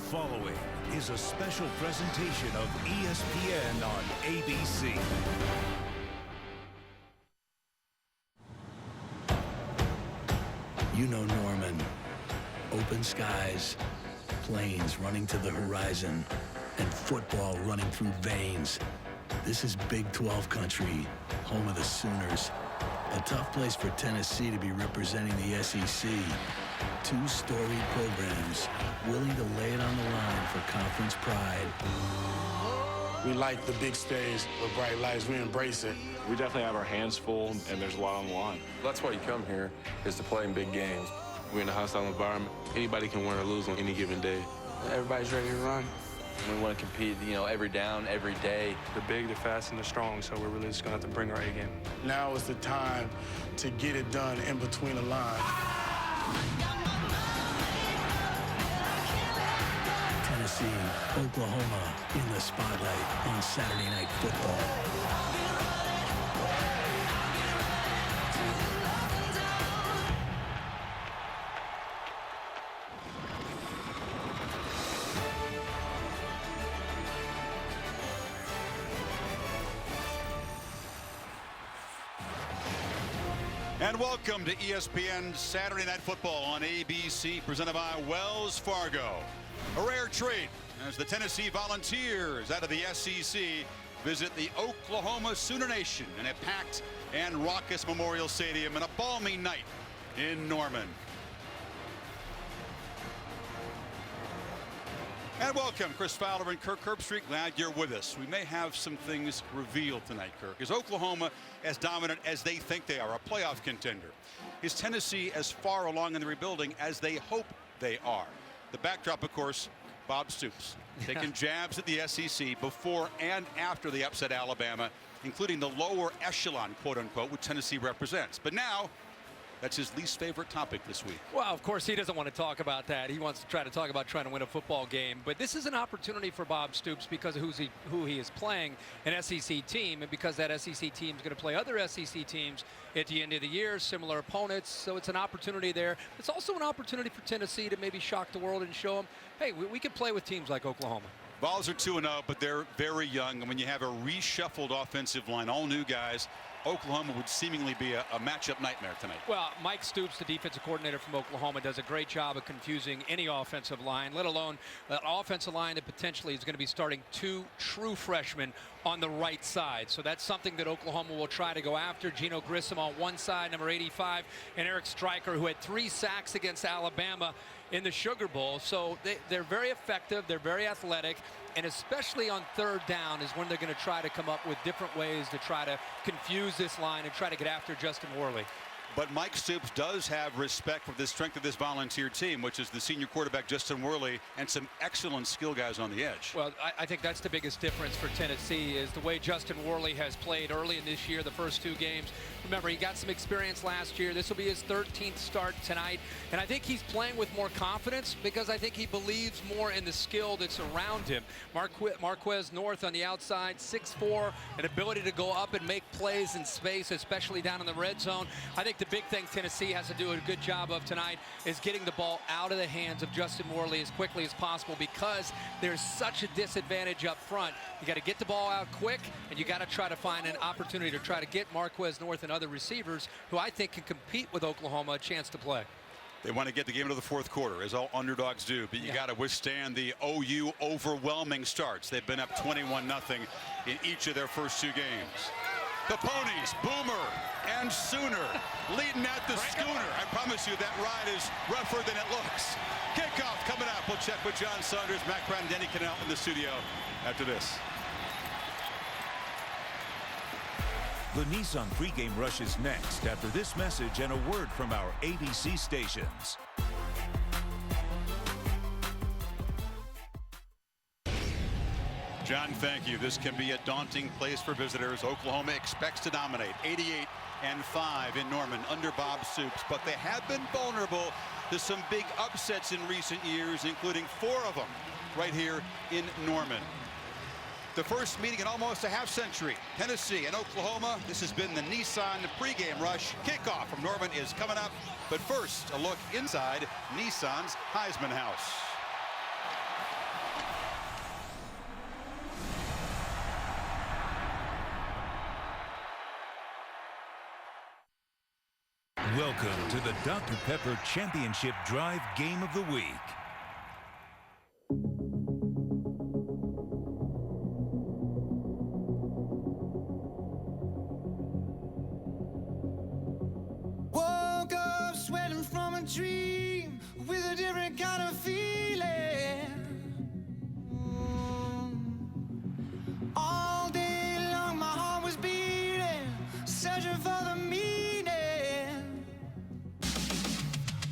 following is a special presentation of ESPN on ABC. You know Norman. Open skies, planes running to the horizon, and football running through veins. This is Big 12 country, home of the Sooners. A tough place for Tennessee to be representing the SEC. Two storied programs willing to lay it on the line for conference pride. We like the big stage with bright lights. We embrace it. We definitely have our hands full, and there's a lot on the line. That's why you come here, is to play in big games. We're in a hostile environment. Anybody can win or lose on any given day. Everybody's ready to run. We want to compete, every down, every day. They're big, they're fast, and they're strong, so we're really just going to have to bring our A game. Now is the time to get it done in between the lines. Tennessee, Oklahoma in the spotlight on Saturday Night Football. And welcome to ESPN Saturday Night Football on ABC, presented by Wells Fargo. A rare treat as the Tennessee Volunteers out of the SEC visit the Oklahoma Sooner Nation in a packed and raucous Memorial Stadium on a balmy night in Norman. And welcome, Chris Fowler and Kirk Herbstreit. Glad you're with us. We may have some things revealed tonight, Kirk. Is Oklahoma as dominant as they think they are, a playoff contender? Is Tennessee as far along in the rebuilding as they hope they are? The backdrop, of course, Bob Stoops taking jabs at the SEC before and after they upset Alabama, including the lower echelon, quote unquote, which Tennessee represents. But now, that's his least favorite topic this week. Well, of course, he doesn't want to talk about that. He wants to try to talk about trying to win a football game. But this is an opportunity for Bob Stoops because of who he is playing, an SEC team, and because that SEC team is going to play other SEC teams at the end of the year, similar opponents. So it's an opportunity there. It's also an opportunity for Tennessee to maybe shock the world and show them, hey, we can play with teams like Oklahoma. Vols are 2-0, but they're very young. And when you have a reshuffled offensive line, all new guys, Oklahoma would seemingly be a matchup nightmare tonight. Well, Mike Stoops, the defensive coordinator from Oklahoma, does a great job of confusing any offensive line, let alone an offensive line that potentially is going to be starting two true freshmen on the right side. So that's something that Oklahoma will try to go after. Geno Grissom on one side, number 85, and Eric Stryker, who had 3 sacks against Alabama in the Sugar Bowl. So they're very effective, they're very athletic, and especially on third down is when they're going to try to come up with different ways to try to confuse this line and try to get after Justin Worley. But Mike Stoops does have respect for the strength of this Volunteer team, which is the senior quarterback Justin Worley and some excellent skill guys on the edge. Well, I think that's the biggest difference for Tennessee is the way Justin Worley has played early in this year, the first 2 games. Remember, he got some experience last year. This will be his 13th start tonight. And I think he's playing with more confidence because I think he believes more in the skill that's around him. Marquez North on the outside, 6'4", an ability to go up and make plays in space, especially down in the red zone. I think the big thing Tennessee has to do a good job of tonight is getting the ball out of the hands of Justin Worley as quickly as possible because there's such a disadvantage up front. You got to get the ball out quick, and you got to try to find an opportunity to try to get Marquez North and other receivers who I think can compete with Oklahoma a chance to play. They want to get the game into the fourth quarter, as all underdogs do, but you got to withstand the OU overwhelming starts. They've been up 21-0 in each of their first 2 games. The Ponies, Boomer and Sooner leading at the schooner. I promise you that ride is rougher than it looks. Kickoff coming up. We'll check with John Saunders, Matt Brown, and Denny Cannell in the studio after this. The Nissan pregame rush is next after this message and a word from our ABC stations. John, thank you. This can be a daunting place for visitors. Oklahoma expects to dominate 88-5 in Norman under Bob Stoops, but they have been vulnerable to some big upsets in recent years, including 4 of them right here in Norman. The first meeting in almost a half-century. Tennessee and Oklahoma. This has been the Nissan pregame rush. Kickoff from Norman is coming up. But first, a look inside Nissan's Heisman House. Welcome to the Dr. Pepper Championship Drive Game of the Week. Woke up sweating from a dream with a different kind of feeling. All day long my heart was beating, searching for the meaning.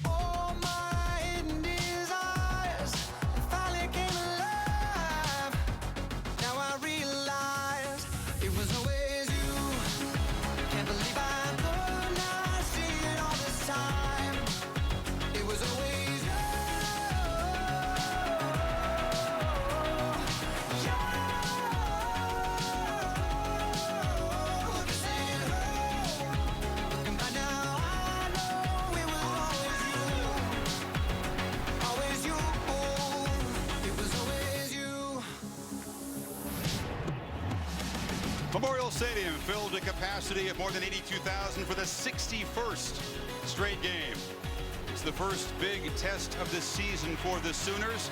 All my hidden desires finally came alive. Now I realize it was always you. Can't believe I could not see it all this time. It was always you. Looking back now, I know it was always you. Always you. It was always you. Memorial Stadium filled to capacity of more than 82,000 for the 61st straight game. It's the first big test of the season for the Sooners.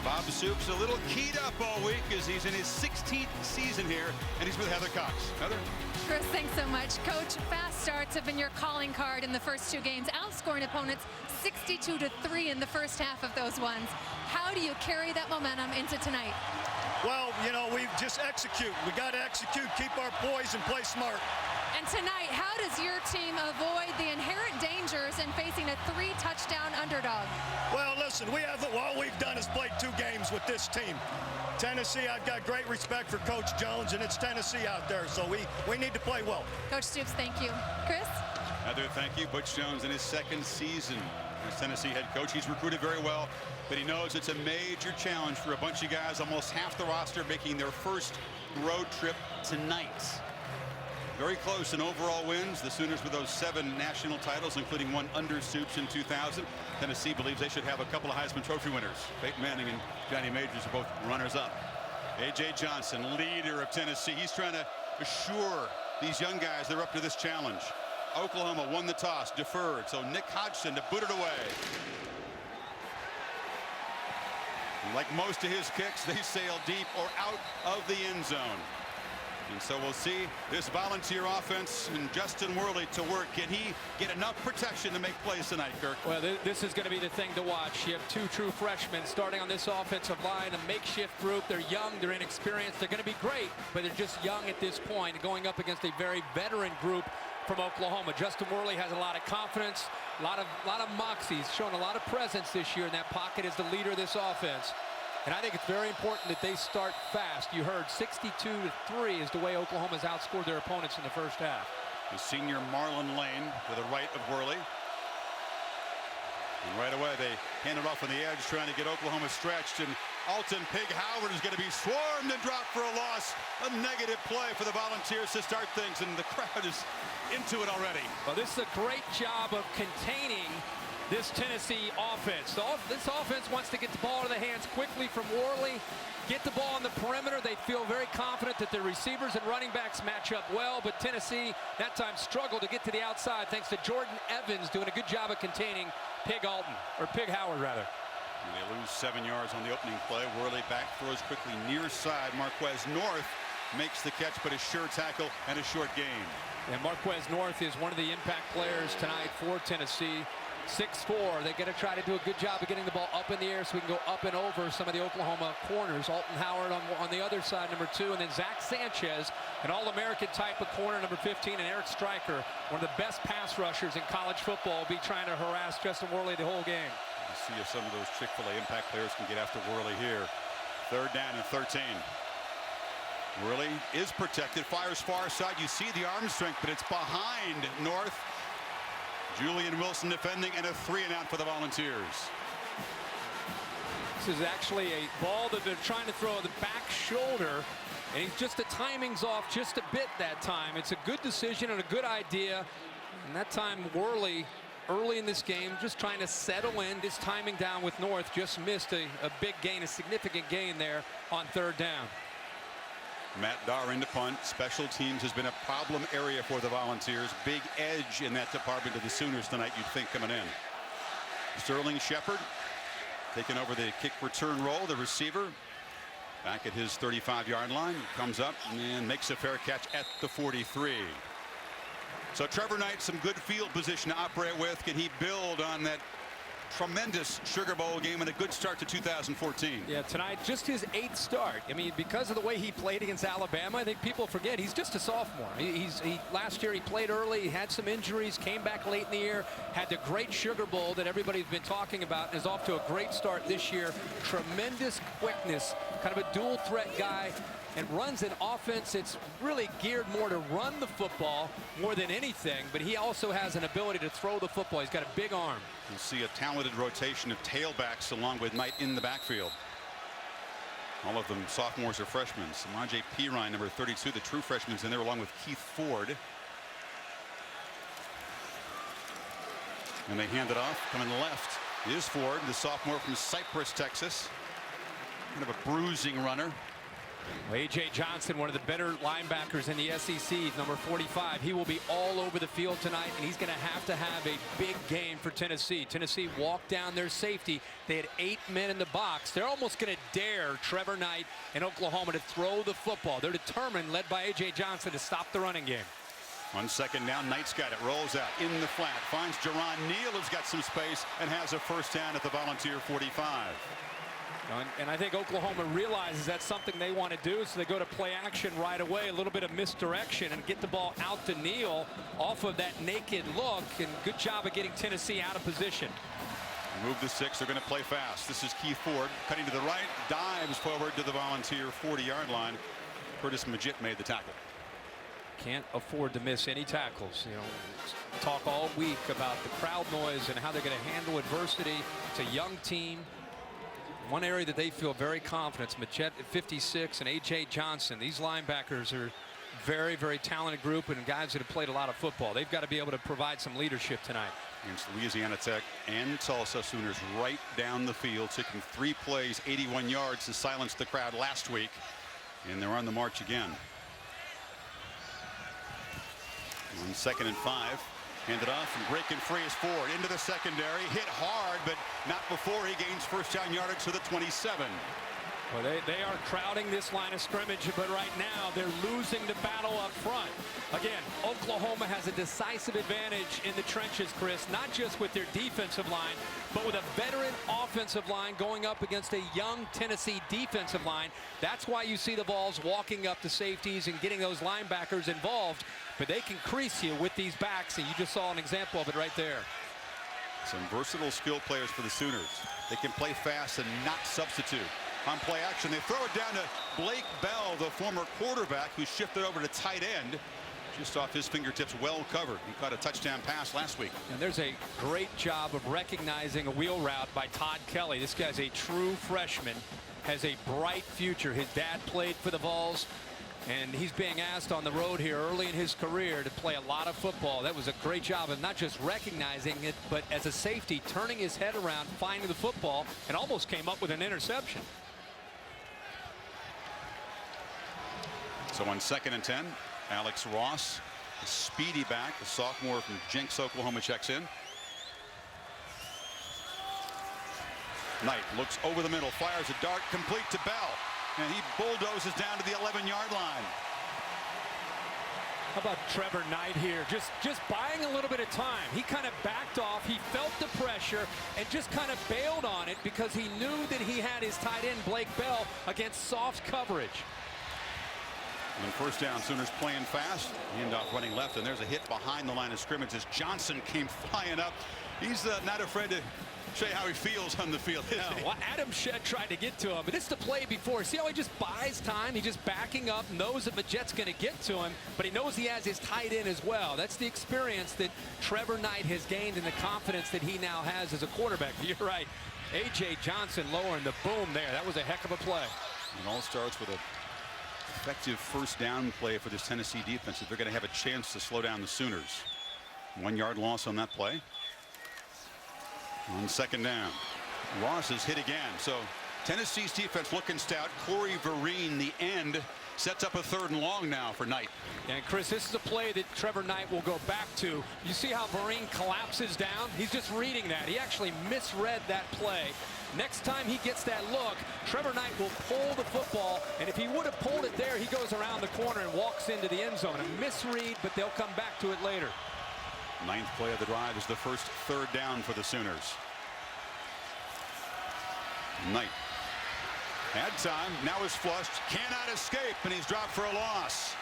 Bob Soup's a little keyed up all week as he's in his 16th season here, and he's with Heather Cox. Heather? Chris, thanks so much. Coach, fast starts have been your calling card in the first two games, outscoring opponents 62-3 in the first half of those ones. How do you carry that momentum into tonight? Well, you know, we just execute. We got to execute, keep our poise, and play smart. And tonight, how does your team avoid the inherent dangers in facing a 3-touchdown underdog? Well, listen, all we've done is played 2 games with this team. Tennessee, I've got great respect for Coach Jones, and it's Tennessee out there, so we need to play well. Coach Stoops, thank you. Chris? Heather, thank you. Butch Jones in his second season as Tennessee head coach. He's recruited very well, but he knows it's a major challenge for a bunch of guys, almost half the roster making their first road trip tonight. Very close in overall wins. The Sooners with those 7 national titles, including one under Soups in 2000. Tennessee believes they should have a couple of Heisman Trophy winners. Peyton Manning and Johnny Majors are both runners-up. A.J. Johnson, leader of Tennessee. He's trying to assure these young guys they're up to this challenge. Oklahoma won the toss, deferred, so Nick Hodgson to boot it away. Like most of his kicks, they sail deep or out of the end zone. And so we'll see this Volunteer offense and Justin Worley to work. Can he get enough protection to make plays tonight, Kirk? Well, this is going to be the thing to watch. You have 2 true freshmen starting on this offensive line, a makeshift group. They're young, they're inexperienced, they're going to be great, but they're just young at this point, going up against a very veteran group from Oklahoma. Justin Worley has a lot of confidence, a lot of moxie. He's shown a lot of presence this year in that pocket as the leader of this offense. And I think it's very important that they start fast. You heard 62-3 is the way Oklahoma's outscored their opponents in the first half. The senior Marlon Lane to the right of Worley. And right away they hand it off on the edge, trying to get Oklahoma stretched. And Alton Pig Howard is going to be swarmed and dropped for a loss. A negative play for the Volunteers to start things, and the crowd is into it already. Well, this is a great job of containing this Tennessee offense. This offense wants to get the ball to the hands quickly from Worley, get the ball on the perimeter. They feel very confident that their receivers and running backs match up well, but Tennessee that time struggled to get to the outside thanks to Jordan Evans doing a good job of containing Pig Howard rather. And they lose 7 yards on the opening play. Worley back throws quickly near side. Marquez North makes the catch, but a sure tackle and a short gain. And Marquez North is one of the impact players tonight for Tennessee. 6'4". They're going to try to do a good job of getting the ball up in the air so we can go up and over some of the Oklahoma corners. Alton Howard on the other side, number 2, and then Zach Sanchez, an All-American type of corner, number 15, and Eric Stryker, one of the best pass rushers in college football, will be trying to harass Justin Worley the whole game. You see if some of those Chick-fil-A impact players can get after Worley here. 3rd down and 13. Worley is protected, fires far side. You see the arm strength, but it's behind North. Julian Wilson defending, and a 3-and-out for the Volunteers. This is actually a ball that they're trying to throw the back shoulder, and the timing's off just a bit that time. It's a good decision and a good idea. And that time Worley, early in this game, just trying to settle in. This timing down with North, just missed a big gain, a significant gain there on 3rd down. Matt Darr into punt. Special teams has been a problem area for the Volunteers. Big edge in that department of the Sooners tonight, you'd think, coming in. Sterling Shepard taking over the kick return role. The receiver back at his 35-yard line, comes up and makes a fair catch at the 43. So Trevor Knight, some good field position to operate with. Can he build on that tremendous Sugar Bowl game and a good start to 2014? Yeah, tonight just his 8th start. I mean, because of the way he played against Alabama, I think people forget he's just a sophomore. Last year he played early, he had some injuries, came back late in the year, had the great Sugar Bowl that everybody's been talking about, and is off to a great start this year. Tremendous quickness, kind of a dual threat guy, and runs an offense that's really geared more to run the football more than anything, but he also has an ability to throw the football. He's got a big arm. You'll see a talented rotation of tailbacks along with Knight in the backfield. All of them sophomores or freshmen. Samaje Perine, number 32, the true freshman's in there along with Keith Ford. And they hand it off. Coming left is Ford, the sophomore from Cypress, Texas. Kind of a bruising runner. Well, A.J. Johnson, one of the better linebackers in the SEC, number 45. He will be all over the field tonight, and he's going to have a big game for Tennessee. Tennessee walked down their safety. They had 8 men in the box. They're almost going to dare Trevor Knight in Oklahoma to throw the football. They're determined, led by A.J. Johnson, to stop the running game. On second down, Knight's got it. Rolls out in the flat. Finds Jerron Neal, who's got some space, and has a first down at the Volunteer 45. And I think Oklahoma realizes that's something they want to do, so they go to play action right away. A little bit of misdirection and get the ball out to Neal off of that naked look. And good job of getting Tennessee out of position. Move the 6. They're going to play fast. This is Keith Ford cutting to the right, dives forward to the Volunteer 40-yard line. Curtis Majit made the tackle. Can't afford to miss any tackles. You know, talk all week about the crowd noise and how they're going to handle adversity. It's a young team. One area that they feel very confident, Majette at 56 and A.J. Johnson. These linebackers are very, very talented group and guys that have played a lot of football. They've got to be able to provide some leadership tonight. Against Louisiana Tech and Tulsa, Sooners right down the field, taking 3 plays, 81 yards to silence the crowd last week. And they're on the march again. On 2nd and 5. Handed off and breaking free is Ford into the secondary. Hit hard, but not before he gains first down yardage to the 27. Well, they are crowding this line of scrimmage, but right now they're losing the battle up front. Again, Oklahoma has a decisive advantage in the trenches, Chris, not just with their defensive line, but with a veteran offensive line going up against a young Tennessee defensive line. That's why you see the Vols walking up to safeties and getting those linebackers involved, but they can crease you with these backs, and you just saw an example of it right there. Some versatile skill players for the Sooners. They can play fast and not substitute. On play action, they throw it down to Blake Bell, the former quarterback who shifted over to tight end. Just off his fingertips, well covered. He caught a touchdown pass last week. And there's a great job of recognizing a wheel route by Todd Kelly. This guy's a true freshman, has a bright future. His dad played for the Vols, and he's being asked on the road here early in his career to play a lot of football. That was a great job of not just recognizing it, but as a safety, turning his head around, finding the football, and almost came up with an interception. So on 2nd and 10, Alex Ross, a speedy back, a sophomore from Jenks, Oklahoma, checks in. Knight looks over the middle, fires a dart complete to Bell, and he bulldozes down to the 11-yard line. How about Trevor Knight here? Just buying a little bit of time. He kind of backed off. He felt the pressure and just kind of bailed on it because he knew that he had his tight end, Blake Bell, against soft coverage. And first down, Sooners playing fast. Handoff running left, and there's a hit behind the line of scrimmage as Johnson came flying up. He's not afraid to show you how he feels on the field. No, well, Adam Shedd tried to get to him, but it's the play before. See how he just buys time? He's just backing up, knows that Majette's going to get to him, but he knows he has his tight end as well. That's the experience that Trevor Knight has gained and the confidence that he now has as a quarterback. You're right. A.J. Johnson lowering the boom there. That was a heck of a play. It all starts with a effective first down play for this Tennessee defense if they're going to have a chance to slow down the Sooners. 1-yard loss on that play. On 2nd down, Ross is hit again, so Tennessee's defense looking stout. Corey Vereen, the end, sets up a 3rd and long now for Knight. And Chris, this is a play that Trevor Knight will go back to. You see how Vereen collapses down? He's just reading that. He actually misread that play. Next time he gets that look, Trevor Knight will pull the football, and if he would have pulled it there, he goes around the corner and walks into the end zone. A misread, but they'll come back to it later. 9th play of the drive is the first 3rd down for the Sooners. Knight had time, now is flushed, cannot escape, and he's dropped for a loss.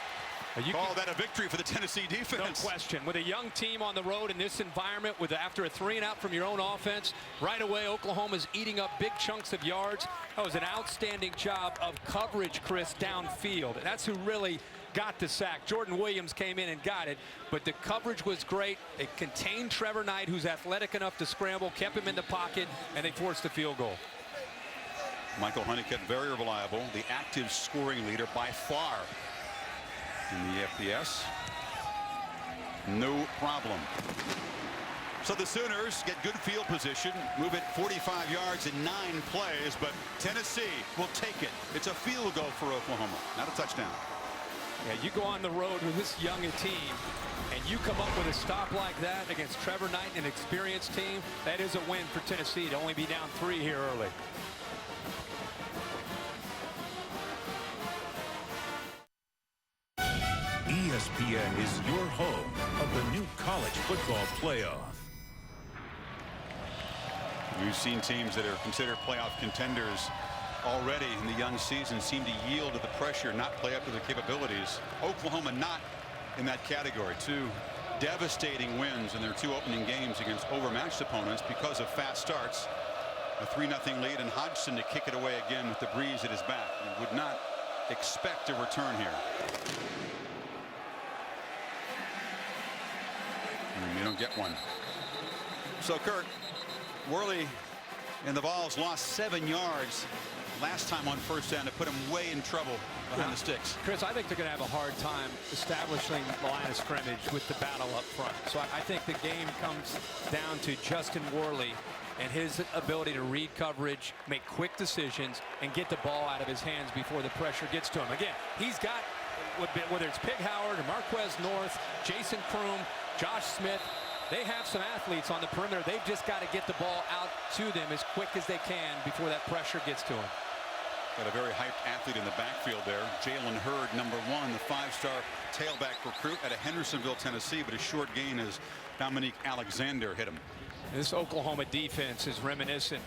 You call that a victory for the Tennessee defense. No question. With a young team on the road in this environment, with after a 3-and-out from your own offense, right away Oklahoma's eating up big chunks of yards. That was an outstanding job of coverage, Chris, downfield. That's who really got the sack. Jordan Williams came in and got it, but the coverage was great. It contained Trevor Knight, who's athletic enough to scramble, kept him in the pocket, and they forced the field goal. Michael Honeycutt, very reliable, the active scoring leader by far in the FBS. No problem. So the Sooners get good field position, move it 45 yards in 9 plays, but Tennessee will take it. It's a field goal for Oklahoma, not a touchdown. Yeah, you go on the road with this young a team, and you come up with a stop like that against Trevor Knight, an experienced team. That is a win for Tennessee to only be down 3 here early. ESPN is your home of the new college football playoff. We've seen teams that are considered playoff contenders already in the young season seem to yield to the pressure, not play up to their capabilities. Oklahoma not in that category. 2 devastating wins in their 2 opening games against overmatched opponents because of fast starts. A 3-0 lead, and Hodgson to kick it away again with the breeze at his back. You would not expect a return here. And you don't get one. So Kirk, Worley and the Vols lost 7 yards last time on first down to put him way in trouble behind the sticks. Chris, I think they're going to have a hard time establishing the line of scrimmage with the battle up front. So I think the game comes down to Justin Worley and his ability to read coverage, make quick decisions, and get the ball out of his hands before the pressure gets to him. Again, he's got, whether it's Pig Howard or Marquez North, Jason Kroom, Josh Smith, they have some athletes on the perimeter. They've just got to get the ball out to them as quick as they can before that pressure gets to them. Got a very hyped athlete in the backfield there. Jalen Hurd, number 1, the 5-star tailback recruit out of Hendersonville, Tennessee, but a short gain as Dominique Alexander hit him. This Oklahoma defense is reminiscent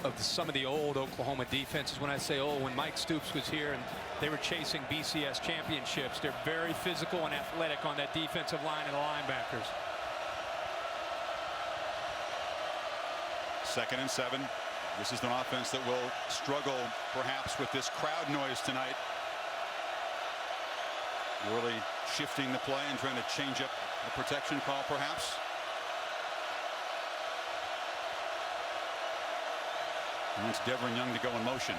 of some of the old Oklahoma defenses. When I say old, when Mike Stoops was here and they were chasing BCS championships, they're very physical and athletic on that defensive line and the linebackers. 2nd and 7. This is an offense that will struggle perhaps with this crowd noise tonight. Worley shifting the play and trying to change up the protection call perhaps. And it's Devin Young to go in motion.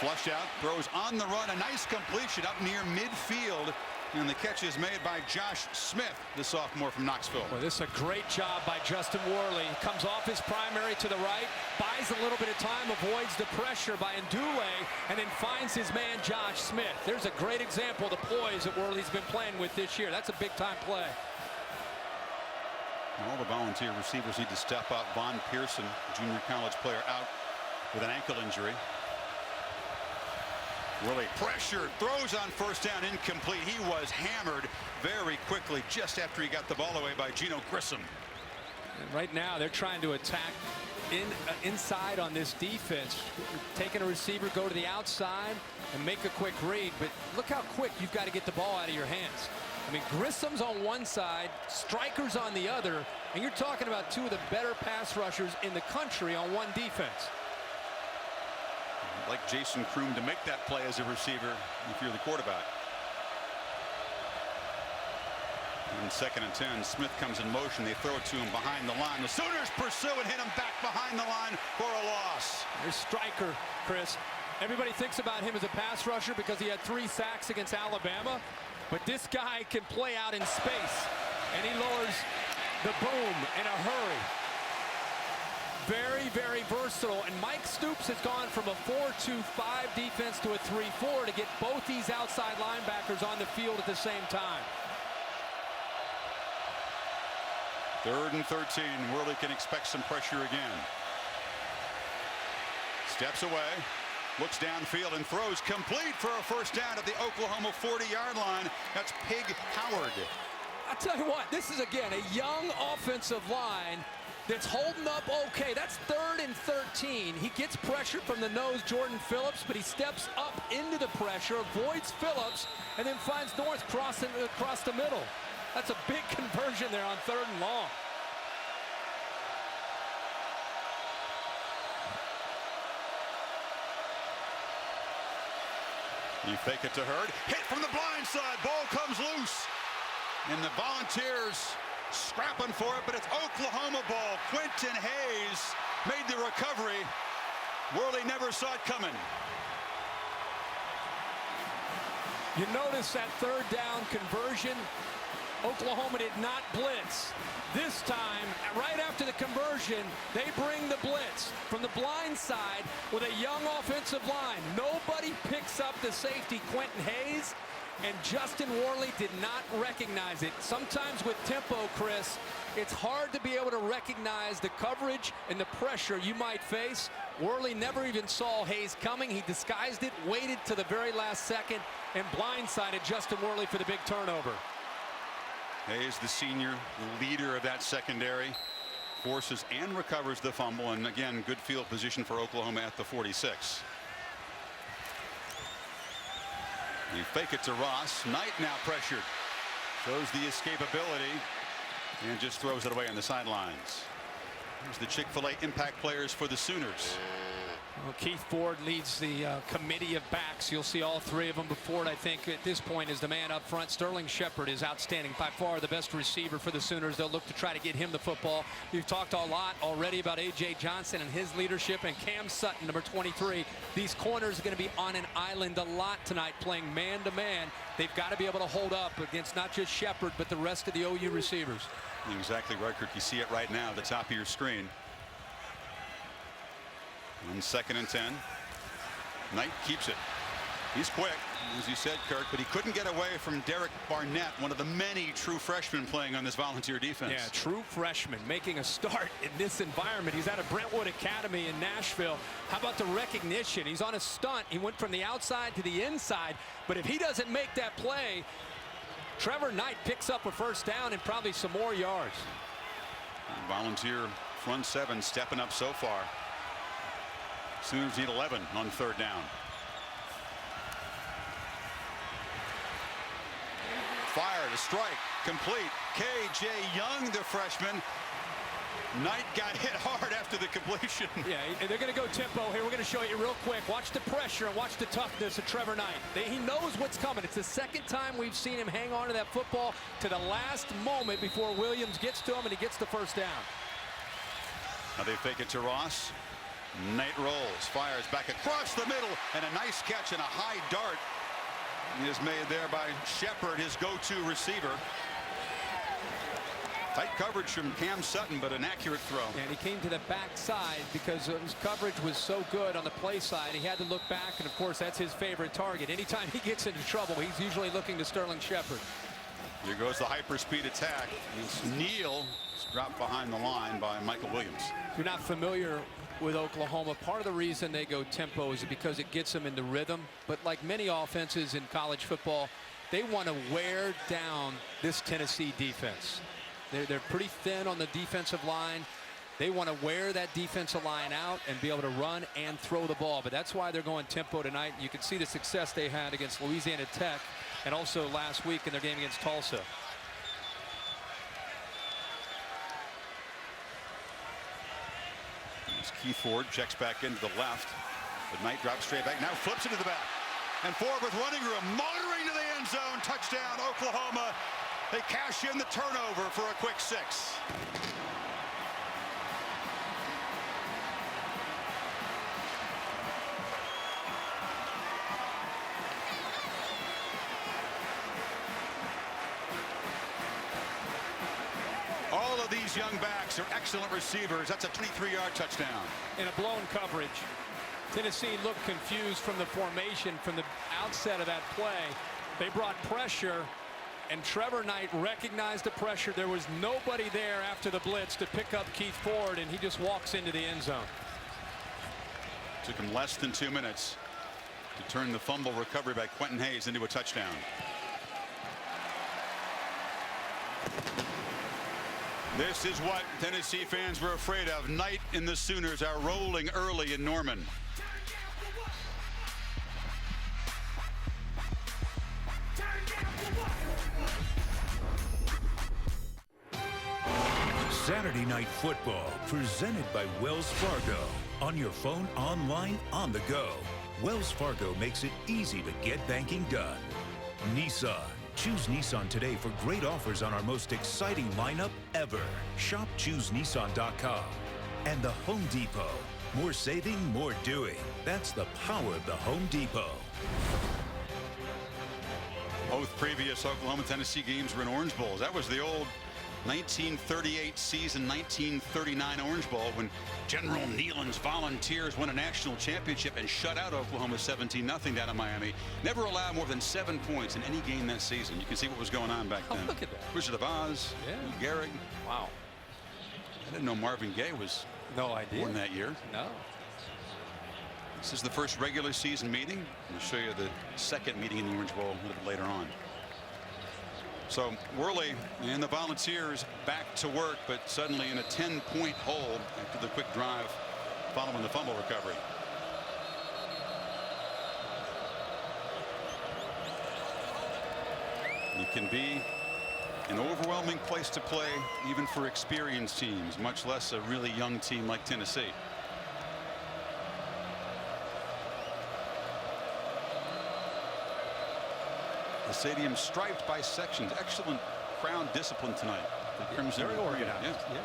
Flush out, throws on the run, a nice completion up near midfield. And the catch is made by Josh Smith, the sophomore from Knoxville. Well, this is a great job by Justin Worley. Comes off his primary to the right, buys a little bit of time, avoids the pressure by Ndule, and then finds his man Josh Smith. There's a great example of the poise that Worley's been playing with this year. That's a big-time play. All the volunteer receivers need to step up. Von Pearson, junior college player, out with an ankle injury. Worley pressure, throws on first down, incomplete. He was hammered very quickly just after he got the ball away by Gino Grissom. And right now they're trying to attack inside on this defense, taking a receiver, go to the outside and make a quick read. But look how quick you've got to get the ball out of your hands. I mean, Grissom's on one side, Stryker's on the other, and you're talking about 2 of the better pass rushers in the country on one defense. Like Jason Kroom to make that play as a receiver if you're the quarterback. And 2nd and 10, Smith comes in motion. They throw it to him behind the line. The Sooners pursue and hit him back behind the line for a loss. There's Stryker, Chris. Everybody thinks about him as a pass rusher because he had 3 sacks against Alabama. But this guy can play out in space, and he lowers the boom in a hurry. Very, very, very versatile. And Mike Stoops has gone from a 4-2-5 defense to a 3-4 to get both these outside linebackers on the field at the same time. 3rd and 13. Worley can expect some pressure again. Steps away, looks downfield and throws complete for a first down at the Oklahoma 40-yard line. That's Pig Howard. I'll tell you what, this is, again, a young offensive line that's holding up okay. That's 3rd and 13. He gets pressure from the nose, Jordan Phillips, but he steps up into the pressure, avoids Phillips, and then finds North crossing across the middle. That's a big conversion there on 3rd and long. You fake it to Hurd. Hit from the blind side. Ball comes loose. And the Volunteers scrapping for it, but it's Oklahoma ball. Quentin Hayes made the recovery. Worley never saw it coming. You notice that 3rd down conversion. Oklahoma did not blitz. This time, right after the conversion, they bring the blitz from the blind side with a young offensive line. Nobody picks up the safety, Quentin Hayes, and Justin Worley did not recognize it. Sometimes with tempo, Chris, it's hard to be able to recognize the coverage and the pressure you might face. Worley never even saw Hayes coming. He disguised it, waited to the very last second, and blindsided Justin Worley for the big turnover. Hayes, the senior leader of that secondary, forces and recovers the fumble, and again, good field position for Oklahoma at the 46. You fake it to Ross. Knight now pressured. Shows the escapability and just throws it away on the sidelines. Here's the Chick-fil-A impact players for the Sooners. Well, Keith Ford leads the committee of backs. You'll see all 3 of them. But Ford, I think, at this point is the man up front. Sterling Shepard is outstanding. By far the best receiver for the Sooners. They'll look to try to get him the football. We've talked a lot already about A.J. Johnson and his leadership, and Cam Sutton, number 23. These corners are going to be on an island a lot tonight, playing man-to-man. They've got to be able to hold up against not just Shepard, but the rest of the OU receivers. You're exactly right, Kirk. You see it right now at the top of your screen. On 2nd and 10. Knight keeps it. He's quick, as you said, Kirk, but he couldn't get away from Derek Barnett, one of the many true freshmen playing on this Volunteer defense. Yeah, true freshman making a start in this environment. He's out of Brentwood Academy in Nashville. How about the recognition? He's on a stunt. He went from the outside to the inside, but if he doesn't make that play, Trevor Knight picks up a first down and probably some more yards. Volunteer front 7 stepping up so far. Sooners need 11 on 3rd down. Fire to strike, complete. K.J. Young, the freshman. Knight got hit hard after the completion. Yeah, they're going to go tempo here. We're going to show you real quick. Watch the pressure and watch the toughness of Trevor Knight. He knows what's coming. It's the 2nd time we've seen him hang on to that football to the last moment before Williams gets to him and he gets the first down. Now they fake it to Ross. Knight rolls, fires back across the middle, and a nice catch and a high dart is made there by Shepard, his go-to receiver. Tight coverage from Cam Sutton, but an accurate throw. And he came to the backside because his coverage was so good on the play side. He had to look back, and of course that's his favorite target. Anytime he gets into trouble, he's usually looking to Sterling Shepard. Here goes the hyperspeed attack. Neal is dropped behind the line by Michael Williams. If you're not familiar with Oklahoma, part of the reason they go tempo is because it gets them into rhythm. But like many offenses in college football, they want to wear down this Tennessee defense. They're pretty thin on the defensive line. They want to wear that defensive line out and be able to run and throw the ball. But that's why they're going tempo tonight. You can see the success they had against Louisiana Tech and also last week in their game against Tulsa. Keith Ford checks back into the left, but Knight drops straight back, now flips it to the back, and Ford with running room, motoring to the end zone. Touchdown Oklahoma. They cash in the turnover for a quick 6. All of these These young backs are excellent receivers. That's a 23-yard touchdown. In a blown coverage. Tennessee looked confused from the formation from the outset of that play. They brought pressure, and Trevor Knight recognized the pressure. There was nobody there after the blitz to pick up Keith Ford, and he just walks into the end zone. Took him less than 2 minutes to turn the fumble recovery by Quentin Hayes into a touchdown. This is what Tennessee fans were afraid of. Knight and the Sooners are rolling early in Norman. Saturday Night Football, presented by Wells Fargo. On your phone, online, on the go. Wells Fargo makes it easy to get banking done. Nissan. Choose Nissan today for great offers on our most exciting lineup ever. Shop ChooseNissan.com. And the Home Depot. More saving, more doing. That's the power of the Home Depot. Both previous Oklahoma-Tennessee games were in Orange Bowls. That was the old 1938 season, 1939 Orange Bowl, when General Neyland's Volunteers won a national championship and shut out Oklahoma 17-0 down in Miami. Never allowed more than 7 points in any game that season. You can see what was going on back then. Look at that. Wizard of Oz, Gehrig. Wow. I didn't know Marvin Gaye was born that year. No. This is the first regular season meeting. I'll show you the second meeting in the Orange Bowl a little bit later on. So Worley and the Volunteers back to work, but suddenly in a 10-point hole after the quick drive following the fumble recovery. It can be an overwhelming place to play, even for experienced teams, much less a really young team like Tennessee. The stadium striped by sections. Excellent crowd discipline tonight. Very organized. Yeah.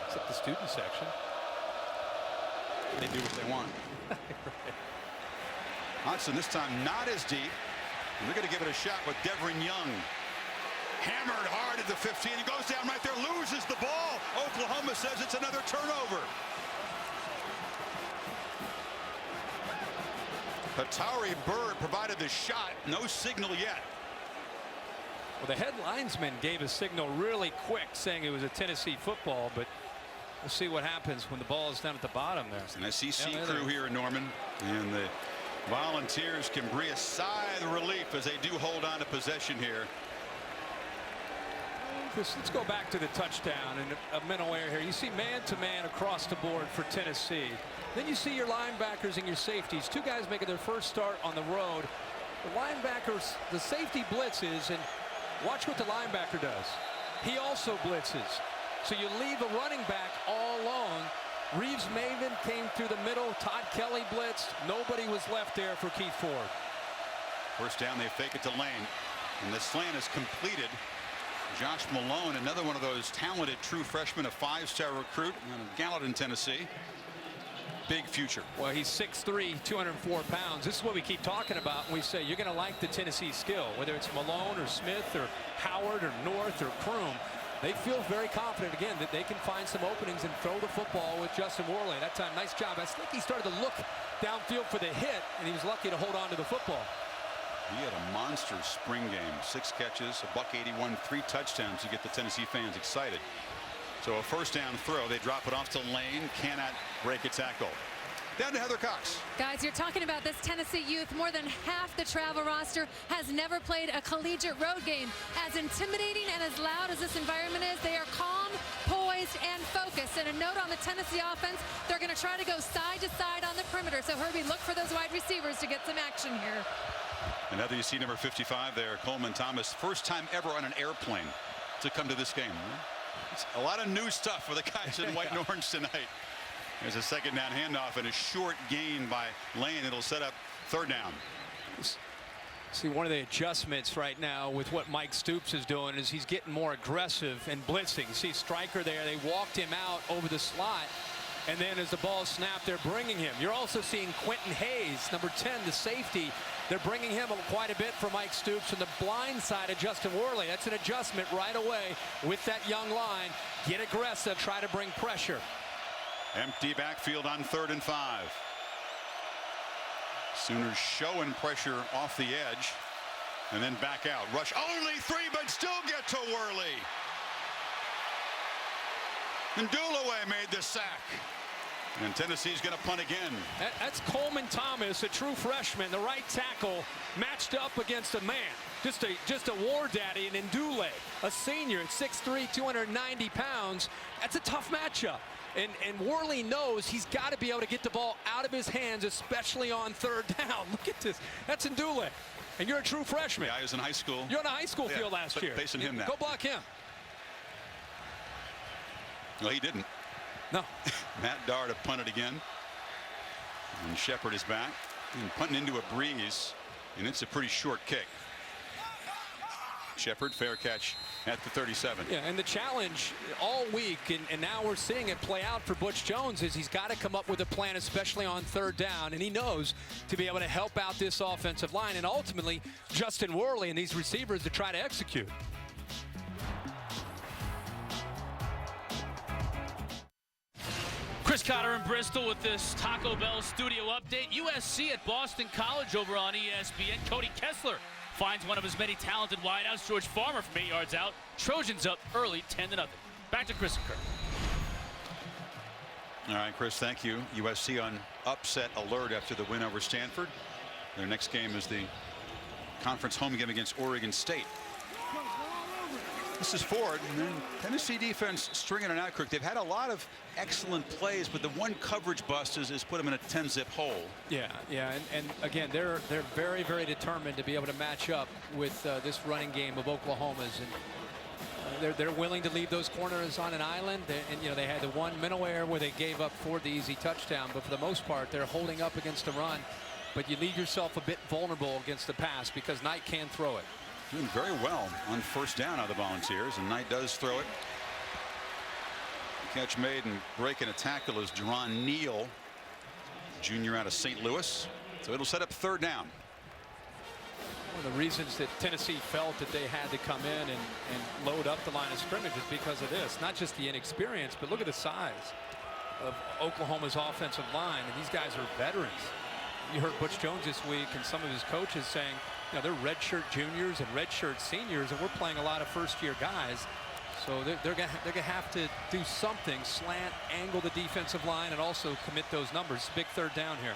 Except the student section. They do what they want. Hodgson this time not as deep. And they're going to give it a shot with Devrin Young. Hammered hard at the 15. He goes down right there, loses the ball. Oklahoma says it's another turnover. Hatari Bird provided the shot. No signal yet. Well, the head linesman gave a signal really quick saying it was a Tennessee football, but we'll see what happens when the ball is down at the bottom there. It's an SEC crew here in Norman, and the Volunteers can breathe a sigh of relief as they do hold on to possession here. Let's go back to the touchdown and a mental error here. You see man-to-man across the board for Tennessee. Then you see your linebackers and your safeties. Two guys making their first start on the road. The linebackers, the safety blitzes, and watch what the linebacker does. He also blitzes. So you leave a running back all alone. Reeves Maven came through the middle. Todd Kelly blitzed. Nobody was left there for Keith Ford. First down, they fake it to Lane. And the slant is completed. Josh Malone, another one of those talented true freshmen, a five-star recruit out of Gallatin, Tennessee. Big future. Well, he's 6'3", 204 pounds. This is what we keep talking about when we say you're going to like the Tennessee skill, whether it's Malone or Smith or Howard or North or Kroom. They feel very confident, again, that they can find some openings and throw the football with Justin Worley. That time, nice job. I think he started to look downfield for the hit, and he was lucky to hold on to the football. He had a monster spring game. 6 catches, $181, 3 touchdowns to get the Tennessee fans excited. So a first down throw. They drop it off to Lane. Cannot break a tackle. Down to Heather Cox. Guys, you're talking about this Tennessee youth. More than half the travel roster has never played a collegiate road game. As intimidating and as loud as this environment is, they are calm, poised, and focused. And a note on the Tennessee offense, they're going to try to go side to side on the perimeter. So Herbie, look for those wide receivers to get some action here. Another, you see number 55 there, Coleman Thomas. First time ever on an airplane to come to this game. It's a lot of new stuff for the guys in white and orange tonight. There's a second down handoff and a short gain by Lane. It'll set up third down. See, one of the adjustments right now with what Mike Stoops is doing is he's getting more aggressive and blitzing. You see Stryker there. They walked him out over the slot. And then as the ball snapped, they're bringing him. You're also seeing Quentin Hayes, number 10, the safety, They're bringing him quite a bit for Mike Stoops from the blind side of Justin Worley. That's an adjustment right away with that young line. Get aggressive, try to bring pressure. Empty backfield on 3rd and 5. Sooners showing pressure off the edge and then back out. Rush only 3, but still get to Worley. And Dulaway made the sack. And Tennessee's going to punt again. That's Coleman Thomas, a true freshman, the right tackle, matched up against a man. Just a war daddy, and Ndule, a senior at 6'3", 290 pounds. That's a tough matchup. And Worley knows he's got to be able to get the ball out of his hands, especially on 3rd down. Look at this. That's Ndule. And you're a true freshman. Yeah, I was in high school. You're on a high school field last year. Facing him now. Go block him. Well, he didn't. No. Matt Dart have punted again. And Shepard is back. And punting into a breeze. And it's a pretty short kick. Shepard, fair catch at the 37. Yeah, and the challenge all week, and now we're seeing it play out for Butch Jones, is he's got to come up with a plan, especially on 3rd down, and he knows to be able to help out this offensive line and ultimately Justin Worley and these receivers to try to execute. Chris Cotter in Bristol with this Taco Bell studio update. USC at Boston College over on ESPN. Cody Kessler finds one of his many talented wideouts. George Farmer from 8 yards out. Trojans up early, 10-0. Back to Chris and Kirk. All right, Chris, thank you. USC on upset alert after the win over Stanford. Their next game is the conference home game against Oregon State. This is Ford, and then Tennessee defense stringing it out, Kirk. They've had a lot of excellent plays, but the one coverage bust has put them in a 10-zip hole. Yeah, and again, they're very, very determined to be able to match up with this running game of Oklahoma's, and they're willing to leave those corners on an island. And they had the one minnow air where they gave up Ford the easy touchdown, but for the most part, they're holding up against the run. But you leave yourself a bit vulnerable against the pass because Knight can throw it. Doing very well on 1st down out of the Volunteers, and Knight does throw it. The catch made and breaking a tackle is Jerron Neal, junior out of St. Louis. So it'll set up 3rd down. One of the reasons that Tennessee felt that they had to come in and load up the line of scrimmage is because of this. Not just the inexperience, but look at the size of Oklahoma's offensive line. And these guys are veterans. You heard Butch Jones this week and some of his coaches saying, they're redshirt juniors and redshirt seniors, and we're playing a lot of first-year guys. So they're gonna have to do something, slant, angle the defensive line, and also commit those numbers. Big 3rd down here.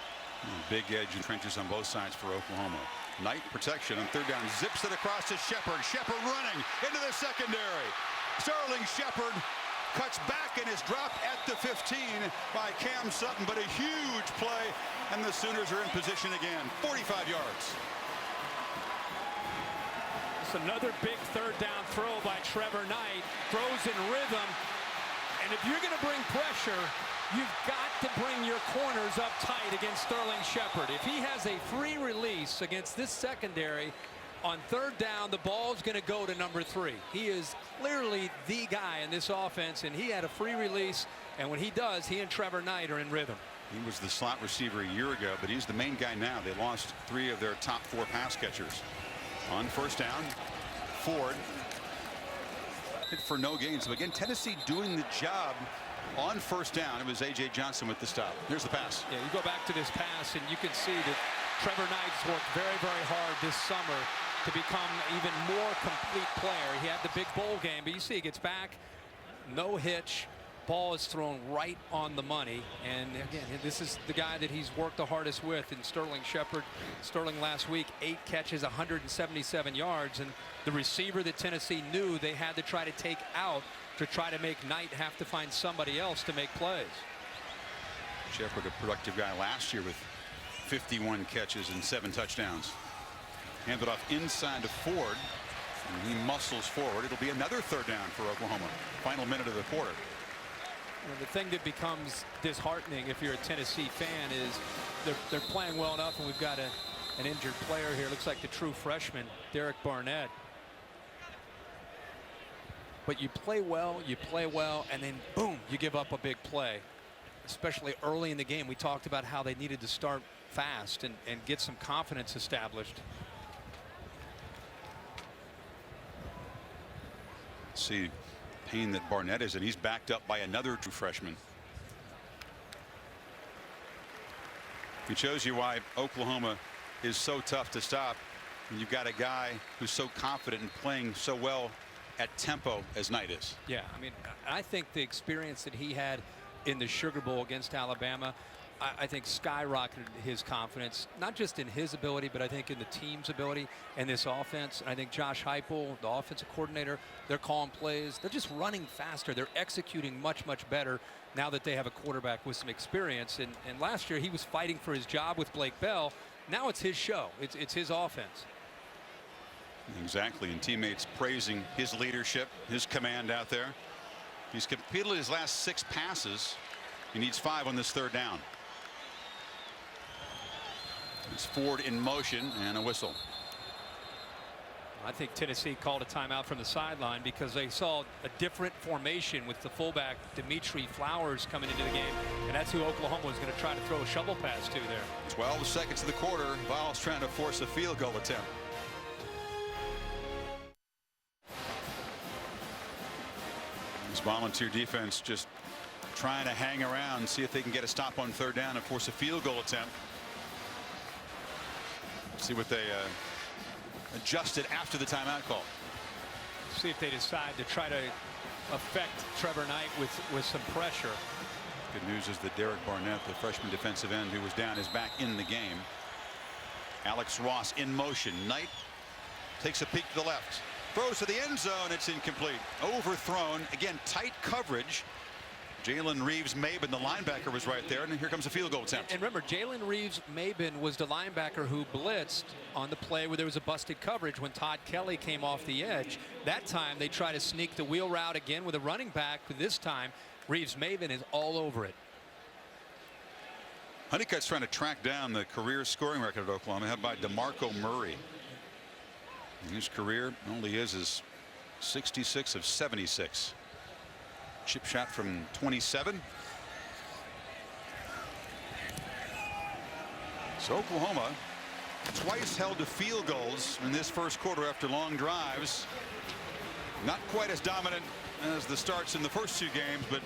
Big edge and trenches on both sides for Oklahoma. Knight protection on 3rd down, zips it across to Shepard. Shepard running into the secondary. Sterling Shepard cuts back and is dropped at the 15 by Cam Sutton, but a huge play, and the Sooners are in position again. 45 yards. Another big 3rd down throw by Trevor Knight. Throws in rhythm. And if you're going to bring pressure, you've got to bring your corners up tight against Sterling Shepard. If he has a free release against this secondary on 3rd down, the ball's going to go to number 3. He is clearly the guy in this offense, and he had a free release. And when he does, he and Trevor Knight are in rhythm. He was the slot receiver a year ago, but he's the main guy now. They lost 3 of their top 4 pass catchers. On 1st down, Ford hit for no gain. So again, Tennessee doing the job on 1st down. It was A.J. Johnson with the stop. Here's the pass. Yeah, you go back to this pass, and you can see that Trevor Knight's worked very, very hard this summer to become even more complete player. He had the big bowl game, but you see he gets back, no hitch. Ball is thrown right on the money, and again, this is the guy that he's worked the hardest with in Sterling Shepard. Sterling last week, 8 catches, 177 yards, and the receiver that Tennessee knew they had to try to take out to try to make Knight have to find somebody else to make plays. Shepard, a productive guy last year with 51 catches and 7 touchdowns. Handed off inside to Ford, and he muscles forward. It'll be another 3rd down for Oklahoma. Final minute of the quarter. The thing that becomes disheartening if you're a Tennessee fan is they're playing well enough, and we've got an injured player here. Looks like the true freshman, Derek Barnett. But you play well, and then boom, you give up a big play, especially early in the game. We talked about how they needed to start fast and get some confidence established. See pain that Barnett is in. He's backed up by another true freshman. It shows you why Oklahoma is so tough to stop. And you've got a guy who's so confident and playing so well at tempo as Knight is. Yeah, I mean, I think the experience that he had in the Sugar Bowl against Alabama, I think skyrocketed his confidence, not just in his ability, but I think in the team's ability and this offense. I think Josh Heupel, the offensive coordinator, they're calling plays. They're just running faster. They're executing much, much better now that they have a quarterback with some experience. And last year he was fighting for his job with Blake Bell. Now it's his show. It's his offense. Exactly, and teammates praising his leadership, his command out there. He's completed his last 6 passes. He needs 5 on this 3rd down. It's Ford in motion and a whistle. I think Tennessee called a timeout from the sideline because they saw a different formation with the fullback Dimitri Flowers coming into the game, and that's who Oklahoma was going to try to throw a shovel pass to there. 12 seconds of the quarter. Vols trying to force a field goal attempt. This Volunteer defense just trying to hang around, see if they can get a stop on 3rd down and force a field goal attempt. See what they adjusted after the timeout call. See if they decide to try to affect Trevor Knight with some pressure. Good news is that Derek Barnett, the freshman defensive end who was down, is back in the game. Alex Ross in motion. Knight takes a peek to the left. Throws to the end zone. It's incomplete. Overthrown. Again, tight coverage. Jalen Reeves-Maben, the linebacker, was right there, and here comes a field goal attempt. And remember, Jalen Reeves-Maben was the linebacker who blitzed on the play where there was a busted coverage when Todd Kelly came off the edge. That time they try to sneak the wheel route again with a running back, but this time Reeves-Maben is all over it. Honeycutt's trying to track down the career scoring record at Oklahoma, held by DeMarco Murray. His career only is 66 of 76. Chip shot from 27. So Oklahoma twice held to field goals in this first quarter after long drives. Not quite as dominant as the starts in the first 2 games, but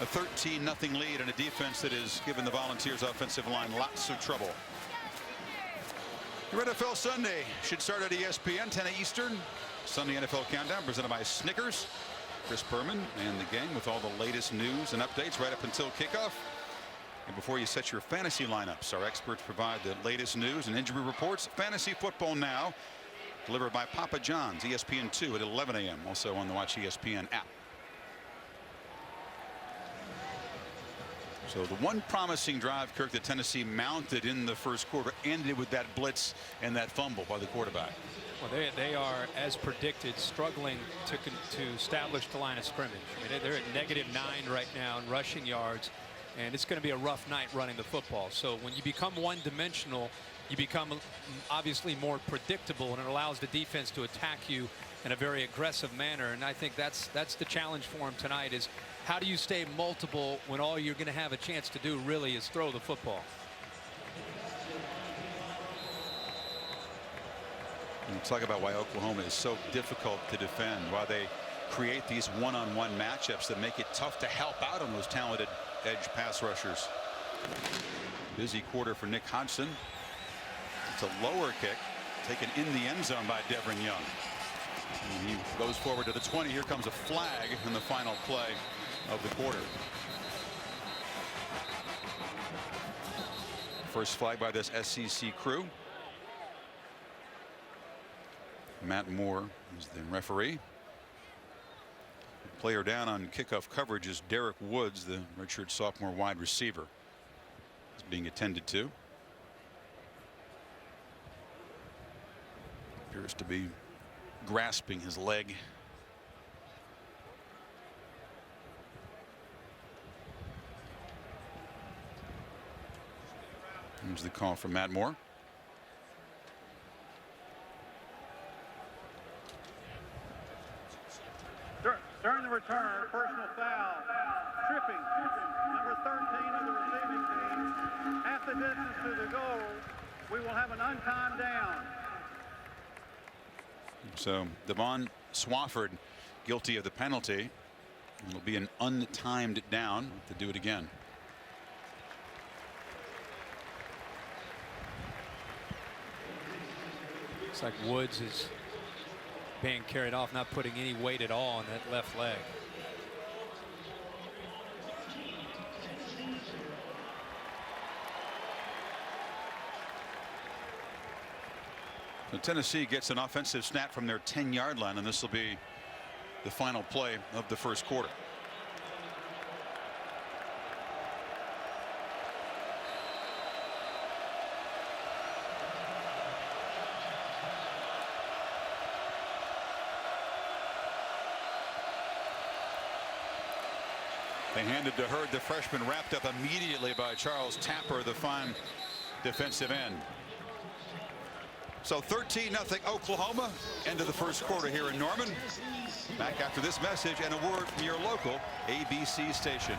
a 13-0 lead and a defense that has given the Volunteers offensive line lots of trouble. Your NFL Sunday should start at ESPN 10 Eastern. Sunday NFL Countdown presented by Snickers. Chris Berman and the gang with all the latest news and updates right up until kickoff. And before you set your fantasy lineups, our experts provide the latest news and injury reports. Fantasy Football Now, delivered by Papa John's, ESPN2 at 11 a.m. Also on the Watch ESPN app. So the one promising drive, Kirk, that Tennessee mounted in the first quarter ended with that blitz and that fumble by the quarterback. Well, they are, as predicted, struggling to establish the line of scrimmage. I mean, they're at -9 right now in rushing yards, and it's going to be a rough night running the football. So when you become one-dimensional, you become obviously more predictable, and it allows the defense to attack you in a very aggressive manner. And I think that's the challenge for him tonight, is how do you stay multiple when all you're going to have a chance to do really is throw the football. And talk about why Oklahoma is so difficult to defend, why they create these one-on-one matchups that make it tough to help out on those talented edge pass rushers. Busy quarter for Nick Hodgson. It's a lower kick taken in the end zone by Devin Young. And he goes forward to the 20. Here comes a flag in the final play of the quarter. First flag by this SEC crew. Matt Moore is the referee. The player down on kickoff coverage is Derek Woods, the redshirt sophomore wide receiver. He's being attended to. Appears to be grasping his leg. Here's the call from Matt Moore. During the return, personal foul, tripping, number 13 of the receiving team, half the distance to the goal, we will have an untimed down. So Devon Swafford guilty of the penalty. It'll be an untimed down to do it again. Looks like Woods is being carried off, not putting any weight at all on that left leg. So Tennessee gets an offensive snap from their 10-yard line, and this will be the final play of the first quarter. They handed to Hurd, the freshman, wrapped up immediately by Charles Tapper, the fine defensive end. So 13-0 Oklahoma. End of the first quarter here in Norman. Back after this message and a word from your local ABC station.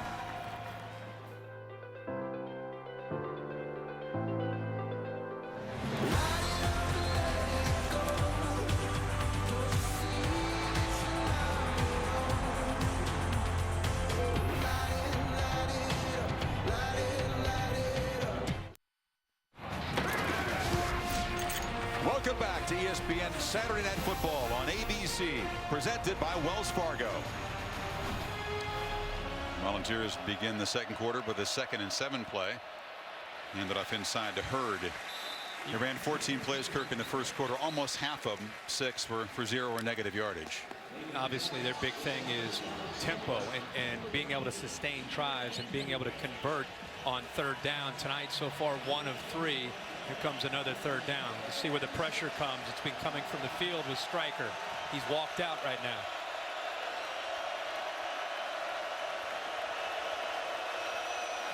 Welcome back to ESPN Saturday Night Football on ABC, presented by Wells Fargo. Volunteers begin the second quarter with a 2nd and 7 play. Handed off inside to Hurd. He ran 14 plays, Kirk, in the first quarter. Almost half of them, 6, were for 0 or negative yardage. Obviously, their big thing is tempo and being able to sustain drives and being able to convert on third down. Tonight, so far, 1 of 3. Here comes another third down. You see where the pressure comes. It's been coming from the field with Stryker. He's walked out right now.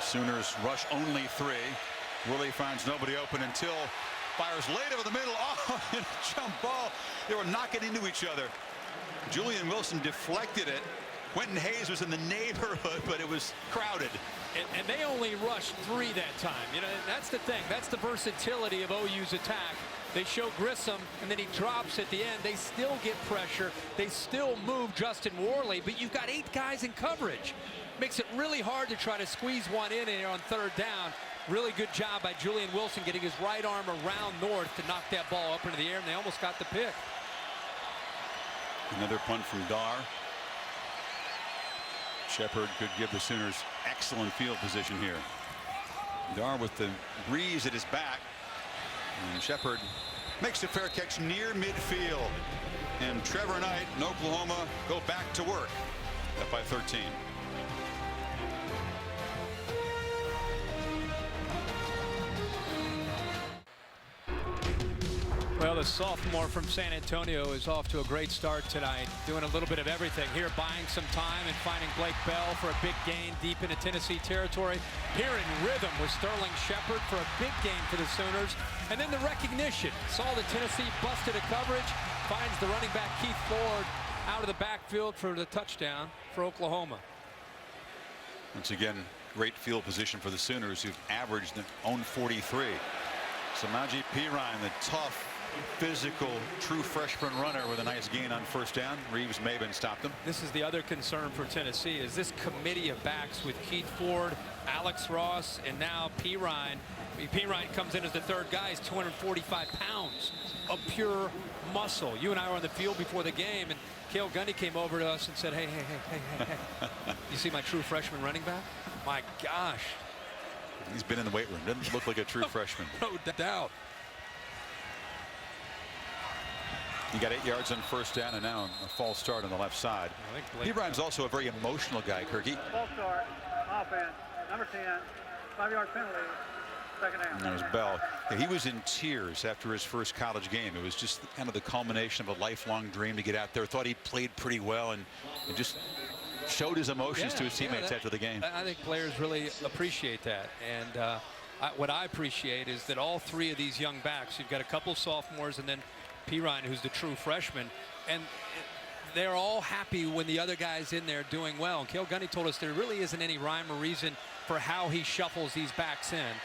Sooners rush only 3. Willie finds nobody open until fires late over the middle. Oh, and a jump ball. They were knocking into each other. Julian Wilson deflected it. Quentin Hayes was in the neighborhood, but it was crowded. And they only rushed 3 that time. You know, that's the thing. That's the versatility of OU's attack. They show Grissom, and then he drops at the end. They still get pressure. They still move Justin Worley, but you've got 8 guys in coverage. Makes it really hard to try to squeeze one in here on third down. Really good job by Julian Wilson getting his right arm around North to knock that ball up into the air, and they almost got the pick. Another punt from Dar. Shepard could give the Sooners excellent field position here. Dar with the breeze at his back. And Shepard makes a fair catch near midfield. And Trevor Knight and Oklahoma go back to work. Up by 13. Well, the sophomore from San Antonio is off to a great start tonight, doing a little bit of everything here, buying some time and finding Blake Bell for a big gain deep into Tennessee territory. Here in rhythm with Sterling Shepard for a big game for the Sooners. And then the recognition. Saw the Tennessee busted a coverage, finds the running back Keith Ford out of the backfield for the touchdown for Oklahoma. Once again, great field position for the Sooners, who've averaged their own 43. Samaje Perine, the tough, physical, true freshman runner with a nice gain on first down. Reeves Maben stopped him. This is the other concern for Tennessee, is this committee of backs with Keith Ford, Alex Ross, and now Perine. Perine comes in as the third guy. He's 245 pounds of pure muscle. You and I were on the field before the game, and Cale Gundy came over to us and said, hey. You see my true freshman running back? My gosh. He's been in the weight room. Doesn't look like a true freshman. No doubt. He got 8 yards on first down, and now a false start on the left side. Perine's also a very emotional guy, Kirky. False start, offense, number 10, 5-yard penalty, second down. And there's Bell. Yeah, he was in tears after his first college game. It was just kind of the culmination of a lifelong dream to get out there. Thought he played pretty well and just showed his emotions to his teammates after the game. I think players really appreciate that. And what I appreciate is that all 3 of these young backs, you've got a couple sophomores and then Perine, who's the true freshman, and they're all happy when the other guy's in there doing well. And Cale Gundy told us there really isn't any rhyme or reason for how he shuffles these backs in.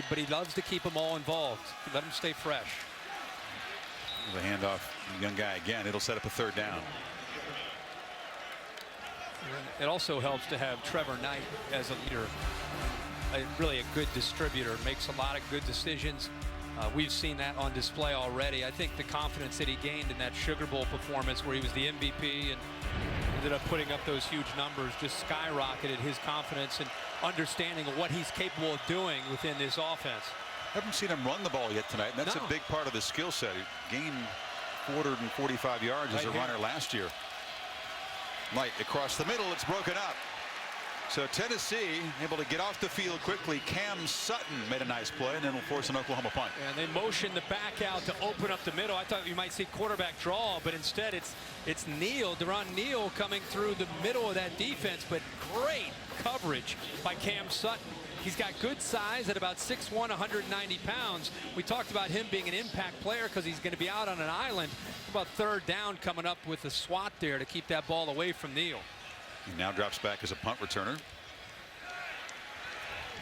but he loves to keep them all involved. Let them stay fresh. The handoff, young guy again. It'll set up a third down. It also helps to have Trevor Knight as a leader. Really a good distributor, makes a lot of good decisions. We've seen that on display already. I think the confidence that he gained in that Sugar Bowl performance where he was the MVP and ended up putting up those huge numbers just skyrocketed his confidence and understanding of what he's capable of doing within this offense. Haven't seen him run the ball yet tonight, and that's a big part of the skill set. He gained 445 yards as a runner last year. Light across the middle, it's broken up. So Tennessee able to get off the field quickly. Cam Sutton made a nice play, and then will force an Oklahoma punt. And they motion the back out to open up the middle. I thought you might see quarterback draw, but instead it's Deron Neal coming through the middle of that defense, but great coverage by Cam Sutton. He's got good size at about 6'1", 190 pounds. We talked about him being an impact player because he's going to be out on an island. About third down coming up with a swat there to keep that ball away from Neal. He now drops back as a punt returner.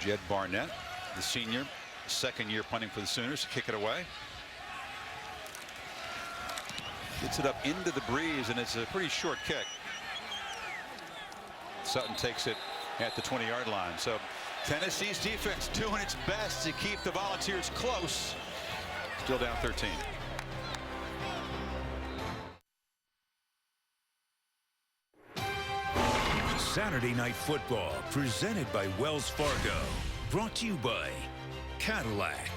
Jed Barnett, the senior, second year punting for the Sooners, to kick it away. Gets it up into the breeze, and it's a pretty short kick. Sutton takes it at the 20-yard line. So Tennessee's defense doing its best to keep the Volunteers close. Still down 13. Saturday Night Football, presented by Wells Fargo. Brought to you by Cadillac.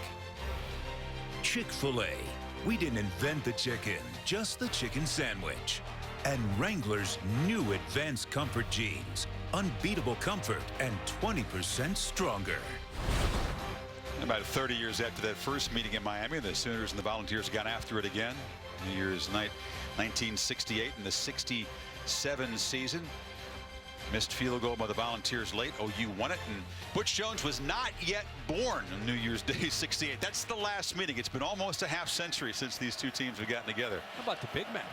Chick-fil-A. We didn't invent the chicken, just the chicken sandwich. And Wrangler's new Advanced Comfort Jeans. Unbeatable comfort and 20% stronger. About 30 years after that first meeting in Miami, the Sooners and the Volunteers got after it again. New Year's night, 1968 in the 67 season. Missed field goal by the Volunteers late. OU won it, and Butch Jones was not yet born on New Year's Day 68. That's the last meeting. It's been almost a half century since these two teams have gotten together. How about the big man?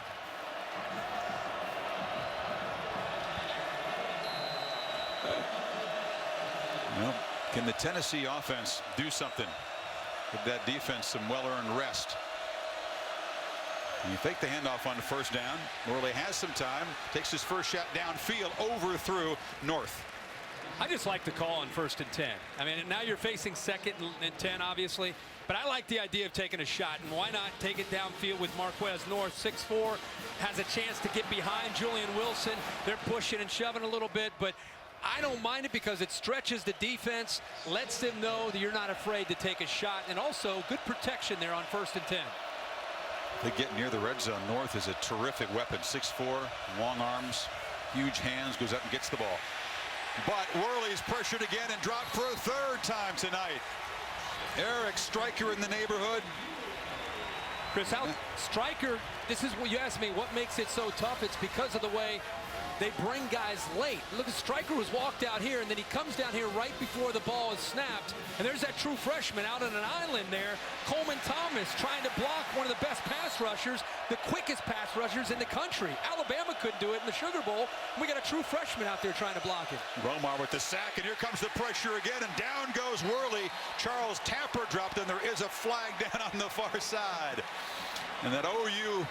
Well, can the Tennessee offense do something? Give that defense some well-earned rest. And you fake the handoff on the first down. Worley has some time. Takes his first shot downfield, overthrew North. I just like the call on 1st and 10. I mean, now you're facing 2nd and 10, obviously. But I like the idea of taking a shot. And why not take it downfield with Marquez North, 6'4", has a chance to get behind Julian Wilson. They're pushing and shoving a little bit, but I don't mind it because it stretches the defense, lets them know that you're not afraid to take a shot, and also good protection there on 1st and 10. They get near the red zone. North is a terrific weapon. 6'4", long arms, huge hands, goes up and gets the ball. But Worley's pressured again and dropped for a third time tonight. Eric Stryker in the neighborhood. Chris, how Stryker, this is what you asked me, what makes it so tough? It's because of the way they bring guys late. Look, Stryker was walked out here, and then he comes down here right before the ball is snapped. And there's that true freshman out on an island there. Coleman Thomas trying to block one of the best pass rushers, the quickest pass rushers in the country. Alabama couldn't do it in the Sugar Bowl. And we got a true freshman out there trying to block it. Romar with the sack, and here comes the pressure again, and down goes Worley. Charles Tapper dropped, and there is a flag down on the far side. And that OU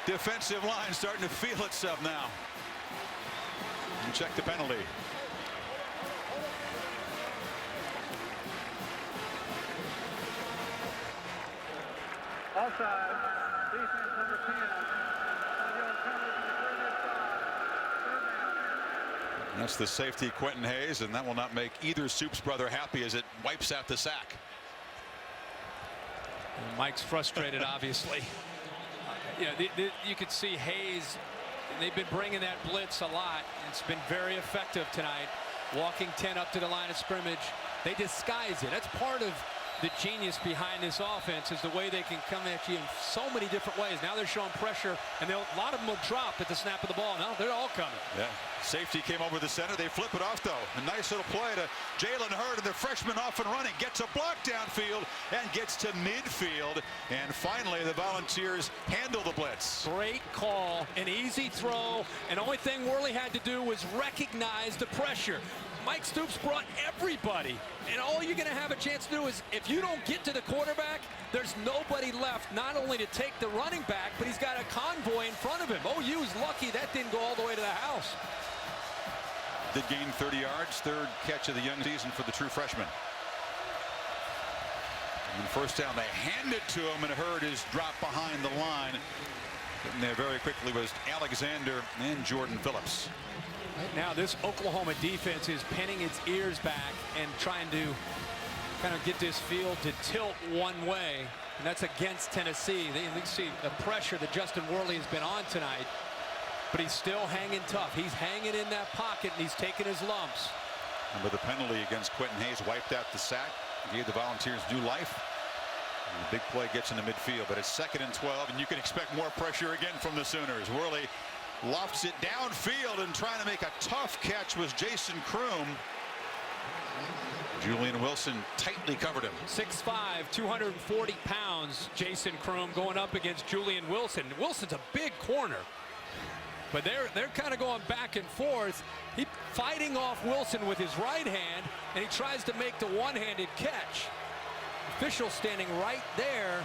defensive line starting to feel itself now. And check the penalty. Offside. Defense number 10. 5-yard penalty from the previous side. Third down. That's the safety, Quentin Hayes, and that will not make either Soup's brother happy as it wipes out the sack. And Mike's frustrated, obviously. You know, you could see Hayes. They've been bringing that blitz a lot. It's been very effective tonight. Walking 10 up to the line of scrimmage. They disguise it. That's part of the genius behind this offense is the way they can come at you in so many different ways. Now they're showing pressure, and a lot of them will drop at the snap of the ball. Now they're all coming. Yeah. Safety came over the center. They flip it off, though. A nice little play to Jalen Hurd, and the freshman off and running. Gets a block downfield and gets to midfield. And finally, the Volunteers handle the blitz. Great call, an easy throw, and the only thing Worley had to do was recognize the pressure. Mike Stoops brought everybody, and all you're going to have a chance to do is, if you don't get to the quarterback, there's nobody left not only to take the running back, but he's got a convoy in front of him. OU's lucky that didn't go all the way to the house. Did gain 30 yards, third catch of the young season for the true freshman. And first down, they hand it to him, and Hurd is dropped behind the line. Getting there very quickly was Alexander and Jordan Phillips. Right now, this Oklahoma defense is pinning its ears back and trying to kind of get this field to tilt one way, and that's against Tennessee. They see the pressure that Justin Worley has been on tonight, but he's still hanging tough. He's hanging in that pocket, and he's taking his lumps. Remember, the penalty against Quentin Hayes wiped out the sack, gave the Volunteers new life. And the big play gets into midfield, but it's 2nd and 12, and you can expect more pressure again from the Sooners. Worley lofts it downfield, and trying to make a tough catch was Jason Kroom. Julian Wilson tightly covered him. 6'5", 240 pounds, Jason Kroom going up against Julian Wilson. Wilson's a big corner, but they're kind of going back and forth. He fighting off Wilson with his right hand, and he tries to make the one-handed catch. Official standing right there.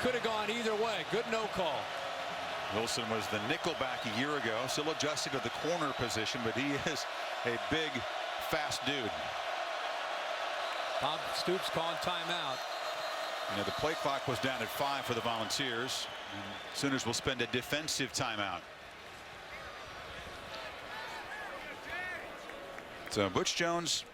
Could have gone either way. Good no call. Wilson was the nickelback a year ago, still adjusting to the corner position, but he is a big, fast dude. Bob Stoops calling timeout. You know, the play clock was down at 5 for the Volunteers. And Sooners will spend a defensive timeout. So Butch Jones,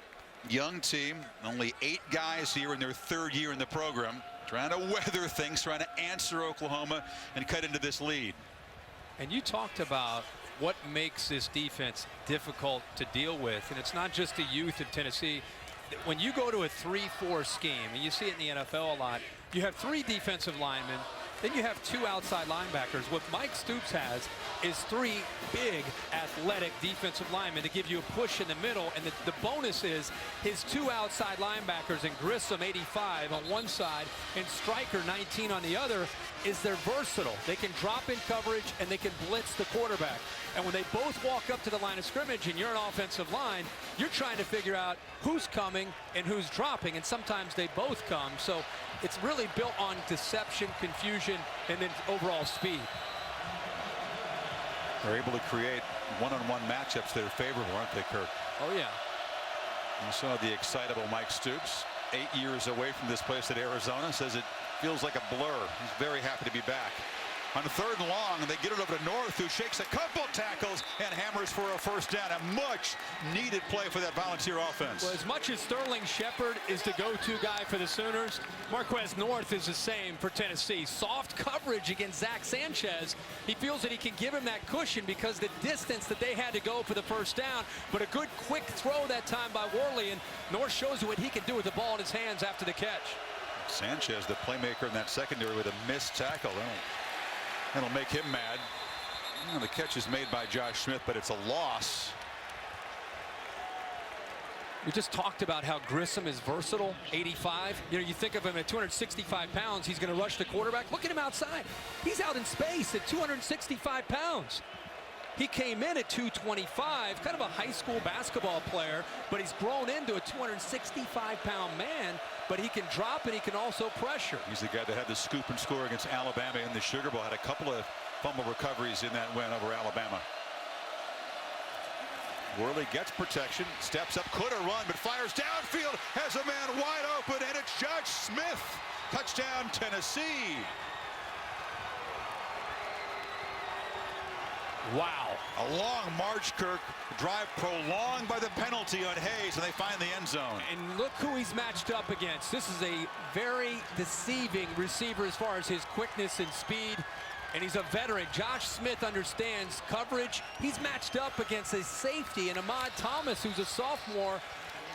young team, only 8 guys here in their 3rd year in the program, trying to weather things, trying to answer Oklahoma and cut into this lead. And you talked about what makes this defense difficult to deal with, and it's not just the youth of Tennessee. When you go to a 3-4 scheme, and you see it in the NFL a lot, you have 3 defensive linemen, then you have 2 outside linebackers. What Mike Stoops has is 3 big athletic defensive linemen to give you a push in the middle, and the bonus is his 2 outside linebackers, and Grissom 85 on one side and Stryker 19 on the other, is they're versatile. They can drop in coverage and they can blitz the quarterback. And when they both walk up to the line of scrimmage and you're an offensive line, you're trying to figure out who's coming and who's dropping, and sometimes they both come. So it's really built on deception, confusion, and then overall speed. They're able to create one-on-one matchups that are favorable, aren't they, Kirk? Oh, yeah. You saw the excitable Mike Stoops, 8 years away from this place at Arizona, says it feels like a blur. He's very happy to be back. On 3rd and long, and they get it over to North, who shakes a couple tackles and hammers for a first down. A much needed play for that Volunteer offense. Well, as much as Sterling Shepard is the go-to guy for the Sooners, Marquez North is the same for Tennessee. Soft coverage against Zach Sanchez. He feels that he can give him that cushion because the distance that they had to go for the first down, but a good quick throw that time by Worley, and North shows you what he can do with the ball in his hands after the catch. Sanchez, the playmaker in that secondary, with a missed tackle. That'll make him mad. You know, the catch is made by Josh Smith, but it's a loss. We just talked about how Grissom is versatile, 85. You know, you think of him at 265 pounds, he's going to rush the quarterback. Look at him outside. He's out in space at 265 pounds. He came in at 225, kind of a high school basketball player, but he's grown into a 265-pound man, but he can drop and he can also pressure. He's the guy that had the scoop and score against Alabama in the Sugar Bowl, had a couple of fumble recoveries in that win over Alabama. Worley gets protection, steps up, could have run, but fires downfield, has a man wide open, and it's Josh Smith. Touchdown, Tennessee. Wow. A long march, Kirk. Drive prolonged by the penalty on Hayes, and they find the end zone. And look who he's matched up against. This is a very deceiving receiver as far as his quickness and speed. And he's a veteran. Josh Smith understands coverage. He's matched up against a safety and Ahmad Thomas, who's a sophomore.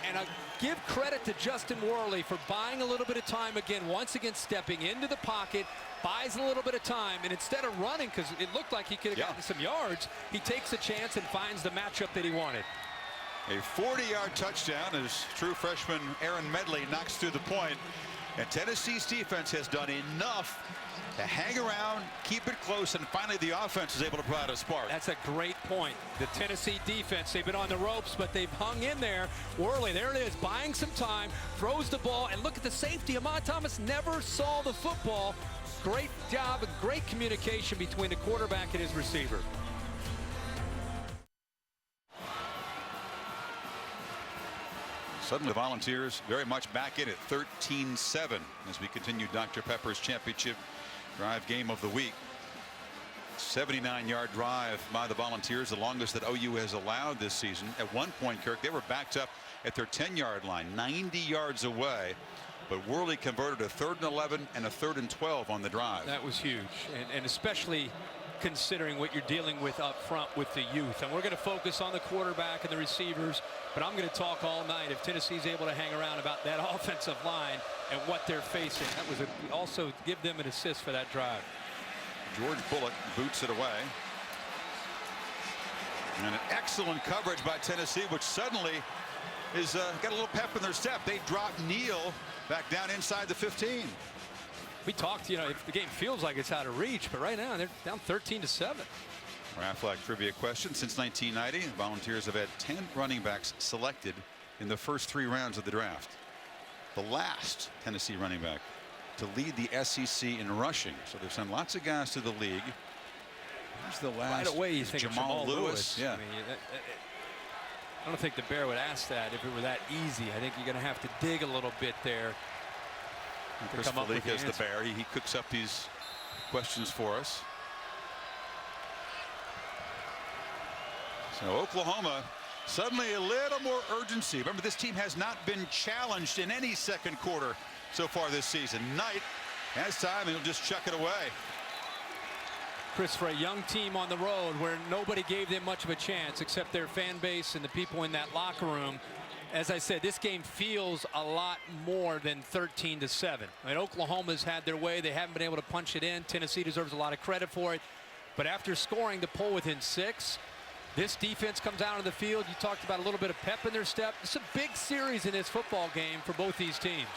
And I give credit to Justin Worley for buying a little bit of time again, once again stepping into the pocket, buys a little bit of time, and instead of running, because it looked like he could have gotten some yards, he takes a chance and finds the matchup that he wanted. A 40-yard touchdown as true freshman Aaron Medley knocks through the point. And Tennessee's defense has done enough to hang around, keep it close, and finally the offense is able to provide a spark. That's a great point. The Tennessee defense, they've been on the ropes, but they've hung in there. Worley, there it is, buying some time, throws the ball, and look at the safety. Ahmad Thomas never saw the football. Great job and great communication between the quarterback and his receiver. Suddenly the Volunteers very much back in it, 13-7 as we continue Dr. Pepper's championship drive game of the week. 79-yard drive by the Volunteers, the longest that OU has allowed this season. At one point, Kirk, they were backed up at their 10-yard line, 90 yards away. But Worley converted a 3rd and 11 and a 3rd and 12 on the drive. That was huge, and especially considering what you're dealing with up front with the youth. And we're going to focus on the quarterback and the receivers, but I'm going to talk all night if Tennessee's able to hang around about that offensive line and what they're facing. That was also give them an assist for that drive. George Bullock boots it away. And an excellent coverage by Tennessee, which suddenly is got a little pep in their step. They drop Neal back down inside the 15. We talked, you know, if the game feels like it's out of reach, but right now they're down 13-7. Our Aflac trivia question: since 1990, the Volunteers have had 10 running backs selected in the first 3 rounds of the draft. The last Tennessee running back to lead the SEC in rushing. So they've sent lots of guys to the league. Who's the last? Right away you think Jamal Lewis. Yeah. I mean, I don't think the Bear would ask that if it were that easy. I think you're going to have to dig a little bit there. Chris Felica is the Bear. He cooks up these questions for us. So Oklahoma suddenly a little more urgency. Remember, this team has not been challenged in any second quarter so far this season. Knight has time and he'll just chuck it away. Chris, for a young team on the road where nobody gave them much of a chance except their fan base and the people in that locker room, as I said, this game feels a lot more than 13-7. I mean, Oklahoma's had their way. They haven't been able to punch it in. Tennessee deserves a lot of credit for it. But after scoring the pull within 6, this defense comes out on the field. You talked about a little bit of pep in their step. It's a big series in this football game for both these teams.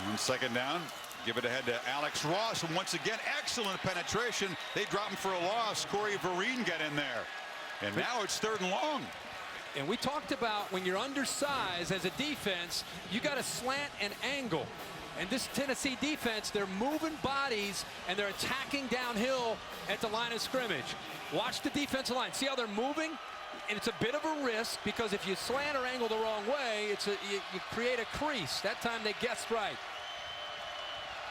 And 2nd down. Give it ahead to Alex Ross, and once again excellent penetration. They drop him for a loss. Corey Vereen got in there, and now it's 3rd and long. And we talked about when you're undersized as a defense, you got to slant and angle. And this Tennessee defense, they're moving bodies and they're attacking downhill at the line of scrimmage. Watch the defensive line. See how they're moving? And it's a bit of a risk because if you slant or angle the wrong way, you create a crease. That time they guessed right.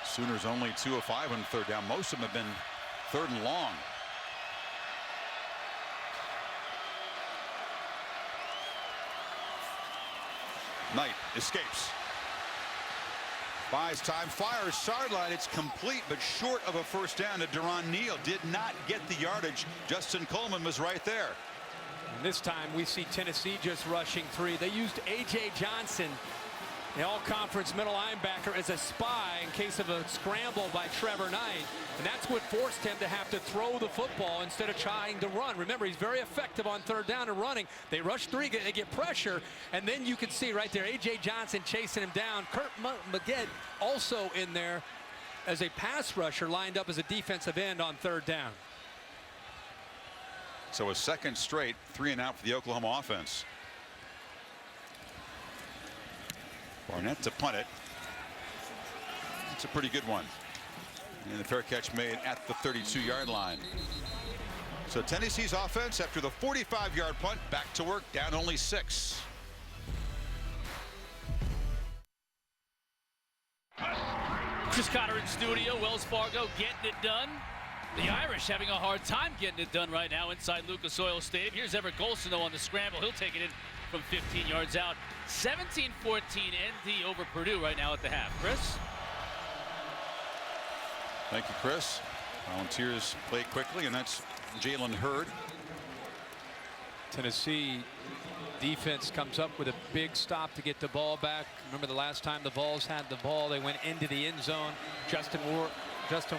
Sooners only 2 of 5 on 3rd down. Most of them have been 3rd and long. Knight escapes. Buys time, fires sideline. It's complete, but short of a 1st down to Deron Neal. Did not get the yardage. Justin Coleman was right there. And this time we see Tennessee just rushing 3. They used A.J. Johnson, the all-conference middle linebacker, as a spy in case of a scramble by Trevor Knight. And that's what forced him to have to throw the football instead of trying to run. Remember, he's very effective on 3rd down and running. They rush 3, they get pressure, and then you can see right there A.J. Johnson chasing him down. Kurt Magid also in there as a pass rusher lined up as a defensive end on 3rd down. So a 2nd straight 3 and out for the Oklahoma offense. Barnett to punt it. It's a pretty good one. And the fair catch made at the 32-yard line. So Tennessee's offense, after the 45-yard punt, back to work, down only 6. Chris Cotter in studio. Wells Fargo getting it done. The Irish having a hard time getting it done right now inside Lucas Oil Stadium. Here's Everett Golson, though, on the scramble. He'll take it in from 15 yards out. 17-14 ND over Purdue right now at the half. Chris? Thank you, Chris. Volunteers play quickly, and that's Jalen Hurd. Tennessee defense comes up with a big stop to get the ball back. Remember the last time the Vols had the ball, they went into the end zone. Justin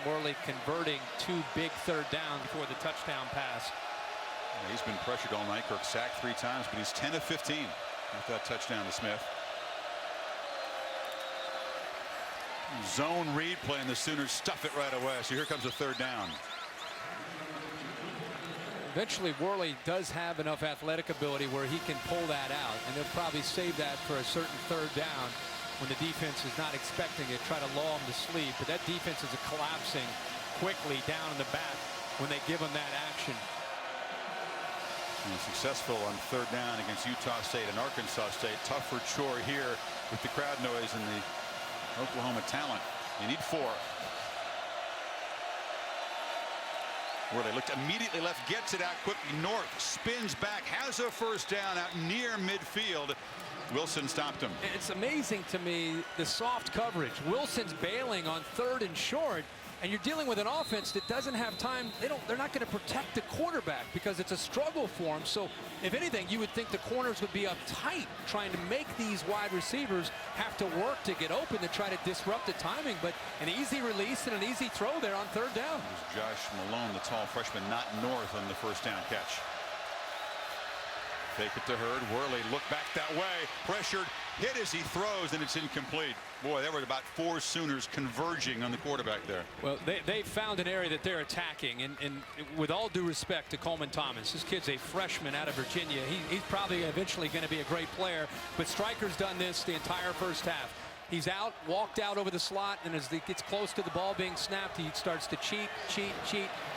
Worley converting 2 big third downs before the touchdown pass. Yeah, he's been pressured all night. Kirk sacked 3 times, but he's 10 of 15 with that touchdown to Smith. Zone read play, and the Sooners stuff it right away. So here comes a third down. Eventually, Worley does have enough athletic ability where he can pull that out, and they'll probably save that for a certain third down when the defense is not expecting it, try to lull him to sleep. But that defense is collapsing quickly down in the back when they give him that action. And successful on third down against Utah State and Arkansas State. Tougher chore here with the crowd noise and the Oklahoma talent. You need 4. Worley looked immediately left, gets it out quickly north, spins back, has a first down out near midfield. Wilson stopped him. It's amazing to me the soft coverage. Wilson's bailing on 3rd and short, and you're dealing with an offense that doesn't have time. They're not going to protect the quarterback because it's a struggle for him. So if anything, you would think the corners would be uptight trying to make these wide receivers have to work to get open to try to disrupt the timing. But an easy release and an easy throw there on third down. Josh Malone, the tall freshman, not north on the first down catch. Fake it to Hurd. Worley look back that way. Pressured, hit as he throws, and it's incomplete. Boy, there were about 4 Sooners converging on the quarterback there. Well, they found an area that they're attacking, and with all due respect to Coleman Thomas, this kid's a freshman out of Virginia. He's probably eventually going to be a great player, but Stryker's done this the entire first half. He's out, walked out over the slot, and as he gets close to the ball being snapped, he starts to cheat,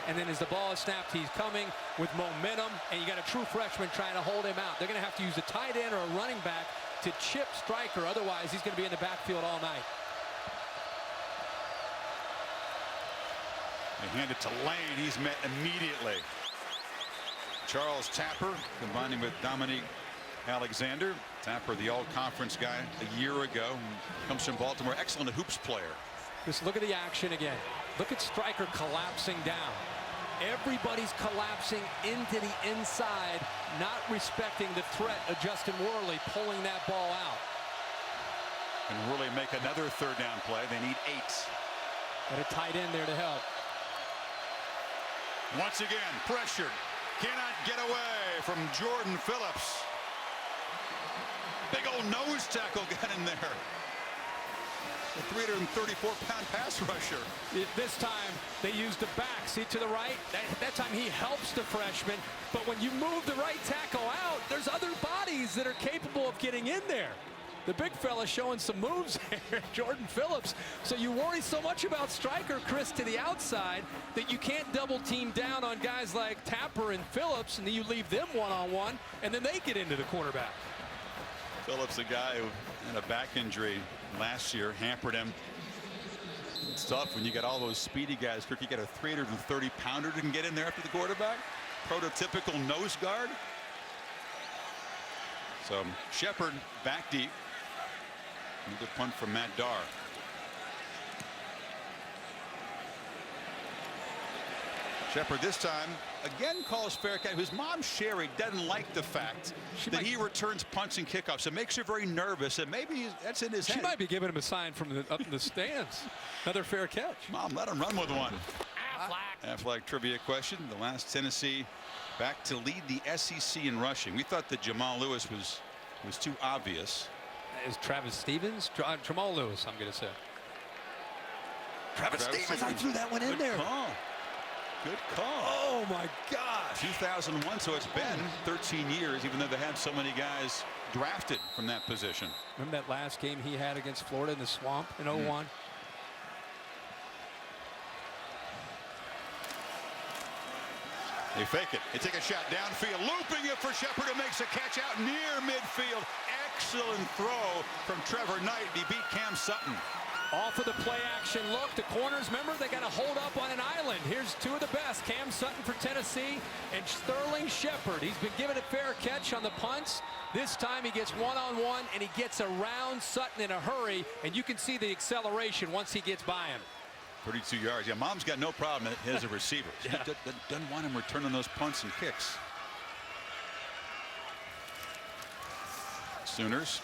and then as the ball is snapped, he's coming with momentum, and you got a true freshman trying to hold him out. They're going to have to use a tight end or a running back to chip Stryker, otherwise he's going to be in the backfield all night. They hand it to Lane. He's met immediately. Charles Tapper combining with Dominique Alexander. Tapper, the all-conference guy a year ago, comes from Baltimore. Excellent hoops player. Just look at the action again. Look at Stryker collapsing down. Everybody's collapsing into the inside, not respecting the threat of Justin Worley pulling that ball out. Can Worley make another third down play? They need 8. Got a tight end there to help. Once again, pressured. Cannot get away from Jordan Phillips. Big old nose tackle got in there. A 334-pound pass rusher. This time they used the back. See to the right? That time he helps the freshman. But when you move the right tackle out, there's other bodies that are capable of getting in there. The big fella showing some moves here, Jordan Phillips. So you worry so much about Stryker, Chris, to the outside that you can't double team down on guys like Tapper and Phillips, and then you leave them one-on-one, and then they get into the quarterback. Phillips, a guy who had a back injury last year, hampered him. It's tough when you got all those speedy guys. Kirk, you got a 330-pounder who can get in there after the quarterback. Prototypical nose guard. So Shepard back deep. Another punt from Matt Darr. Shepard this time again calls fair catch. His mom Sherry doesn't like the fact that he returns punts and kickoffs. It makes her very nervous, and maybe that's in his head. She might be giving him a sign from up in the stands. Another fair catch. Mom, let him run with one. Aflac trivia question. The last Tennessee back to lead the SEC in rushing. We thought that Jamal Lewis was too obvious. Is Travis Stevens? Jamal Lewis, I'm going to say. Travis Stevens, I threw that one in there. Call. Good call. Oh, my gosh. 2001, so it's been 13 years, even though they had so many guys drafted from that position. Remember that last game he had against Florida in the swamp in 01? They fake it. They take a shot downfield, looping it for Shepard, who makes a catch out near midfield. Excellent throw from Trevor Knight. He beat Cam Sutton. Off of the play action look. The corners, remember, they got to hold up on an island. Here's 2 of the best. Cam Sutton for Tennessee and Sterling Shepard. He's been given a fair catch on the punts. This time he gets one-on-one, and he gets around Sutton in a hurry, and you can see the acceleration once he gets by him. 32 yards. Yeah, Mom's got no problem as a receiver. She doesn't want him returning those punts and kicks. Sooners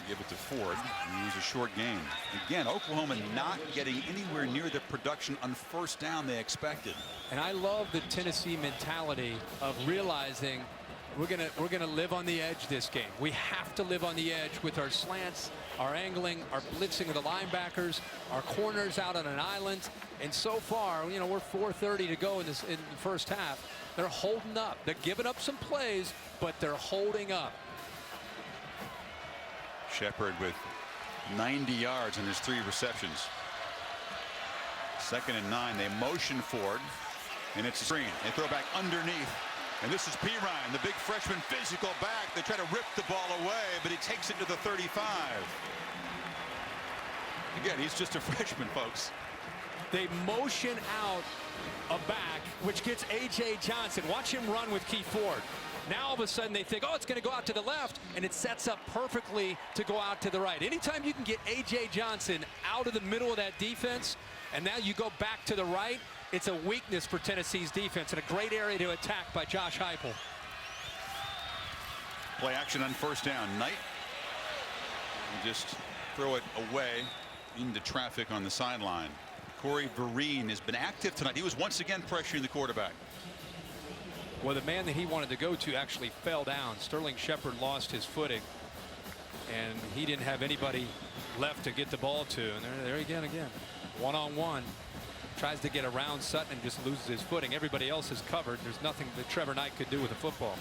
give it to Ford and use a short gain. Again, Oklahoma not getting anywhere near the production on first down they expected. And I love the Tennessee mentality of realizing we're gonna live on the edge this game. We have to live on the edge with our slants, our angling, our blitzing of the linebackers, our corners out on an island. And so far, you know, we're 4:30 to go in the first half. They're holding up. They're giving up some plays, but they're holding up. Shepard with 90 yards in his 3 receptions. 2nd and 9. They motion Ford, and it's a screen. They throw back underneath. And this is Perine, the big freshman physical back. They try to rip the ball away, but he takes it to the 35. Again, he's just a freshman, folks. They motion out a back, which gets A.J. Johnson. Watch him run with Keith Ford. Now all of a sudden they think, oh, it's going to go out to the left, and it sets up perfectly to go out to the right. Anytime you can get A.J. Johnson out of the middle of that defense, and now you go back to the right, it's a weakness for Tennessee's defense and a great area to attack by Josh Heupel. Play action on first down. Knight. And just throw it away into traffic on the sideline. Corey Vereen has been active tonight. He was once again pressuring the quarterback. Well, the man that he wanted to go to actually fell down. Sterling Shepard lost his footing, and he didn't have anybody left to get the ball to. And there again, one-on-one. Tries to get around Sutton and just loses his footing. Everybody else is covered. There's nothing that Trevor Knight could do with a football.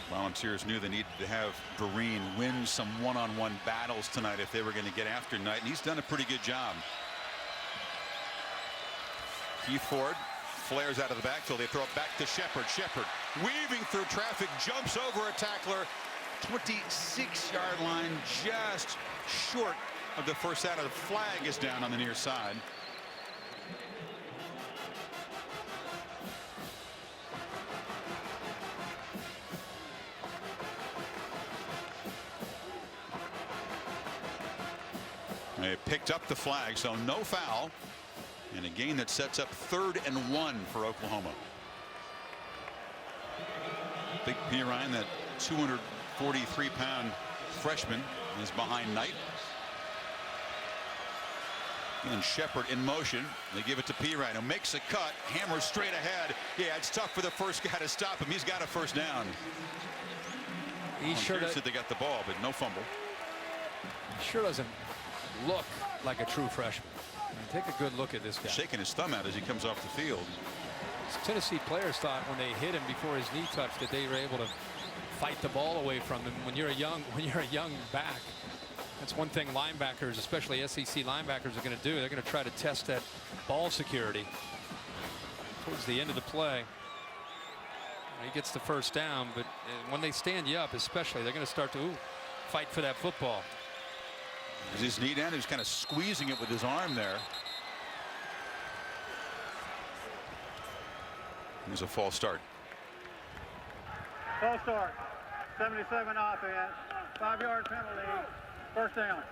Volunteers knew they needed to have Vereen win some one-on-one battles tonight if they were going to get after Knight, and he's done a pretty good job. Keith Ford flares out of the backfield. They throw it back to Shepard. Shepard weaving through traffic, jumps over a tackler. 26-yard line, just short of the first out. The flag is down on the near side. They picked up the flag, so no foul. And a gain that sets up 3rd and 1 for Oklahoma. Big Perine, that 243-pound freshman, is behind Knight. And Shepard in motion. They give it to Perine, who makes a cut, hammers straight ahead. Yeah, it's tough for the first guy to stop him. He's got a first down. He sure said they got the ball, but no fumble. He sure doesn't look like a true freshman. I mean, take a good look at this guy. Shaking his thumb out as he comes off the field. Tennessee players thought when they hit him before his knee touched that they were able to fight the ball away from him. When you're a young back, that's one thing linebackers, especially SEC linebackers, are going to do. They're going to try to test that ball security. Towards the end of the play, he gets the first down, but when they stand you up, especially, they're going to start to fight for that football. Is his knee down? He was kind of squeezing it with his arm there. It was a false start. False start. 77 offense. 5-yard penalty. First down.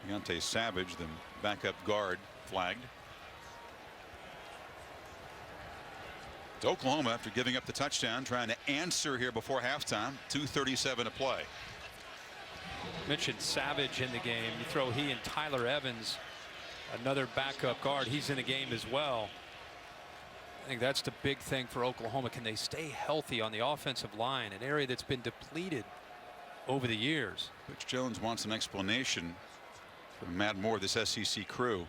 Deontay Savage, the backup guard, flagged. It's Oklahoma, after giving up the touchdown, trying to answer here before halftime. 2:37 to play. Mentioned Savage in the game. You throw he and Tyler Evans, another backup guard. He's in the game as well. I think that's the big thing for Oklahoma. Can they stay healthy on the offensive line, an area that's been depleted over the years? Coach Jones wants an explanation from Matt Moore, this SEC crew.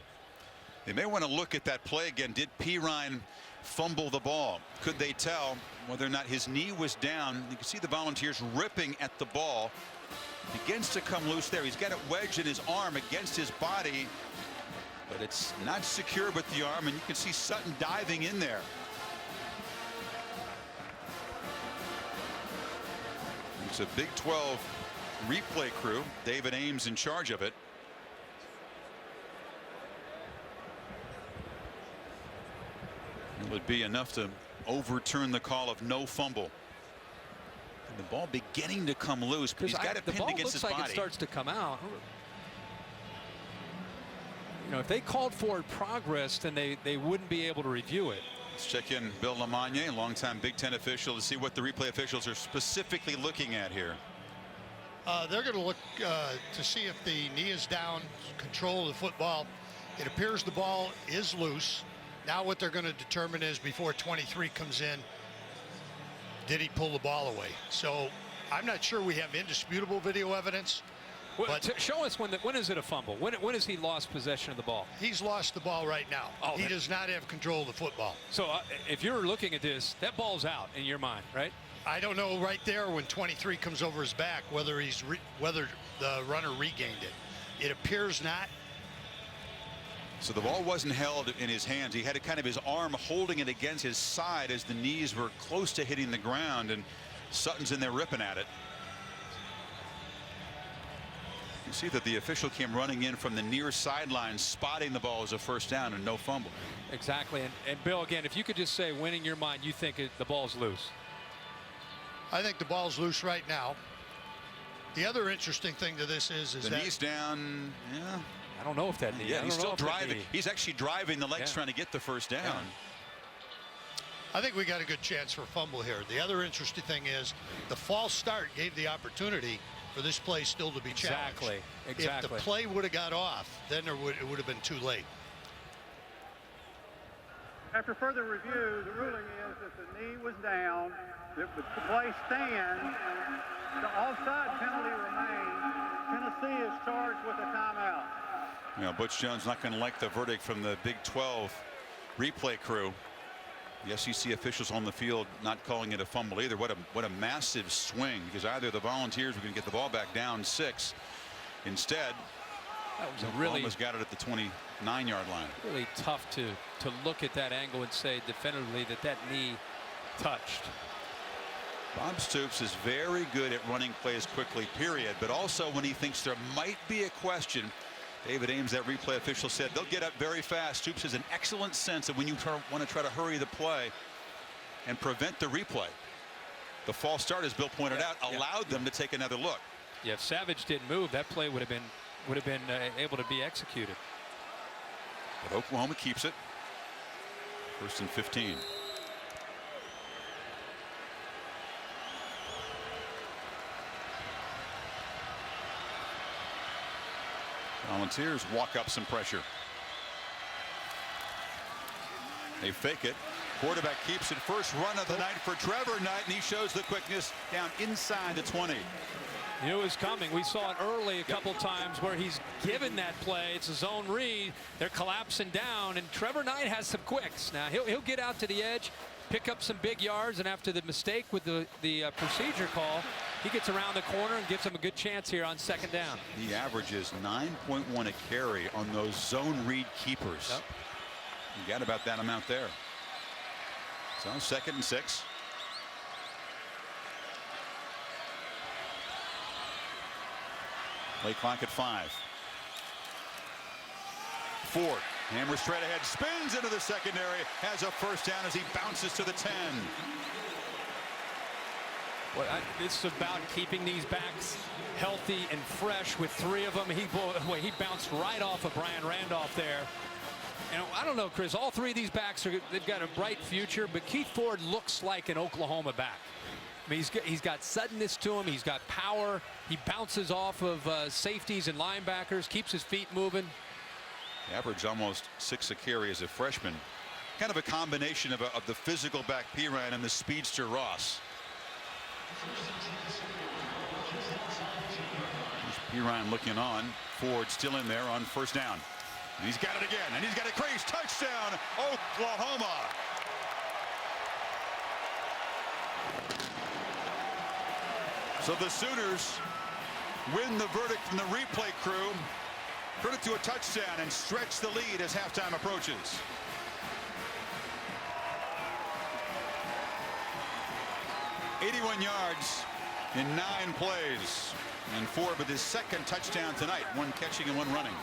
They may want to look at that play again. Did Perine fumble the ball? Could they tell whether or not his knee was down? You can see the Volunteers ripping at the ball. Begins to come loose there. He's got it wedged in his arm against his body, but it's not secure with the arm, and you can see Sutton diving in there. It's a Big 12 replay crew. David Ames in charge of it. It would be enough to overturn the call of no fumble. The ball beginning to come loose, but he's got it pinned against his body. The ball looks like it starts to come out. You know, if they called forward progress, then they wouldn't be able to review it. Let's check in Bill LeMonnier, longtime Big Ten official, to see what the replay officials are specifically looking at here. They're going to look to see if the knee is down, control of the football. It appears the ball is loose. Now what they're going to determine is, before 23 comes in, did he pull the ball away? So I'm not sure we have indisputable video evidence. Well, but show us when is it a fumble? When has he lost possession of the ball? He's lost the ball right now. Oh, he does not have control of the football. So if you're looking at this, that ball's out in your mind, right? I don't know right there when 23 comes over his back whether whether the runner regained it. It appears not. So the ball wasn't held in his hands. He had kind of his arm holding it against his side as the knees were close to hitting the ground, and Sutton's in there ripping at it. You see that the official came running in from the near sideline, spotting the ball as a first down and no fumble. Exactly. And Bill, again, if you could just say, when in your mind you think the ball's loose. I think the ball's loose right now. The other interesting thing to this is the that knee's down. Yeah. I don't know if that knee. Yeah, he's still driving. He's actually driving the legs, trying to get the first down. Yeah. I think we got a good chance for a fumble here. The other interesting thing is the false start gave the opportunity for this play still to be challenged. Exactly. If the play would have got off, then it would have been too late. After further review, the ruling is that the knee was down, that the play stands, the offside penalty remains. Tennessee is charged with a timeout. You know, Butch Jones not going to like the verdict from the Big 12 replay crew. The SEC officials on the field not calling it a fumble either. What a massive swing, because either the Volunteers were going to get the ball back down 6. Instead, that was a really almost got it at the 29-yard line. Really tough to look at that angle and say definitively that knee touched. Bob Stoops is very good at running plays quickly, period, but also when he thinks there might be a question. David Ames, that replay official, said they'll get up very fast. Stoops has an excellent sense of when you want to try to hurry the play and prevent the replay. The false start, as Bill pointed out, allowed them to take another look. Yeah, if Savage didn't move, that play would have been able to be executed. But Oklahoma keeps it. 1st and 15. Volunteers walk up some pressure. They fake it. Quarterback keeps it. First run of the night for Trevor Knight, and he shows the quickness down inside the 20. He knew it was coming. We saw it early a couple times where he's given that play. It's a zone read. They're collapsing down, and Trevor Knight has some quicks. Now he'll get out to the edge, pick up some big yards, and after the mistake with the procedure call, he gets around the corner and gives him a good chance here on 2nd down. He averages 9.1 a carry on those zone read keepers. Yep. You got about that amount there. So 2nd and 6. Play clock at 5. Ford hammers straight ahead, spins into the secondary, has a first down as he bounces to the 10. Well, it's about keeping these backs healthy and fresh. With 3 of them, he bounced right off of Brian Randolph there. And I don't know, Chris, all 3 of these backs they've got a bright future, but Keith Ford looks like an Oklahoma back. I mean, he's got suddenness to him. He's got power. He bounces off of safeties and linebackers, keeps his feet moving. Average almost 6 a carry as a freshman. Kind of a combination of the physical back Piran and the speedster Ross. Piran looking on. Ford still in there on 1st down. And he's got it again, and he's got a crease. Touchdown, Oklahoma. So the Sooners win the verdict from the replay crew. Turn it to a touchdown and stretch the lead as halftime approaches. .81 yards in 9 plays. And Ford with his 2nd touchdown tonight. 1 catching and 1 running.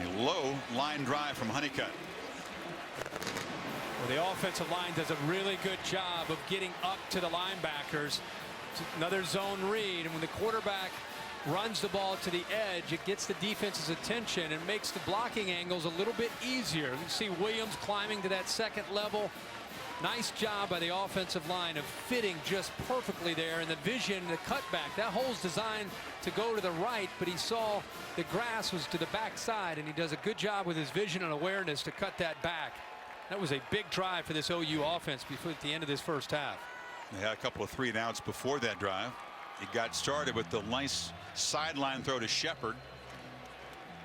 A low line drive from Honeycutt. Well, The offensive line does a really good job of getting up to the linebackers. Another zone read, and when the quarterback runs the ball to the edge, it gets the defense's attention and makes the blocking angles a little bit easier. You see Williams climbing to that second level. Nice job by the offensive line of fitting just perfectly there, and the vision, the cutback. That hole's designed to go to the right, but he saw the grass was to the backside, and he does a good job with his vision and awareness to cut that back. That was a big drive for this OU offense before at the end of this first half. They had a couple of 3-and-outs before that drive. It got started with the nice sideline throw to Shepard.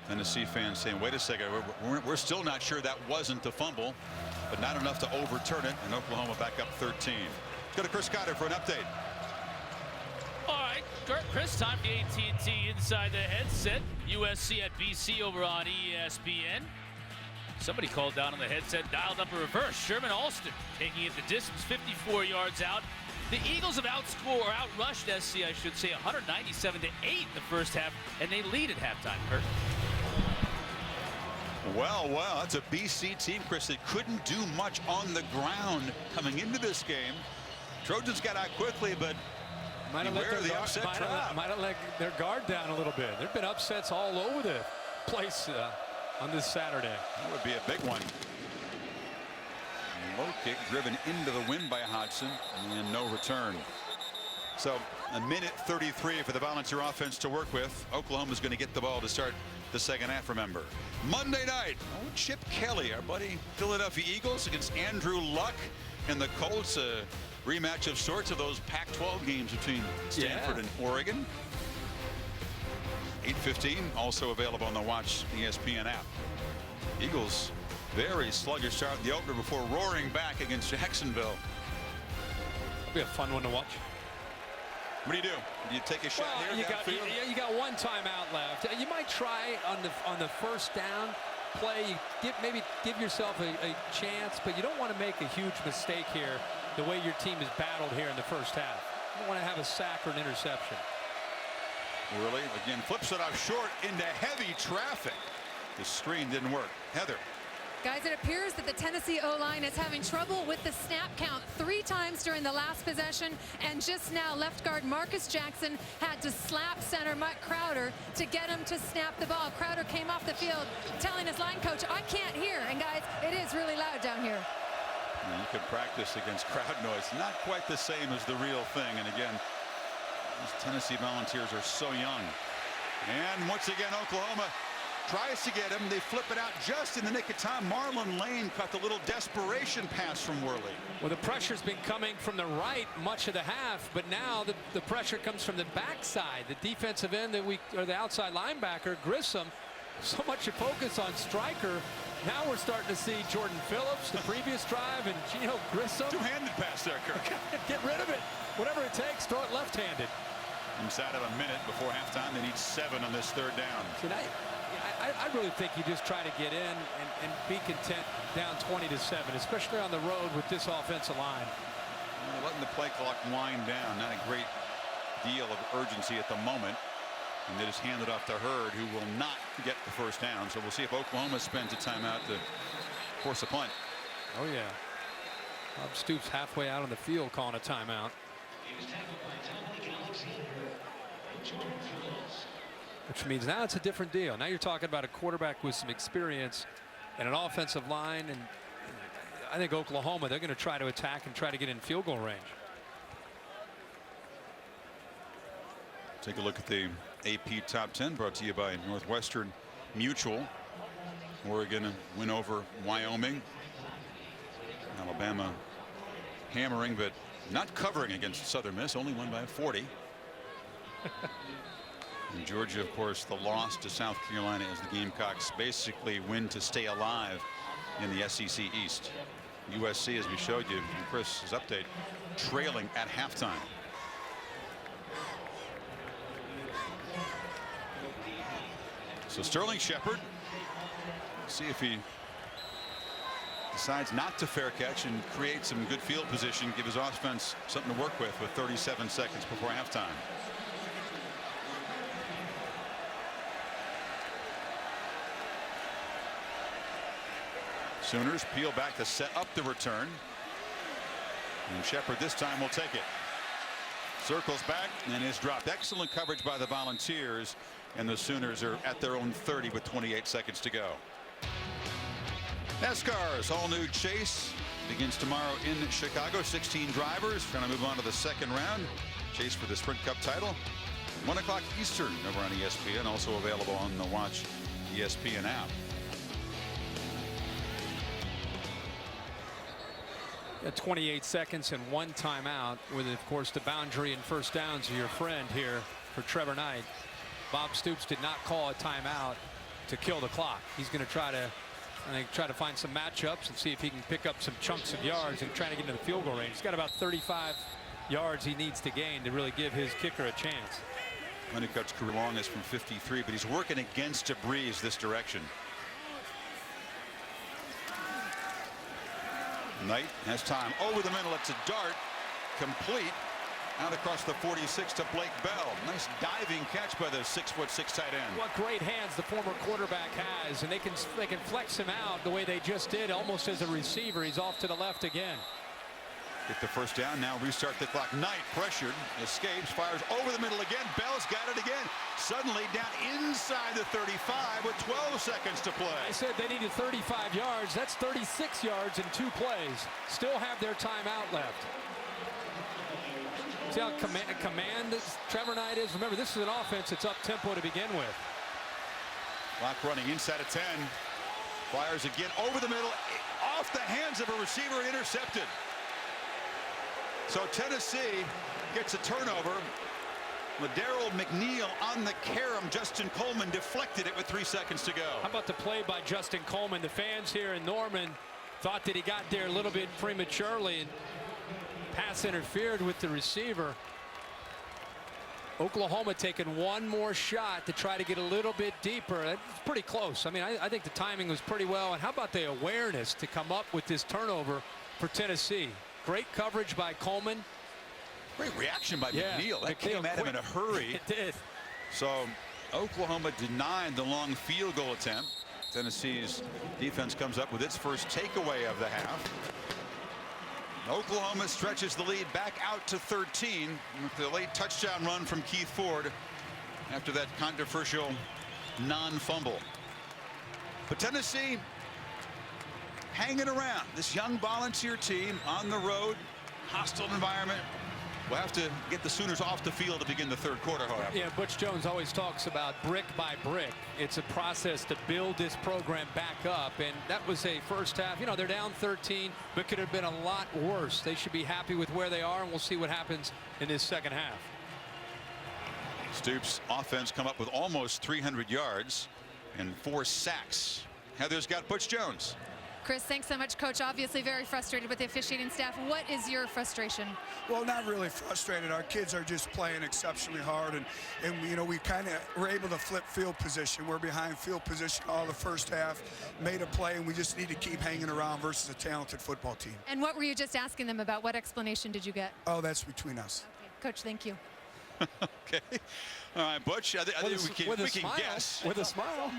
Tennessee fans saying, wait a second, we're still not sure that wasn't the fumble, but not enough to overturn it, and Oklahoma back up 13. Let's go to Chris Cotter for an update. All right, Chris, time for the AT&T Inside the Headset. USC at BC over on ESPN. Somebody called down on the headset, dialed up a reverse. Sherman Alston taking it the distance, 54 yards out. The Eagles have outrushed SC, I should say, 197-8 in the first half, and they lead at halftime. Kurt. Well, that's a BC team, Chris, that couldn't do much on the ground coming into this game. Trojans got out quickly, but might have let their guard down a little bit. There have been upsets all over the place on this Saturday. That would be a big one. Low kick driven into the wind by Hodgson, and no return. So a minute 33 for the Volunteer offense to work with. Oklahoma's going to get the ball to start the second half, remember. Monday night, Chip Kelly, our buddy Philadelphia Eagles against Andrew Luck and the Colts. A rematch of sorts of those Pac-12 games between Stanford and Oregon. 8:15, also available on the Watch ESPN app. Eagles, very sluggish start in the opener before roaring back against Jacksonville. It'll be a fun one to watch. What do? Do you take a shot here? You got one timeout left. You might try on the first down play. You maybe give yourself a chance, but you don't want to make a huge mistake here the way your team is battled here in the first half. You don't want to have a sack or an interception. Really? Again, flips it off short into heavy traffic. The screen didn't work. Heather. Guys, it appears that the Tennessee O-line is having trouble with the snap count 3 times during the last possession, and just now left guard Marcus Jackson had to slap center Mike Crowder to get him to snap the ball. Crowder came off the field telling his line coach, I can't hear. And guys, it is really loud down here. You could practice against crowd noise. Not quite the same as the real thing. And again, these Tennessee Volunteers are so young. And once again, Oklahoma tries to get him. They flip it out just in the nick of time. Marlon Lane caught the little desperation pass from Worley. Well, the pressure's been coming from the right much of the half, but now the pressure comes from the backside. The defensive end or the outside linebacker, Grissom, so much focus on Stryker. Now we're starting to see Jordan Phillips, the previous drive, and Gino Grissom. Two-handed pass there, Kirk. Get rid of it. Whatever it takes, throw it left-handed. Inside of a minute before halftime, they need 7 on this third down. Tonight, I really think you just try to get in and be content down 20-7, especially on the road with this offensive line. Letting the play clock wind down. Not a great deal of urgency at the moment. And they just hand it off to Hurd, who will not get the first down. So we'll see if Oklahoma spends a timeout to force a punt. Oh, yeah. Bob Stoops halfway out on the field calling a timeout. Which means now it's a different deal. Now you're talking about a quarterback with some experience and an offensive line. And I think Oklahoma, they're going to try to attack and try to get in field goal range. Take a look at the AP Top 10 brought to you by Northwestern Mutual. Oregon win over Wyoming. Alabama hammering, but not covering against Southern Miss. Only won by 40. And Georgia, of course, the loss to South Carolina as the Gamecocks basically win to stay alive in the SEC East. USC, as we showed you in Chris's update, trailing at halftime. So Sterling Shepard, see if he decides not to fair catch and create some good field position, give his offense something to work with 37 seconds before halftime. Sooners peel back to set up the return. And Shepard this time will take it. Circles back and is dropped. Excellent coverage by the Volunteers, and the Sooners are at their own 30 with 28 seconds to go. NASCAR's all-new chase begins tomorrow in Chicago. 16 drivers trying to move on to the second round. Chase for the Sprint Cup title. 1 o'clock Eastern over on ESPN. Also available on the Watch ESPN app. Got 28 seconds and 1 timeout, with, of course, the boundary and first downs are your friend here for Trevor Knight. Bob Stoops did not call a timeout to kill the clock. He's going to try to find some matchups and see if he can pick up some chunks of yards and try to get into the field goal range. He's got about 35 yards he needs to gain to really give his kicker a chance. Honeycutt's career longest from 53, but he's working against a breeze this direction. Knight has time over the middle. It's a dart, complete, out across the 46 to Blake Bell. Nice diving catch by the 6'6" tight end. What great hands the former quarterback has, and they can flex him out the way they just did, almost as a receiver. He's off to the left again. Get the first down. Now restart the clock. Knight pressured, escapes, fires over the middle again. Bell's got it again. Suddenly down inside the 35 with 12 seconds to play. I said they needed 35 yards. That's 36 yards in 2 plays. Still have their timeout left. See how command Trevor Knight is? Remember, this is an offense that's up tempo to begin with. Clock running inside of 10. Fires again over the middle, off the hands of a receiver, intercepted. So Tennessee gets a turnover. Daryl McNeil on the carom. Justin Coleman deflected it with 3 seconds to go. How about the play by Justin Coleman? The fans here in Norman thought that he got there a little bit prematurely, and pass interfered with the receiver. Oklahoma taking one more shot to try to get a little bit deeper. That's pretty close. I mean, I think the timing was pretty well. And how about the awareness to come up with this turnover for Tennessee? Great coverage by Coleman. Great reaction by McNeil. That came at him in a hurry. It did. So Oklahoma denied the long field goal attempt. Tennessee's defense comes up with its first takeaway of the half. Oklahoma stretches the lead back out to 13 with the late touchdown run from Keith Ford after that controversial non-fumble. But Tennessee hanging around. This young Volunteer team on the road, hostile environment. We'll have to get the Sooners off the field to begin the third quarter, however. Yeah, Butch Jones always talks about brick by brick. It's a process to build this program back up, and that was a first half. You know, they're down 13, but could have been a lot worse. They should be happy with where they are, and we'll see what happens in this second half. Stoops' offense come up with almost 300 yards and 4 sacks. Heather's got Butch Jones. Chris, thanks so much, Coach. Obviously very frustrated with the officiating staff. What is your frustration? Well, not really frustrated. Our kids are just playing exceptionally hard, and you know, we kind of were able to flip field position. We're behind field position all the first half, made a play, and we just need to keep hanging around versus a talented football team. And what were you just asking them about? What explanation did you get? Oh, that's between us. Okay. Coach, thank you. Okay. All right, Butch, I think we can guess. With a smile.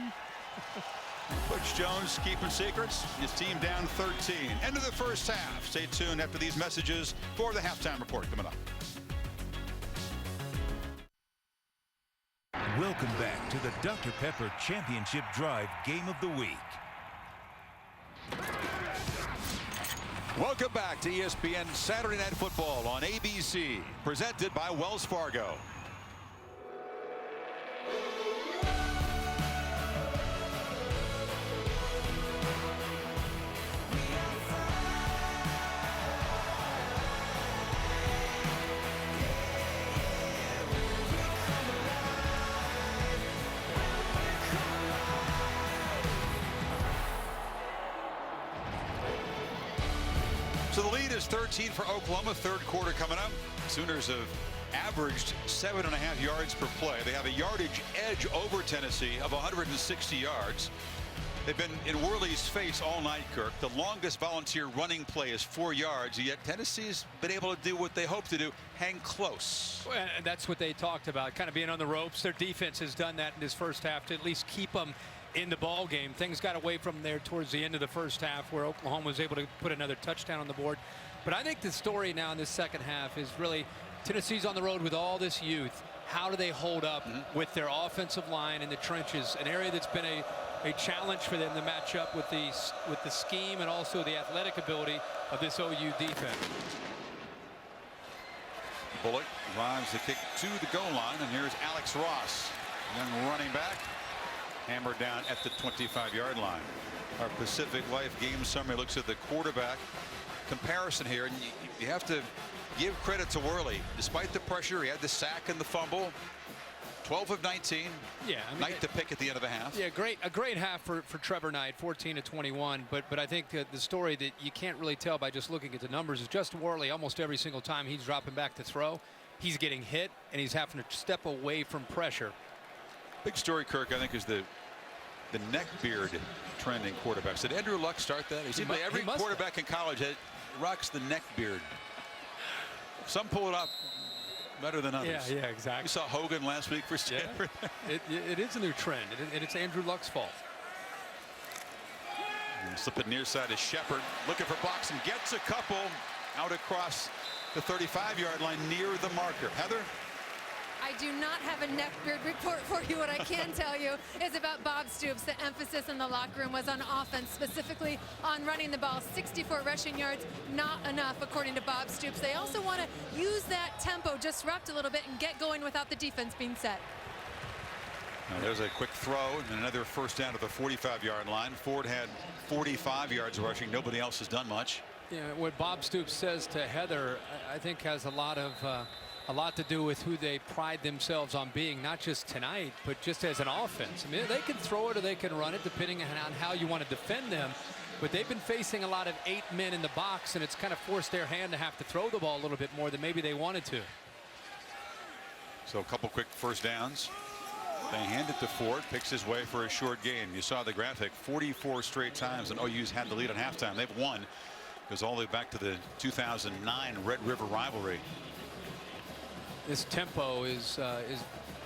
Butch Jones keeping secrets. His team down 13. End of the first half. Stay tuned after these messages for the halftime report coming up. Welcome back to the Dr. Pepper Championship Drive Game of the Week. Welcome back to ESPN Saturday Night Football on ABC, presented by Wells Fargo. So the lead is 13 for Oklahoma. Third quarter coming up. Sooners have averaged 7.5 yards per play. They have a yardage edge over Tennessee of 160 yards. They've been in Worley's face all night, Kirk. The longest Volunteer running play is 4 yards, yet Tennessee's been able to do what they hope to do, hang close. Well, and that's what they talked about, kind of being on the ropes. Their defense has done that in this first half to at least keep them in the ball game. Things got away from there towards the end of the first half, where Oklahoma was able to put another touchdown on the board. But I think the story now in this second half is really Tennessee's on the road with all this youth. How do they hold up with their offensive line in the trenches, an area that's been a challenge for them to match up with the scheme and also the athletic ability of this OU defense. Bullock drives the kick to the goal line, and here's Alex Ross, young running back, hammered down at the 25-yard line. Our Pacific Life game summary looks at the quarterback comparison here, and you have to give credit to Worley. Despite the pressure, he had the sack and the fumble. 12 of 19. Yeah, I mean, Knight the pick at the end of the half. Yeah, a great half for Trevor Knight, 14 to 21. But I think the story that you can't really tell by just looking at the numbers is Justin Worley. Almost every single time he's dropping back to throw, he's getting hit and he's having to step away from pressure. Big story, Kirk, I think, is the neck beard trend in quarterbacks. Did Andrew Luck start that? Every quarterback in college rocks the neck beard. Some pull it up better than others. Yeah, exactly. You saw Hogan last week for Stanford. Yeah. It is a new trend, and it's Andrew Luck's fault. Slip it near side to Shepard, looking for blocks and gets a couple out across the 35-yard line near the marker. Heather? I do not have a neckbeard report for you. What I can tell you is about Bob Stoops. The emphasis in the locker room was on offense, specifically on running the ball. 64 rushing yards, not enough, according to Bob Stoops. They also want to use that tempo, disrupt a little bit, and get going without the defense being set. Now there's a quick throw and another first down to the 45-yard line. Ford had 45 yards rushing. Nobody else has done much. Yeah, what Bob Stoops says to Heather, I think, has a lot to do with who they pride themselves on being, not just tonight, but just as an offense. I mean, they can throw it or they can run it, depending on how you want to defend them. But they've been facing a lot of 8 men in the box, and it's kind of forced their hand to have to throw the ball a little bit more than maybe they wanted to. So a couple quick first downs. They hand it to Ford, picks his way for a short gain. You saw the graphic, 44 straight times, and OU's had the lead at halftime. They've won. Goes all the way back to the 2009 Red River rivalry. This tempo is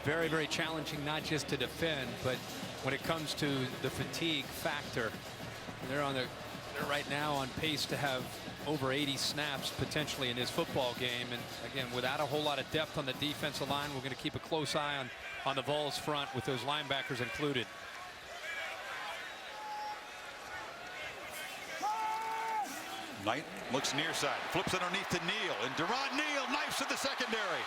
very, very challenging, not just to defend, but when it comes to the fatigue factor. They're right now on pace to have over 80 snaps potentially in this football game, and again, without a whole lot of depth on the defensive line, we're going to keep a close eye on the Vols front with those linebackers included. Knight looks near side, flips underneath to Neal, and Durant Neal knifes at the secondary.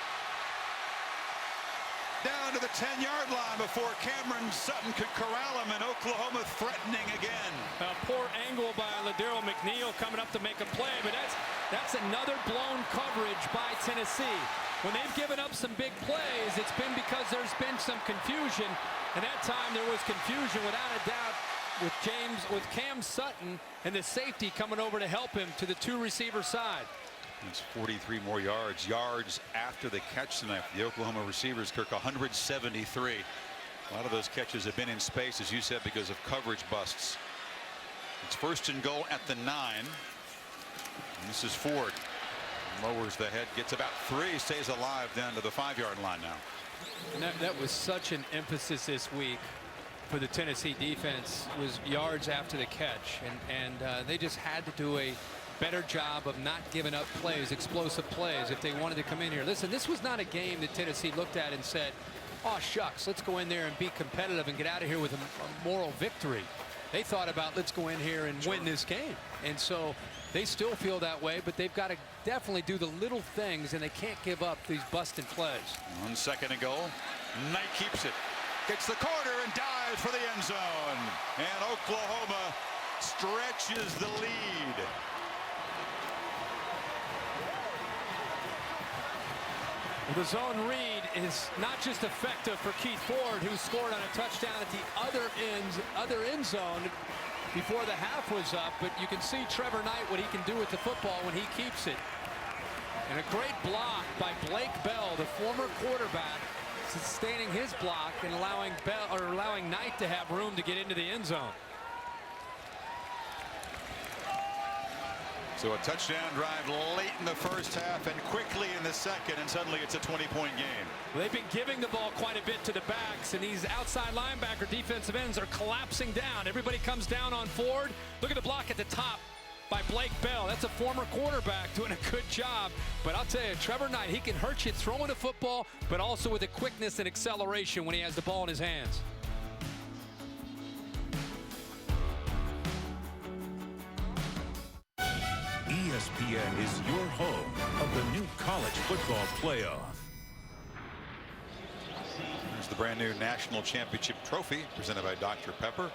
Down to the 10-yard line before Cameron Sutton could corral him, and Oklahoma threatening again. A poor angle by Ladero McNeil coming up to make a play, but that's another blown coverage by Tennessee. When they've given up some big plays, it's been because there's been some confusion, and that time there was confusion without a doubt with Cam Sutton and the safety coming over to help him to the two-receiver side. It's 43 more yards after the catch tonight for the Oklahoma receivers. Kirk, 173. A lot of those catches have been in space, as you said, because of coverage busts. It's first and goal at the 9. And this is Ford. Lowers the head, gets about 3, stays alive down to the 5-yard line now. And that was such an emphasis this week for the Tennessee defense, was yards after the catch, and they just had to do a better job of not giving up plays, explosive plays, if they wanted to come in here. Listen, this was not a game that Tennessee looked at and said, oh shucks, let's go in there and be competitive and get out of here with a moral victory. They thought about, let's go in here and win this game. And so they still feel that way, but they've got to definitely do the little things, and they can't give up these busted plays. 1 second to go. Knight keeps it, gets the corner and dives for the end zone, and Oklahoma stretches the lead. The zone read is not just effective for Keith Ford, who scored on a touchdown at the other end zone before the half was up, but you can see Trevor Knight, what he can do with the football when he keeps it. And a great block by Blake Bell, the former quarterback, sustaining his block and allowing Knight to have room to get into the end zone. So a touchdown drive late in the first half and quickly in the second, and suddenly it's a 20-point game. They've been giving the ball quite a bit to the backs, and these outside linebacker defensive ends are collapsing down. Everybody comes down on Ford. Look at the block at the top by Blake Bell. That's a former quarterback doing a good job. But I'll tell you, Trevor Knight, he can hurt you throwing the football, but also with the quickness and acceleration when he has the ball in his hands. ESPN is your home of the new college football playoff. Here's the brand new national championship trophy presented by Dr. Pepper.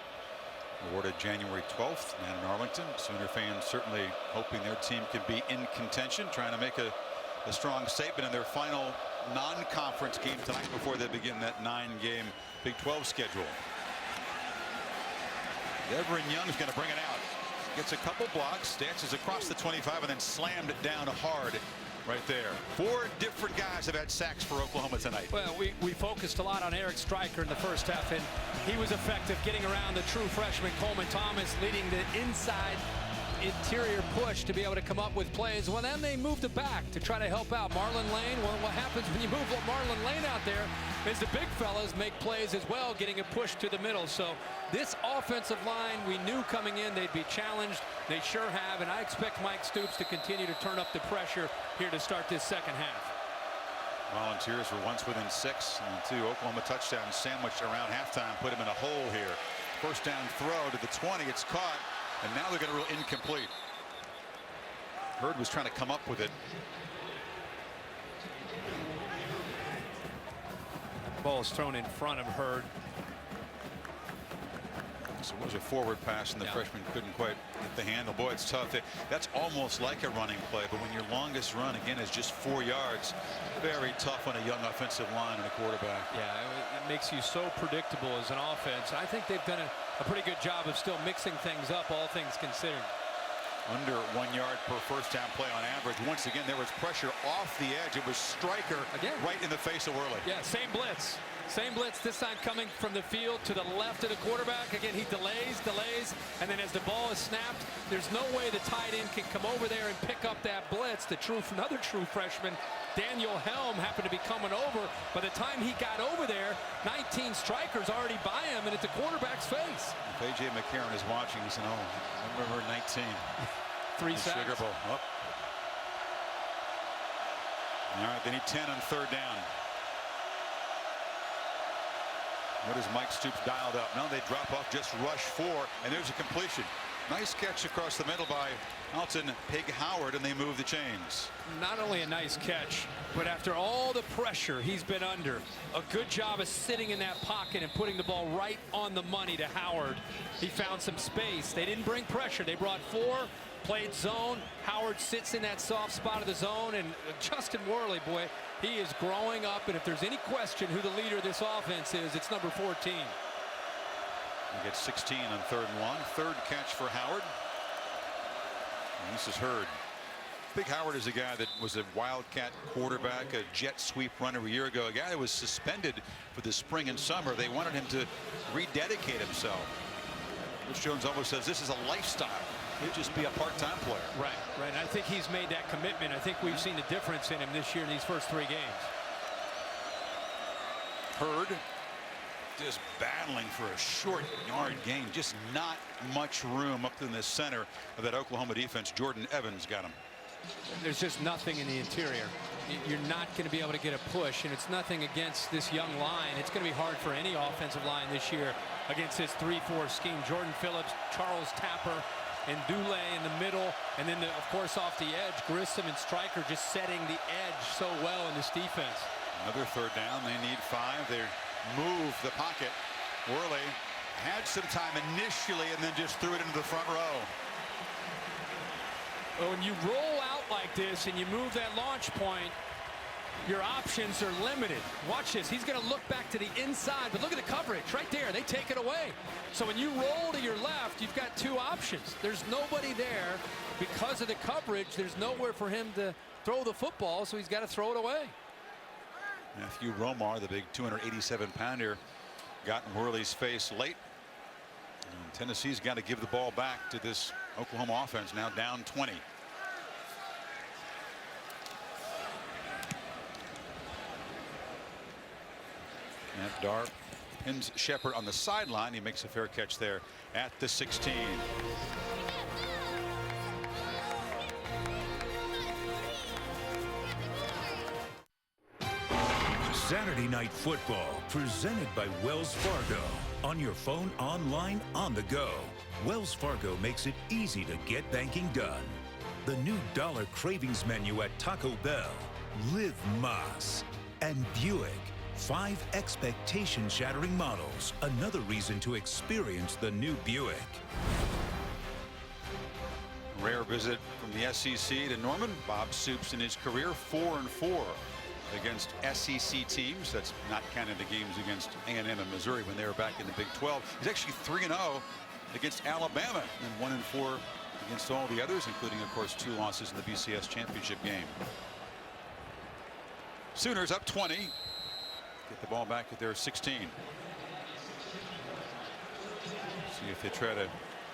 Awarded January 12th in Arlington. Sooner fans certainly hoping their team can be in contention, trying to make a strong statement in their final non-conference game tonight before they begin that 9-game Big 12 schedule. Everett Young's going to bring it out. Gets a couple blocks, dances across the 25, and then slammed it down hard right there. 4 different guys have had sacks for Oklahoma tonight. Well, we focused a lot on Eric Stryker in the first half, and he was effective getting around the true freshman Coleman Thomas, leading the inside interior push to be able to come up with plays. Well, then they moved it back to try to help out Marlon Lane. Well, what happens when you move Marlon Lane out there is the big fellas make plays as well, getting a push to the middle. So this offensive line, we knew coming in they'd be challenged. They sure have, and I expect Mike Stoops to continue to turn up the pressure here to start this second half. Volunteers were once within 6, and 2 Oklahoma touchdowns sandwiched around halftime put him in a hole here. First down throw to the 20. It's caught, and now they're going to rule incomplete. Hurd was trying to come up with it. Ball is thrown in front of Hurd. So it was a forward pass, and the freshman couldn't quite get the handle. Boy, it's tough. That's almost like a running play, but when your longest run, again, is just 4 yards, very tough on a young offensive line and a quarterback. Yeah, it makes you so predictable as an offense. I think they've done a pretty good job of still mixing things up, all things considered. Under 1 yard per first down play on average. Once again, there was pressure off the edge. It was Stryker right in the face of Worley. Yeah, same blitz. Same blitz, this time coming from the field to the left of the quarterback. Again, he delays, and then as the ball is snapped, there's no way the tight end can come over there and pick up that blitz. Another true freshman, Daniel Helm, happened to be coming over. By the time he got over there, 19 strikers already by him and at the quarterback's face. If A.J. McCarron is watching, he said, oh, remember 19. 3 sacks. Sugar Bowl. Oh. All right, they need 10 on third down. What is Mike Stoops dialed up? No, they drop off, just rush 4, and there's a completion. Nice catch across the middle by Alton Pig Howard, and they move the chains. Not only a nice catch, but after all the pressure he's been under, a good job of sitting in that pocket and putting the ball right on the money to Howard. He found some space. They didn't bring pressure. They brought 4, played zone. Howard sits in that soft spot of the zone, and Justin Worley, boy, he is growing up, and if there's any question who the leader of this offense is, it's number 14. He gets 16 on third and 1. Third catch for Howard. And this is Hurd. Big Howard is a guy that was a Wildcat quarterback, a jet sweep runner a year ago, a guy that was suspended for the spring and summer. They wanted him to rededicate himself. Coach Jones always says this is a lifestyle. He'll just be a part-time player. Right. And I think he's made that commitment. I think we've seen the difference in him this year in these first 3 games. Hurd just battling for a short yard gain. Just not much room up in the center of that Oklahoma defense. Jordan Evans got him. There's just nothing in the interior. You're not going to be able to get a push, and it's nothing against this young line. It's going to be hard for any offensive line this year against this 3-4 scheme. Jordan Phillips, Charles Tapper, and Dule in the middle, and then, of course, off the edge, Grissom and Stryker just setting the edge so well in this defense. Another third down. They need 5. They move the pocket. Worley had some time initially and then just threw it into the front row. When you roll out like this and you move that launch point, your options are limited. Watch this. He's going to look back to the inside, but look at the coverage right there. They take it away. So when you roll to your left, you've got 2 options. There's nobody there because of the coverage. There's nowhere for him to throw the football, so he's got to throw it away. Matthew Romar, the big 287-pounder, got in Worley's face late. And Tennessee's got to give the ball back to this Oklahoma offense, now down 20. And Dar pins Shepard on the sideline. He makes a fair catch there at the 16. Saturday Night Football, presented by Wells Fargo. On your phone, online, on the go. Wells Fargo makes it easy to get banking done. The new Dollar Cravings menu at Taco Bell. Live Más. And Buick. 5 expectation-shattering models. Another reason to experience the new Buick. Rare visit from the SEC to Norman. Bob Stoops in his career 4-4 against SEC teams. That's not counting the games against A&M and Missouri when they were back in the Big 12. He's actually 3-0 against Alabama and 1-4 against all the others, including, of course, 2 losses in the BCS championship game. Sooners up 20. Get the ball back at their 16. See if they try to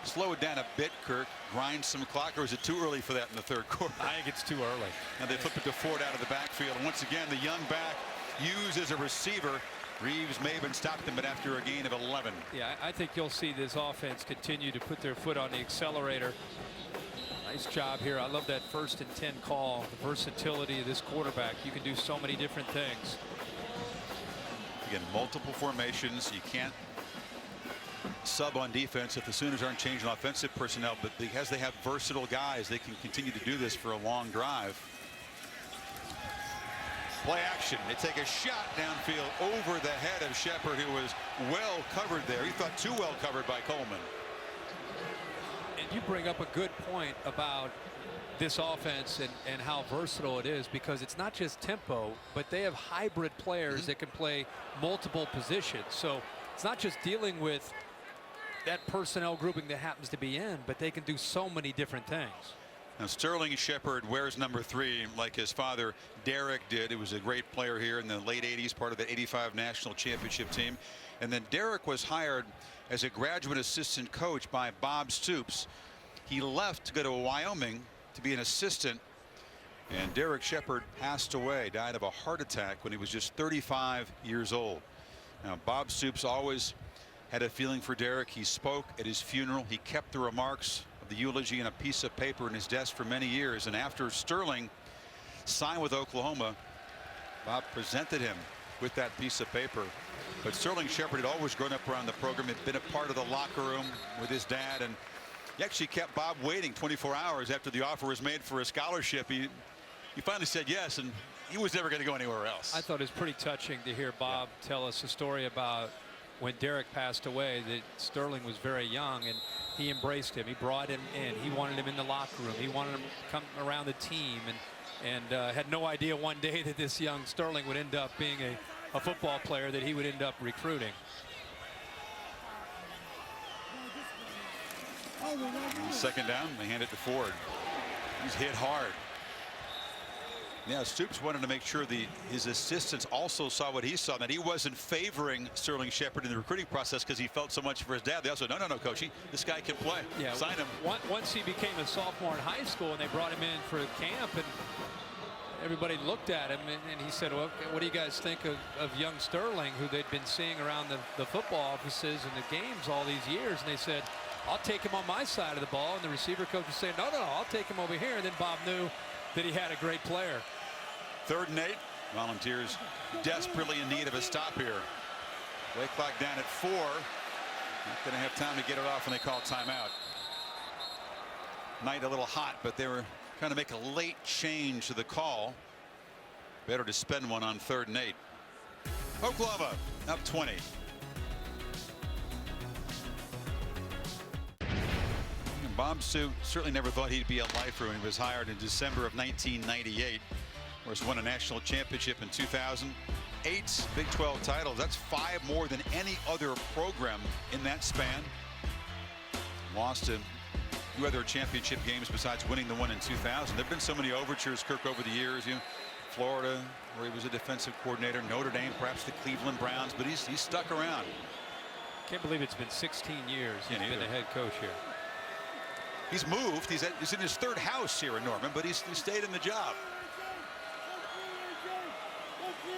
slow it down a bit, Kirk. Grind some clock, or is it too early for that in the third quarter? I think it's too early. And they flip it to Ford out of the backfield. And once again, the young back used as a receiver. Reeves may have been stopped them, but after a gain of 11. Yeah, I think you'll see this offense continue to put their foot on the accelerator. Nice job here. I love that 1st and 10 call. The versatility of this quarterback. You can do so many different things. Again, multiple formations. You can't sub on defense if the Sooners aren't changing offensive personnel, but because they have versatile guys, they can continue to do this for a long drive. Play action. They take a shot downfield over the head of Shepard, who was well covered there. He thought too well covered by Coleman. And you bring up a good point about this offense and how versatile it is, because it's not just tempo, but they have hybrid players that can play multiple positions. So it's not just dealing with that personnel grouping that happens to be in, but they can do so many different things. Now Sterling Shepard wears number 3 like his father Derek did. He was a great player here in the late 80s, part of the '85 national championship team. And then Derek was hired as a graduate assistant coach by Bob Stoops. He left to go to Wyoming to be an assistant, and Derek Shepard passed away, died of a heart attack when he was just 35 years old. Now Bob Stoops always had a feeling for Derek. He spoke at his funeral. He kept the remarks of the eulogy in a piece of paper in his desk for many years. And after Sterling signed with Oklahoma, Bob presented him with that piece of paper. But Sterling Shepard had always grown up around the program, had been a part of the locker room with his dad, and he actually kept Bob waiting 24 hours after the offer was made for a scholarship. He finally said yes, and he was never going to go anywhere else. I thought it was pretty touching to hear Bob tell us a story about when Derek passed away, that Sterling was very young and he embraced him. He brought him in. He wanted him in the locker room. He wanted him to come around the team, and had no idea one day that this young Sterling would end up being a football player that he would end up recruiting. Second down, they hand it to Ford. He's hit hard. Yeah, Stoops wanted to make sure his assistants also saw what he saw, that he wasn't favoring Sterling Shepard in the recruiting process because he felt so much for his dad. They also said, no, Coach, this guy can play. Yeah, sign him. Once he became a sophomore in high school and they brought him in for camp, and everybody looked at him, and he said, well, what do you guys think of young Sterling, who they'd been seeing around the football offices and the games all these years? And they said, I'll take him on my side of the ball. And the receiver coach was saying, no, I'll take him over here. And then Bob knew that he had a great player. 3rd and 8. Volunteers desperately in need of a stop here. Play clock down at 4. Not going to have time to get it off when they call timeout. Night a little hot, but they were trying to make a late change to the call. Better to spend one on 3rd and 8. Oklahoma up 20. Bob Stoops certainly never thought he'd be a lifer when he was hired in December of 1998. Of course, won a national championship in 2000. 8 Big 12 titles. That's 5 more than any other program in that span. Lost to 2 other championship games besides winning the one in 2000. There have been so many overtures, Kirk, over the years. Florida, where he was a defensive coordinator. Notre Dame, perhaps the Cleveland Browns, but he's stuck around. Can't believe it's been 16 years he's been the head coach here. He's moved. He's in his 3rd house here in Norman, but he's stayed in the job.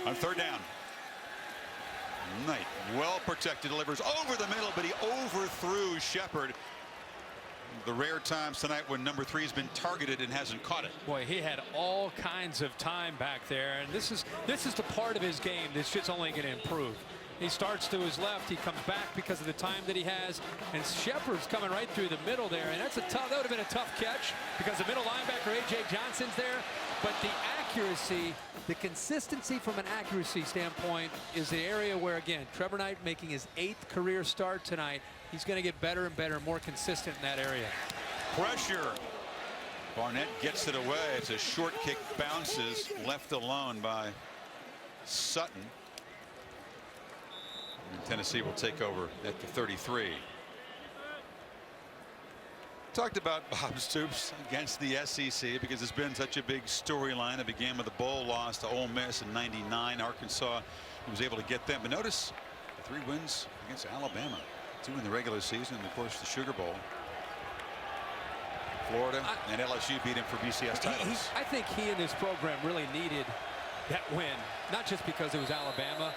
On 3rd down. Knight, well protected, delivers over the middle, but he overthrew Shepard. The rare times tonight when number 3 has been targeted and hasn't caught it. Boy, he had all kinds of time back there, and this is the part of his game that's just only going to improve. He starts to his left, he comes back because of the time that he has, and Shepard's coming right through the middle there, and that would have been a tough catch because the middle linebacker A.J. Johnson's there, but the accuracy, the consistency from an accuracy standpoint is the area where, again, Trevor Knight making his 8th career start tonight. He's going to get better and better, more consistent in that area. Pressure. Barnett gets it away. It's a short kick, bounces, left alone by Sutton. And Tennessee will take over at the 33. Talked about Bob Stoops against the SEC because it's been such a big storyline. It began with a bowl loss to Ole Miss in '99. Arkansas was able to get them. But notice the 3 wins against Alabama. 2 in the regular season, and of course the Sugar Bowl. Florida and LSU beat him for BCS titles. I think he and his program really needed that win, not just because it was Alabama.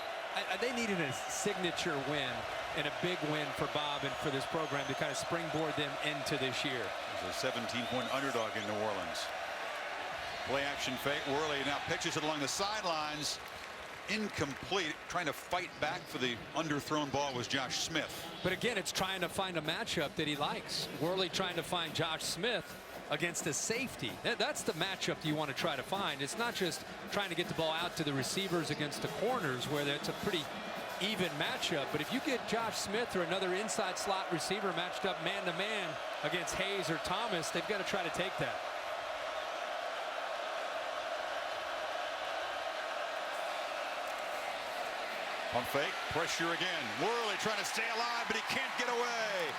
They needed a signature win and a big win for Bob and for this program to kind of springboard them into this year. He's a 17-point underdog in New Orleans. Play action fake. Worley now pitches it along the sidelines. Incomplete. Trying to fight back for the underthrown ball was Josh Smith. But again, it's trying to find a matchup that he likes. Worley trying to find Josh Smith against a safety. That's the matchup you want to try to find. It's not just trying to get the ball out to the receivers against the corners where it's a pretty even matchup. But if you get Josh Smith or another inside slot receiver matched up man-to-man against Hayes or Thomas, they've got to try to take that. On fake, pressure again. Worley trying to stay alive, but he can't get away.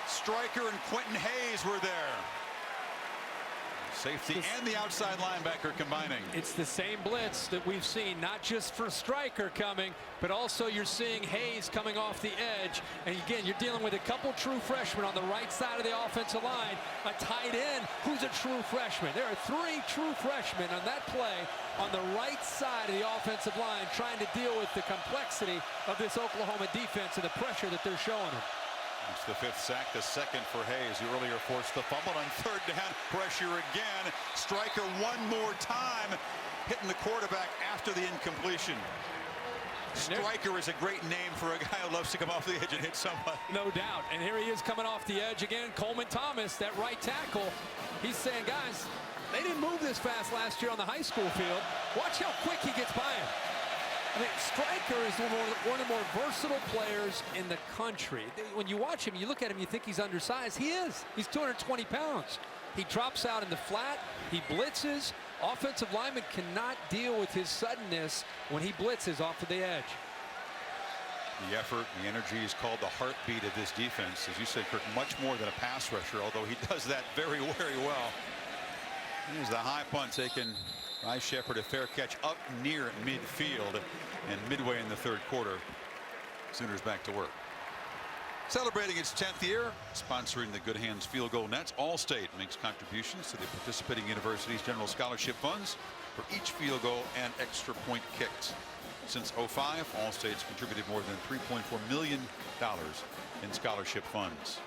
Stryker and Quentin Hayes were there. Safety and the outside linebacker combining. It's the same blitz that we've seen, not just for Stryker coming, but also you're seeing Hayes coming off the edge. And again, you're dealing with a couple true freshmen on the right side of the offensive line. A tight end who's a true freshman. There are 3 true freshmen on that play on the right side of the offensive line trying to deal with the complexity of this Oklahoma defense and the pressure that they're showing them. It's the 5th sack, the 2nd for Hayes, who earlier forced the fumble. On 3rd down, pressure again. Stryker one more time, hitting the quarterback after the incompletion. Stryker is a great name for a guy who loves to come off the edge and hit somebody. No doubt. And here he is coming off the edge again. Coleman Thomas, that right tackle. He's saying, guys, they didn't move this fast last year on the high school field. Watch how quick he gets by him. I mean, Stryker is one of the more versatile players in the country. When you watch him, you look at him, you think he's undersized. He is. He's 220 pounds. He drops out in the flat. He blitzes. Offensive linemen cannot deal with his suddenness when he blitzes off of the edge. The effort, the energy is called the heartbeat of this defense. As you said, Kirk, much more than a pass rusher, although he does that very, very well. Here's the high punt taken by Shepard, a fair catch up near midfield, and midway in the 3rd quarter, Sooners back to work. Celebrating its 10th year, sponsoring the Good Hands Field Goal Nets, Allstate makes contributions to the participating universities' general scholarship funds for each field goal and extra point kicked. Since '05, Allstate's contributed more than $3.4 million in scholarship funds.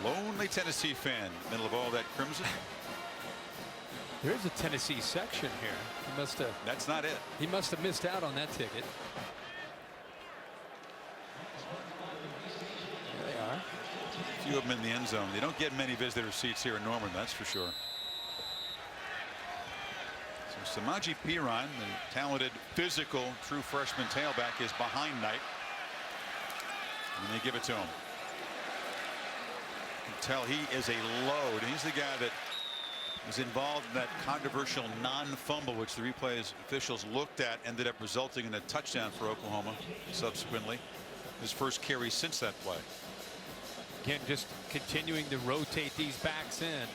Lonely Tennessee fan, middle of all that crimson. There's a Tennessee section here. He must have. That's not it. He must have missed out on that ticket. There they are. A few of them in the end zone. They don't get many visitor seats here in Norman, that's for sure. So Samaje Perine, the talented, physical, true freshman tailback, is behind Knight. And they give it to him. You can tell he is a load. He's the guy that was involved in that controversial non-fumble, which the replays officials looked at, ended up resulting in a touchdown for Oklahoma subsequently. His first carry since that play. Again, just continuing to rotate these backs in.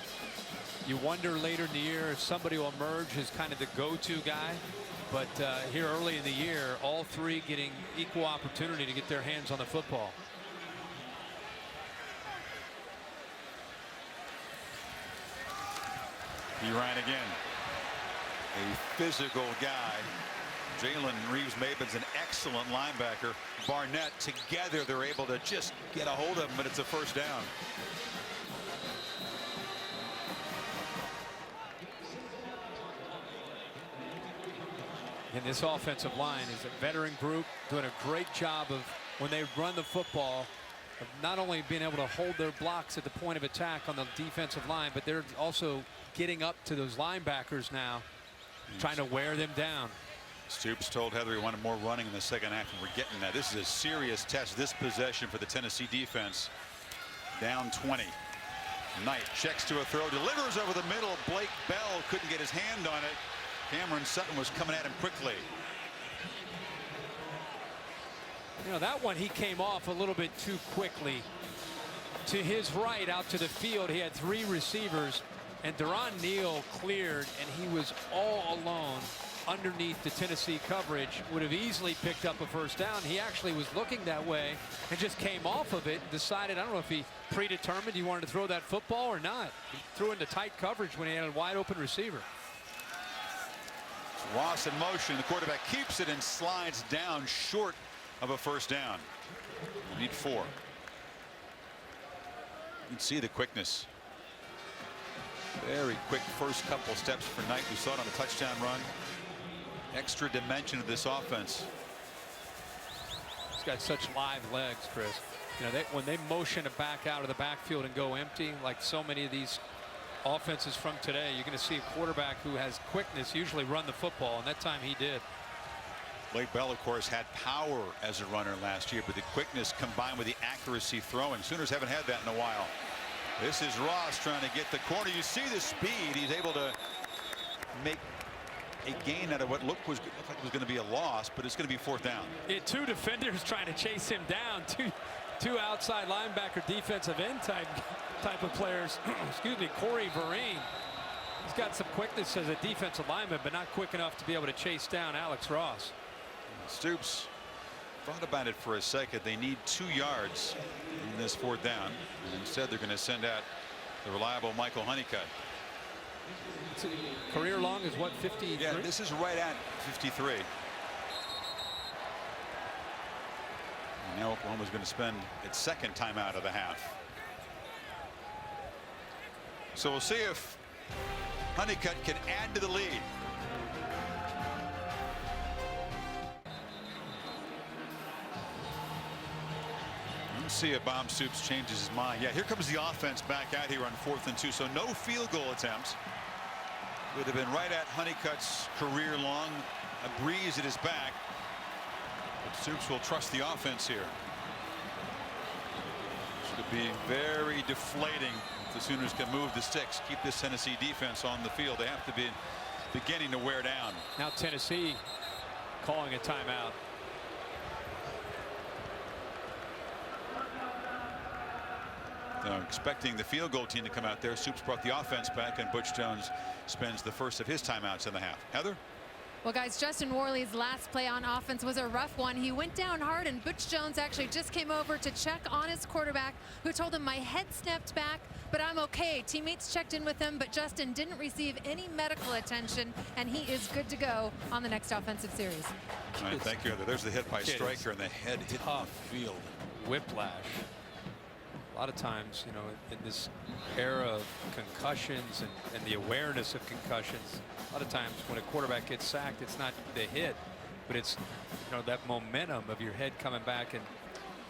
You wonder later in the year if somebody will emerge as kind of the go-to guy. But here early in the year, all 3 getting equal opportunity to get their hands on the football. He ran again. A physical guy Jalen Reeves-Maybin's an excellent linebacker. Barnett, together they're able to just get a hold of him, but it's a first down. And this offensive line is a veteran group doing a great job of, when they run the football, of not only being able to hold their blocks at the point of attack on the defensive line, but they're also getting up to those linebackers now, trying to wear them down. Stoops told Heather he wanted more running in the second half, and we're getting that. This is a serious test, this possession, for the Tennessee defense. Down 20. Knight checks to a throw, delivers over the middle. Blake Bell couldn't get his hand on it. Cameron Sutton was coming at him quickly. You know, that one he came off a little bit too quickly. To his right out to the field, he had 3 receivers, and Deron Neal cleared, and he was all alone underneath the Tennessee coverage. Would have easily picked up a first down. He actually was looking that way and just came off of it and decided, I don't know if he predetermined he wanted to throw that football or not. He threw into tight coverage when he had a wide open receiver. Ross in motion. The quarterback keeps it and slides down short of a first down. We need 4. You can see the quickness. Very quick first couple steps for Knight. We saw it on the touchdown run. Extra dimension of this offense. He's got such live legs, Chris. You know, when they motion it back out of the backfield and go empty, like so many of these offenses from today, you're going to see a quarterback who has quickness usually run the football, and that time he did. Blake Bell, of course, had power as a runner last year, but the quickness combined with the accuracy throwing. Sooners haven't had that in a while. This is Ross trying to get the corner. You see the speed. He's able to make a gain out of what looked like it was going to be a loss, but it's going to be 4th down. Yeah, 2 defenders trying to chase him down. Two outside linebacker defensive end type of players. Excuse me, Corey Vereen. He's got some quickness as a defensive lineman, but not quick enough to be able to chase down Alex Ross. Stoops thought about it for a second. They need 2 yards in this 4th down, and instead they're going to send out the reliable Michael Honeycutt. Career long is what, 53? Yeah, this is right at 53. And now Oklahoma's going to spend its 2nd timeout of the half. So we'll see if Honeycutt can add to the lead. Let's see if Bob Stoops changes his mind. Yeah, here comes the offense back out here on 4th and 2. So no field goal attempts. Would have been right at Honeycutt's career long. A breeze at his back. But Stoops will trust the offense here. This could be very deflating if the Sooners can move the sticks, keep this Tennessee defense on the field. They have to be beginning to wear down. Now Tennessee calling a timeout. Expecting the field goal team to come out there. Stoops brought the offense back, and Butch Jones spends the first of his timeouts in the half. Heather? Well, guys, Justin Worley's last play on offense was a rough one. He went down hard, and Butch Jones actually just came over to check on his quarterback, who told him, my head snapped back, but I'm okay. Teammates checked in with him, but Justin didn't receive any medical attention, and he is good to go on the next offensive series. All right, thank you, Heather. There's the hit by Stryker, and the head hit the field. Whiplash. A lot of times, you know, in this era of concussions and the awareness of concussions, a lot of times when a quarterback gets sacked, it's not the hit, but it's, you know, that momentum of your head coming back and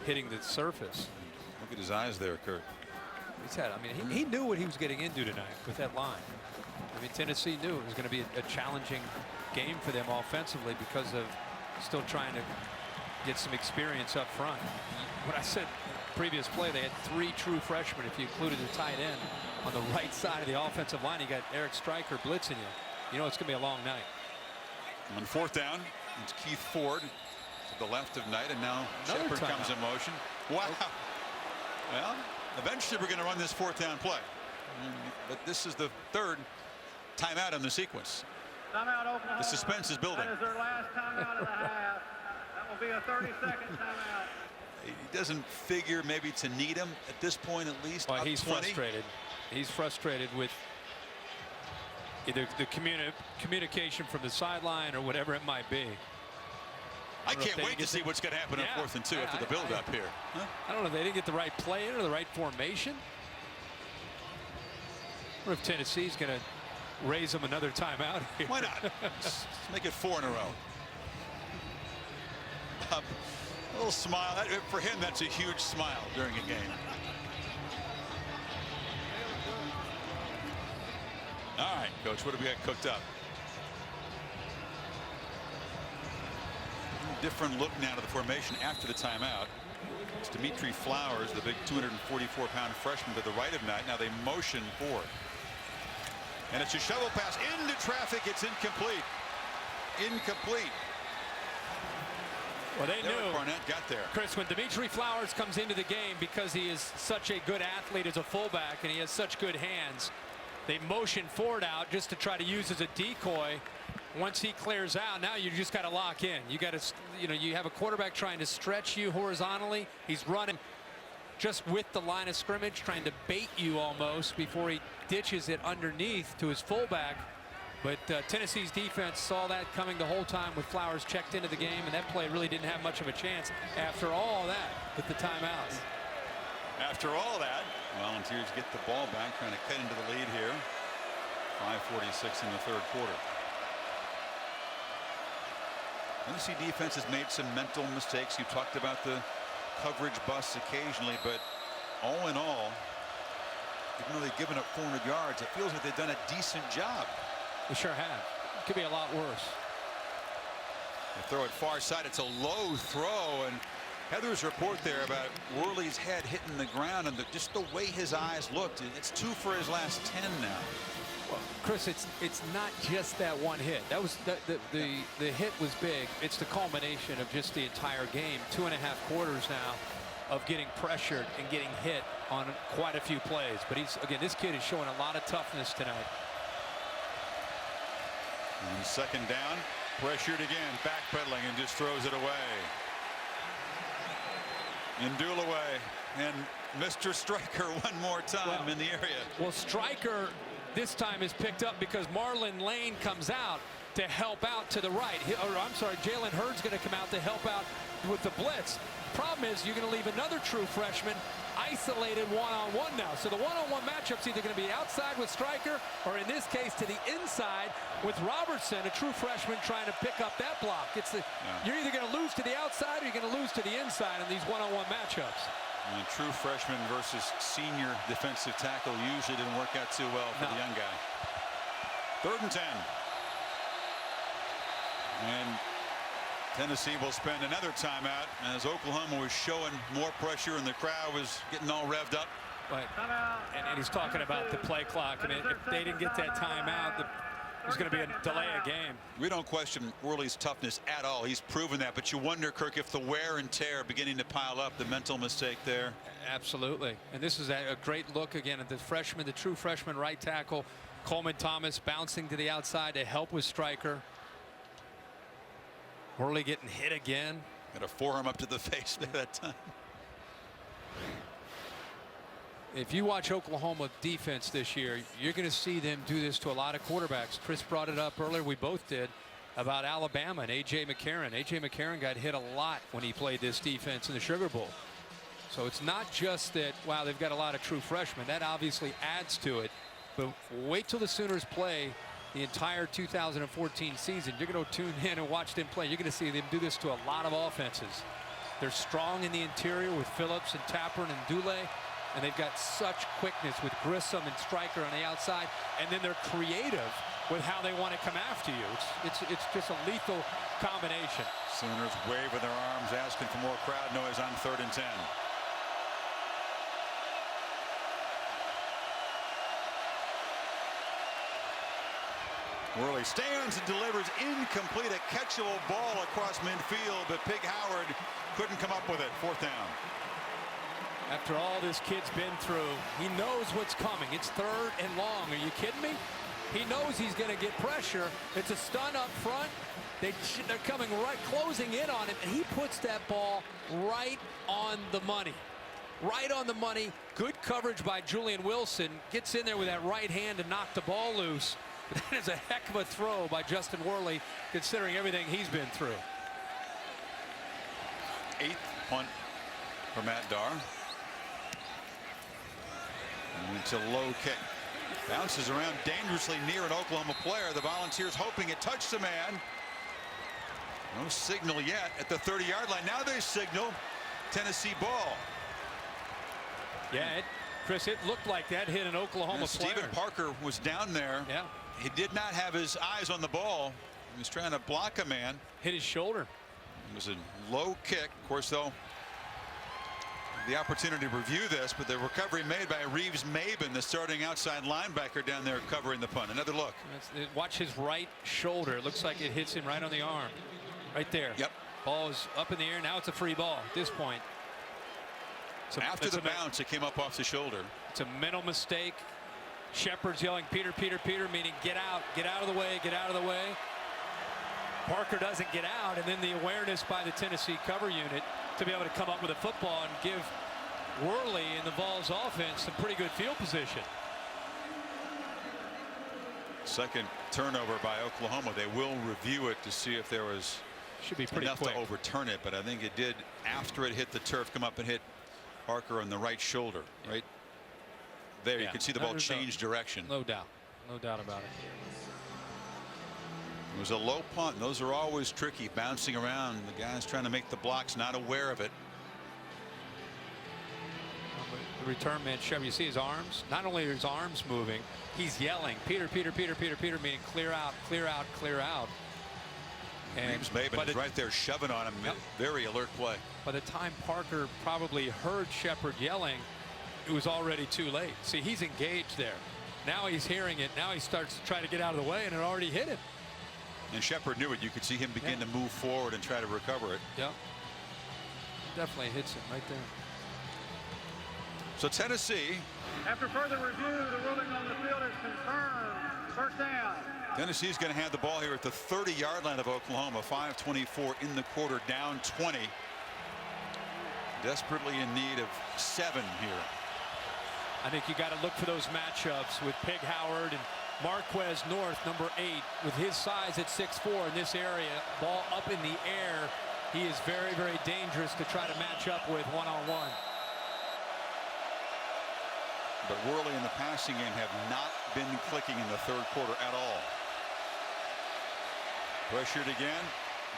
hitting the surface. Look at his eyes there, Kurt. He's had, I mean, he knew what he was getting into tonight with that line. I mean, Tennessee knew it was going to be a challenging game for them offensively because of still trying to get some experience up front. What I said previous play, they had 3 true freshmen if you included the tight end on the right side of the offensive line. You got Eric Stryker blitzing you. You know it's going to be a long night. On 4th down, it's Keith Ford to the left of Knight, and now Shepard comes in motion. Wow. Well, eventually we're going to run this 4th down play, but this is the 3rd timeout in the sequence. Timeout, Oklahoma. The suspense is building. That is their last timeout of the half. That will be a 30-second timeout. He doesn't figure maybe to need him at this point, at least. Well, he's frustrated. He's frustrated with either the communication from the sideline or whatever it might be. I can't wait to see what's going to happen on 4th and 2 after the build-up here. Huh? I don't know if they didn't get the right play in or the right formation. Or if Tennessee's going to raise them another timeout here. Why not? Let's make it 4 in a row. A little smile. For him, that's a huge smile during a game. All right, Coach, what have we got cooked up? Different look now to the formation after the timeout. It's Dimitri Flowers, the big 244-pound freshman, to the right of Knight. Now they motion forward. And it's a shovel pass into traffic. It's incomplete. Incomplete. Well, they knew. Barnett got there. Chris, when Dimitri Flowers comes into the game, because he is such a good athlete as a fullback and he has such good hands, they motion forward out just to try to use as a decoy. Once he clears out, now you just got to lock in. You got to, you have a quarterback trying to stretch you horizontally. He's running just with the line of scrimmage, trying to bait you almost before he ditches it underneath to his fullback. But Tennessee's defense saw that coming the whole time with Flowers checked into the game, and that play really didn't have much of a chance after all that with the timeouts. After all that, Volunteers get the ball back, trying to cut into the lead here. 5:46 in the 3rd quarter. Tennessee defense has made some mental mistakes. You talked about the coverage busts occasionally, but all in all, even though they've given up 400 yards, it feels like they've done a decent job. They sure have. It could be a lot worse. They throw it far side. It's a low throw, and Heather's report there about Worley's head hitting the ground and just the way his eyes looked. It's 2 for his last 10 now. Well, Chris, it's not just that one hit. That was the hit was big. It's the culmination of just the entire game. 2.5 quarters now of getting pressured and getting hit on quite a few plays. But this kid is showing a lot of toughness tonight. And 2nd down, pressured again, backpedaling and just throws it away. Ndulaway and Mr. Stryker one more time in the area. Well, Stryker this time is picked up because Marlon Lane comes out to help out to the right. Jalen Hurd's going to come out to help out with the blitz. Problem is you're going to leave another true freshman isolated one-on-one now. So the one-on-one matchup's either going to be outside with Stryker or in this case to the inside with Robertson, a true freshman trying to pick up that block. You're either going to lose to the outside or you're going to lose to the inside in these one-on-one matchups. And true freshman versus senior defensive tackle usually didn't work out too well for the young guy. 3rd and 10. And Tennessee will spend another timeout as Oklahoma was showing more pressure and the crowd was getting all revved up. But, and he's talking about the play clock. I mean, if they didn't get that timeout, there's going to be a delay of game. We don't question Worley's toughness at all. He's proven that. But you wonder, Kirk, if the wear and tear beginning to pile up, the mental mistake there. Absolutely. And this is a great look again at the freshman, the true freshman right tackle, Coleman Thomas, bouncing to the outside to help with Stryker. Worley getting hit again. Got a forearm up to the face there that time. If you watch Oklahoma defense this year, you're going to see them do this to a lot of quarterbacks. Chris brought it up earlier, we both did, about Alabama and A.J. McCarron. A.J. McCarron got hit a lot when he played this defense in the Sugar Bowl. So it's not just that, wow, they've got a lot of true freshmen. That obviously adds to it. But wait till the Sooners play the entire 2014 season. You're going to tune in and watch them play. You're going to see them do this to a lot of offenses. They're strong in the interior with Phillips and Tapper and Dule. And they've got such quickness with Grissom and Stryker on the outside. And then they're creative with how they want to come after you. It's just a lethal combination. Sooners waving their arms, asking for more crowd noise on 3rd and 10. Worley stands and delivers incomplete, a catchable ball across midfield, but Pig Howard couldn't come up with it. 4th down. After all this kid's been through, he knows what's coming. It's 3rd and long. Are you kidding me? He knows he's going to get pressure. It's a stun up front. They're coming right, closing in on him, and he puts that ball right on the money. Right on the money. Good coverage by Julian Wilson. Gets in there with that right hand to knock the ball loose. That is a heck of a throw by Justin Worley, considering everything he's been through. 8th punt for Matt Darr. And it's a low kick. Bounces around dangerously near an Oklahoma player. The Volunteers hoping it touched the man. No signal yet at the 30-yard line. Now they signal Tennessee ball. Yeah, Chris, it looked like that hit an Oklahoma player. Stephen Parker was down there. Yeah. He did not have his eyes on the ball. He was trying to block a man. Hit his shoulder. It was a low kick. Of course, though, the opportunity to review this, but the recovery made by Reeves Maben, the starting outside linebacker down there covering the punt. Another look. Watch his right shoulder. It looks like it hits him right on the arm. Right there. Yep. Ball is up in the air. Now it's a free ball at this point. After the bounce, it came up off the shoulder. It's a mental mistake. Shepard's yelling, Peter, Peter, Peter, meaning get out of the way, get out of the way. Parker doesn't get out, and then the awareness by the Tennessee cover unit to be able to come up with a football and give Worley and the Vols offense some pretty good field position. Second turnover by Oklahoma. They will review it to see if there was should be pretty enough quick to overturn it, but I think it did after it hit the turf, come up and hit Parker on the right shoulder. Right there, you can see the ball change direction. No doubt about it. It was a low punt. Those are always tricky, bouncing around. The guys trying to make the blocks not aware of it. The return man, Chevy, you see his arms? Not only are his arms moving, he's yelling, Peter, Peter, Peter, Peter, Peter, meaning clear out, clear out, clear out. And Reeves Maben is right there shoving on him. Yep. Very alert play. By the time Parker probably heard Shepard yelling, it was already too late. See, he's engaged there. Now he's hearing it. Now he starts to try to get out of the way, and it already hit him. And Shepard knew it. You could see him begin to move forward and try to recover it. Yep. Definitely hits him right there. So Tennessee. After further review, the ruling on the field is confirmed. First down. Tennessee's going to have the ball here at the 30-yard line of Oklahoma. 5:24 in the quarter, down 20. Desperately in need of 7 here. I think you got to look for those matchups with Pig Howard and Marquez North, number 8, with his size at 6'4" in this area. Ball up in the air. He is very, very dangerous to try to match up with one-on-one. But Worley in the passing game have not been clicking in the third quarter at all. Pressured again,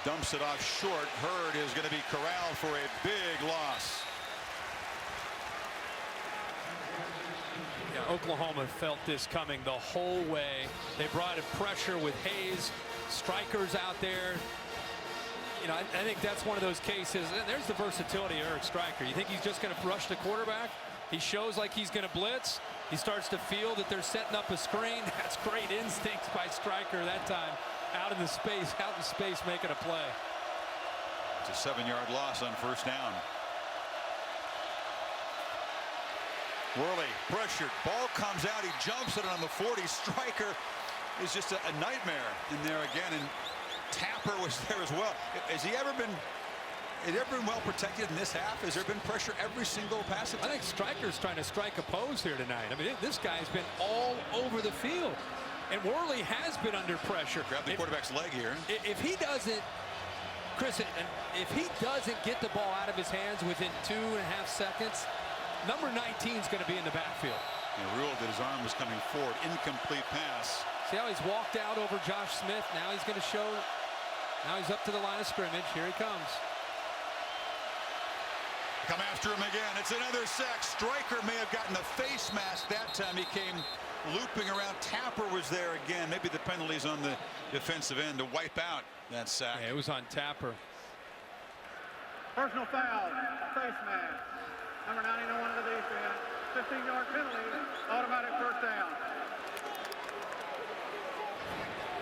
dumps it off short. Hurd is going to be corralled for a big loss. Yeah, Oklahoma felt this coming the whole way. They brought in pressure with Hayes, strikers out there. You know, I think that's one of those cases. And there's the versatility of Eric Striker. You think he's just going to rush the quarterback? He shows like he's going to blitz. He starts to feel that they're setting up a screen. That's great instincts by Striker that time. Out in space, making a play. It's a 7-yard loss on first down. Worley pressured. Ball comes out. He jumps it on the 40. Striker is just a nightmare in there again. And Tapper was there as well. Has he ever been well protected in this half? Has there been pressure every single pass attempt? I think Striker's trying to strike a pose here tonight. I mean, this guy's been all over the field. And Worley has been under pressure. Grab the quarterback's leg here. If he doesn't, Chris, if he doesn't get the ball out of his hands within 2.5 seconds, number 19 is going to be in the backfield. He ruled that his arm was coming forward. Incomplete pass. See how he's walked out over Josh Smith. Now he's going to show. Now he's up to the line of scrimmage. Here he comes. Come after him again. It's another sack. Striker may have gotten the face mask that time. He came looping around. Tapper was there again. Maybe the penalties on the defensive end to wipe out that sack. Yeah, it was on Tapper. Personal foul, face mask. Number 91 of the defense. 15-yard penalty, automatic first down.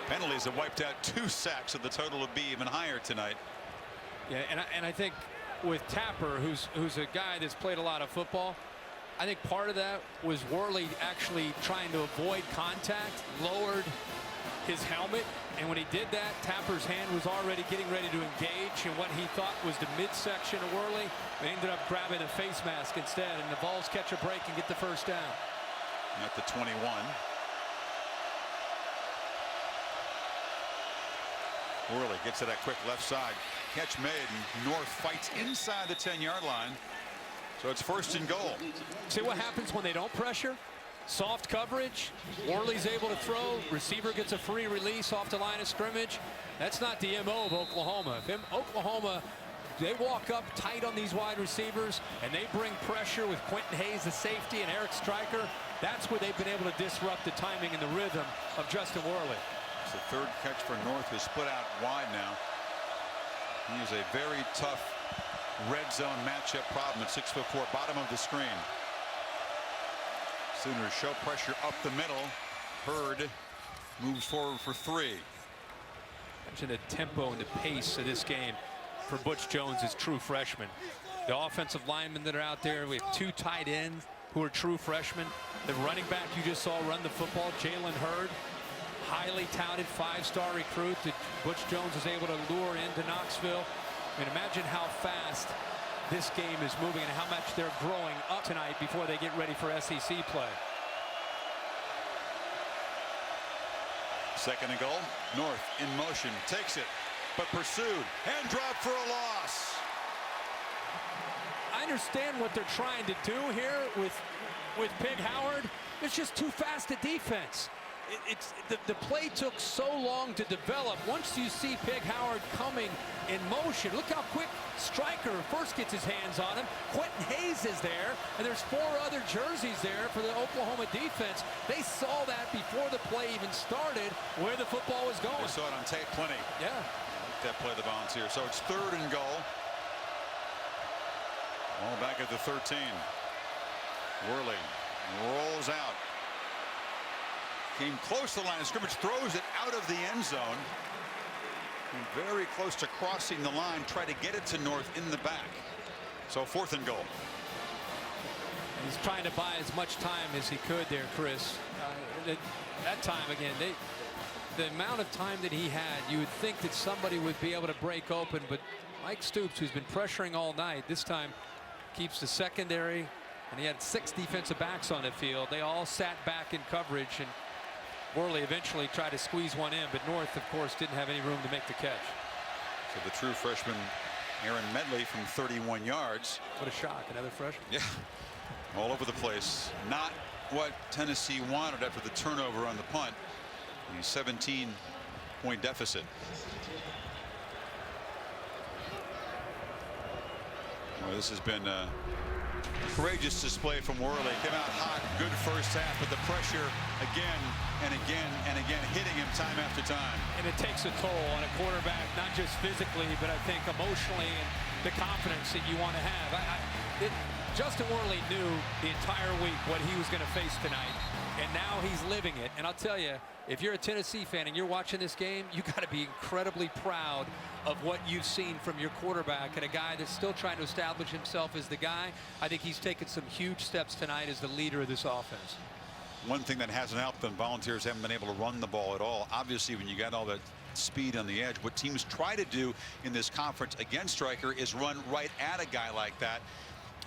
Penalties have wiped out 2 sacks, so the total would be even higher tonight. Yeah, and I think with Tapper, who's a guy that's played a lot of football, I think part of that was Worley actually trying to avoid contact, lowered his helmet, and when he did that, Tapper's hand was already getting ready to engage in what he thought was the midsection of Worley. They ended up grabbing a face mask instead, and the Vols catch a break and get the first down. At the 21. Worley gets to that quick left side. Catch made, and North fights inside the 10-yard line. So it's 1st and goal. See what happens when they don't pressure? Soft coverage. Worley's able to throw. Receiver gets a free release off the line of scrimmage. That's not the MO of Oklahoma. If Oklahoma, they walk up tight on these wide receivers and they bring pressure with Quentin Hayes, the safety, and Eric Stryker, that's where they've been able to disrupt the timing and the rhythm of Justin Worley. It's the 3rd catch for North, who's split out wide now. He is a very tough red zone matchup problem at 6'4", bottom of the screen. Sooners show pressure up the middle. Hurd moves forward for 3. Imagine the tempo and the pace of this game for Butch Jones as true freshman. The offensive linemen that are out there, we have 2 tight ends who are true freshmen. The running back you just saw run the football, Jalen Hurd, highly touted 5-star recruit that Butch Jones is able to lure into Knoxville. I mean, imagine how fast this game is moving and how much they're growing up tonight before they get ready for SEC play. 2nd and goal. North in motion, takes it, but pursued. Hand drop for a loss. I understand what they're trying to do here with Pig Howard. It's just too fast a defense. The play took so long to develop. Once you see Pig Howard coming in motion, look how quick Stryker first gets his hands on him. Quentin Hayes is there, and there's 4 other jerseys there for the Oklahoma defense. They saw that before the play even started, where the football was going. They saw it on tape plenty. Yeah. That play the Volunteers. So it's 3rd and goal. All back at the 13. Worley rolls out. Came close to the line of scrimmage, throws it out of the end zone. And very close to crossing the line, try to get it to North in the back. So 4th and goal. He's trying to buy as much time as he could there, Chris. That time, again, the amount of time that he had, you would think that somebody would be able to break open, but Mike Stoops, who's been pressuring all night, this time keeps the secondary, and he had 6 defensive backs on the field. They all sat back in coverage, and Worley eventually tried to squeeze one in, but North, of course, didn't have any room to make the catch. So the true freshman, Aaron Medley, from 31 yards. What a shock, another freshman. Yeah, all over the place. Not what Tennessee wanted after the turnover on the punt. A 17-point deficit. Well, this has been a courageous display from Worley. Came out hot, good first half, but the pressure again and again and again hitting him time after time. And it takes a toll on a quarterback, not just physically, but I think emotionally, and the confidence that you want to have. Justin Worley knew the entire week what he was going to face tonight, and now he's living it. And I'll tell you, if you're a Tennessee fan and you're watching this game, you got to be incredibly proud of what you've seen from your quarterback, and a guy that's still trying to establish himself as the guy. I think he's taken some huge steps tonight as the leader of this offense. One thing that hasn't helped them, Volunteers haven't been able to run the ball at all. Obviously, when you got all that speed on the edge, what teams try to do in this conference against Stryker is run right at a guy like that.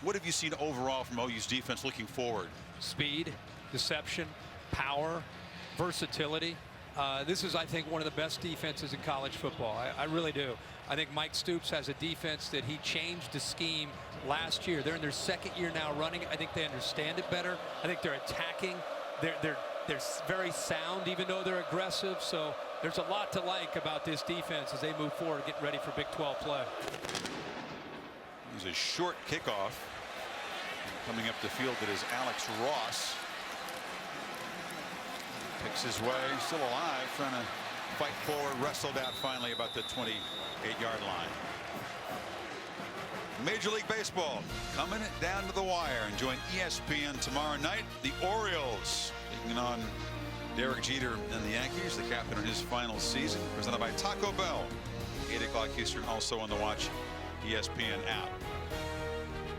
What have you seen overall from OU's defense looking forward? Speed, deception, power, versatility. This is, I think, one of the best defenses in college football. I really do. I think Mike Stoops has a defense that he changed the scheme last year. They're in their 2nd year now running. I think they understand it better. I think they're attacking. They're very sound, even though they're aggressive. So there's a lot to like about this defense as they move forward, getting ready for Big 12 play. He's a short kickoff. Coming up the field, it is Alex Ross. Picks his way, still alive, trying to fight forward, wrestled out finally about the 28-yard line. Major League Baseball coming down to the wire. And join ESPN tomorrow night. The Orioles taking on Derek Jeter and the Yankees, the captain in his final season, presented by Taco Bell. 8 o'clock Eastern, also on the Watch ESPN app.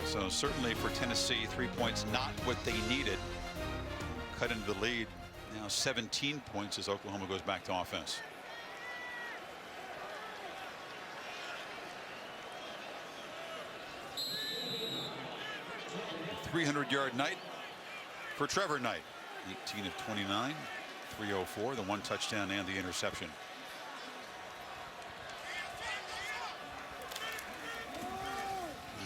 So certainly for Tennessee, 3 points not what they needed. Cut into the lead. Now 17 points as Oklahoma goes back to offense. A 300-yard night for Trevor Knight. 18 of 29, 304, the 1 touchdown and the interception.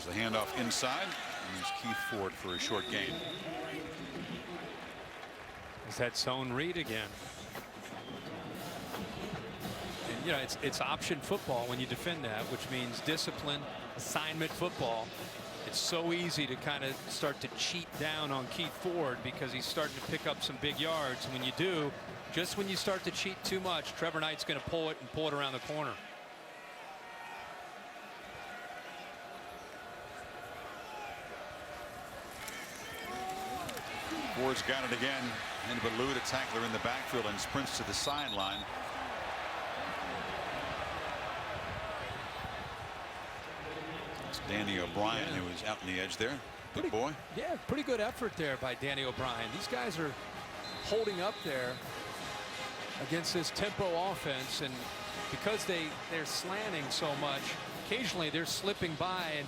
The handoff inside. And there's Keith Ford for a short gain. Is that zone read again? And, you know, it's option football when you defend that, which means discipline, assignment football. It's so easy to kind of start to cheat down on Keith Ford because he's starting to pick up some big yards. And when you do, just when you start to cheat too much, Trevor Knight's going to pull it around the corner. Ford's got it again. And Ballou, the tackler in the backfield, and sprints to the sideline. It's Danny O'Brien who was out on the edge there. Good boy. Yeah, pretty good effort there by Danny O'Brien. These guys are holding up there against this tempo offense, and because they're slanting so much, occasionally they're slipping by and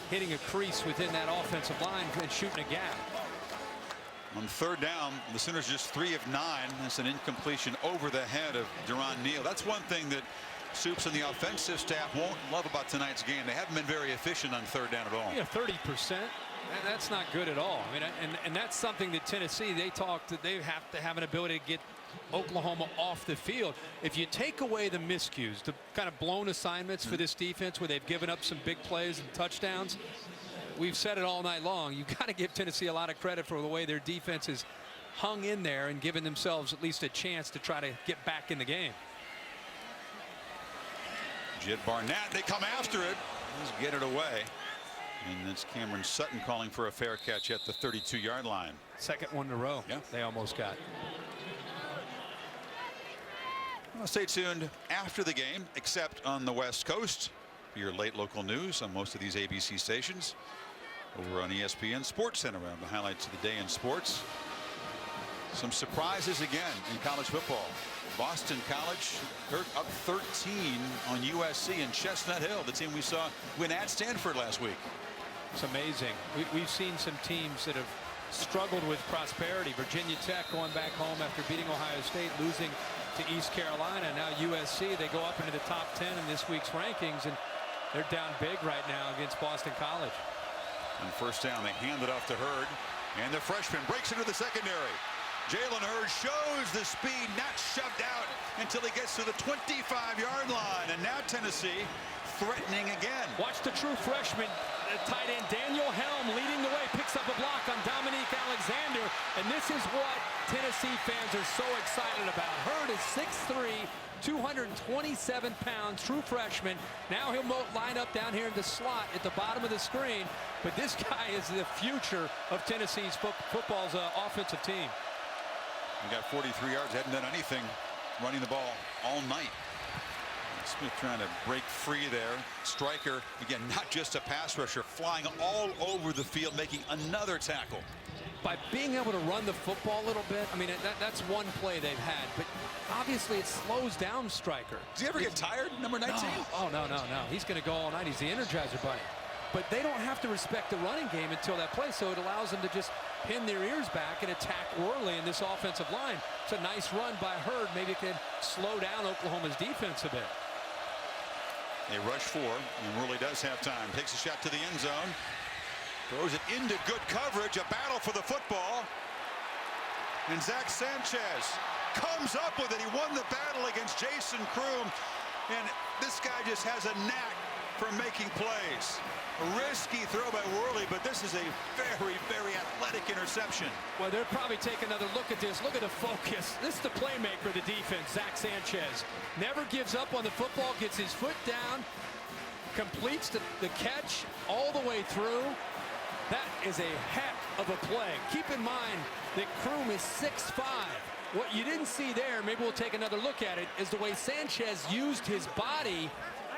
hitting a crease within that offensive line and shooting a gap. On third down, the Sooners just 3 of 9. That's an incompletion over the head of Duron Neal. That's one thing that Soups and the offensive staff won't love about tonight's game. They haven't been very efficient on third down at all. Yeah, 30%. That's not good at all. I mean, and that's something that Tennessee, they talked that they have to have an ability to get Oklahoma off the field. If you take away the miscues, the kind of blown assignments for this defense where they've given up some big plays and touchdowns, we've said it all night long. You've got to give Tennessee a lot of credit for the way their defense is hung in there and given themselves at least a chance to try to get back in the game. Jed Barnett, they come after it. Let's get it away. And it's Cameron Sutton calling for a fair catch at the 32-yard line. Second one in a row. Yeah, they almost got. Well, stay tuned after the game, except on the West Coast, for your late local news on most of these ABC stations. Over on ESPN Sports Center, around the highlights of the day in sports. Some surprises again in college football. Boston College up 13 on USC and Chestnut Hill, the team we saw win at Stanford last week. It's amazing. We've seen some teams that have struggled with prosperity. Virginia Tech going back home after beating Ohio State, losing to East Carolina. Now USC, they go up into the top 10 in this week's rankings, and they're down big right now against Boston College. On first down, they hand it off to Hurd, and the freshman breaks into the secondary. Jalen Hurd shows the speed, not shoved out until he gets to the 25-yard line. And now Tennessee threatening again. Watch the true freshman, tight end Daniel Helm leading the way, picks up a block on Dominique Alexander. And this is what Tennessee fans are so excited about. Hurd is 6'3", 227 pounds, true freshman. Now he'll line up down here in the slot at the bottom of the screen. But this guy is the future of Tennessee's football's offensive team. He got 43 yards, hadn't done anything running the ball all night. Smith trying to break free there. Stryker, again, not just a pass rusher, flying all over the field, making another tackle. By being able to run the football a little bit, I mean, that's one play they've had, but obviously it slows down Stryker. Does he ever get tired, number 19? No. Oh, no. He's going to go all night. He's the Energizer Bunny. But they don't have to respect the running game until that play, so it allows them to just pin their ears back and attack Worley in this offensive line. It's a nice run by Hurd. Maybe it can slow down Oklahoma's defense a bit. They rush 4, and Worley does have time. Takes a shot to the end zone. Throws it into good coverage. A battle for the football. And Zach Sanchez comes up with it. He won the battle against Jason Kroom. And this guy just has a knack for making plays. A risky throw by Worley, but this is a very, very athletic interception. Well, they'll probably take another look at this. Look at the focus. This is the playmaker of the defense, Zach Sanchez. Never gives up on the football, gets his foot down, completes the catch all the way through. That is a heck of a play. Keep in mind that Kroom is 6'5". What you didn't see there, maybe we'll take another look at it, is the way Sanchez used his body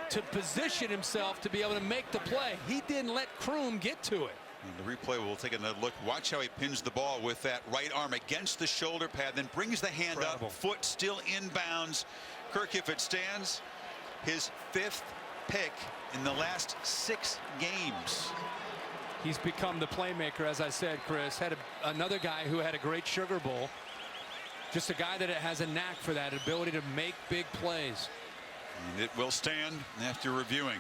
to position himself to be able to make the play. He didn't let Kroom get to it. And the replay, we'll take another look. Watch how he pins the ball with that right arm against the shoulder pad, then brings the hand up, foot still inbounds. Kirk, if it stands, his 5th pick in the last 6 games. He's become the playmaker, as I said, Chris. Had another guy who had a great Sugar Bowl. Just a guy that has a knack for that ability to make big plays. And it will stand after reviewing.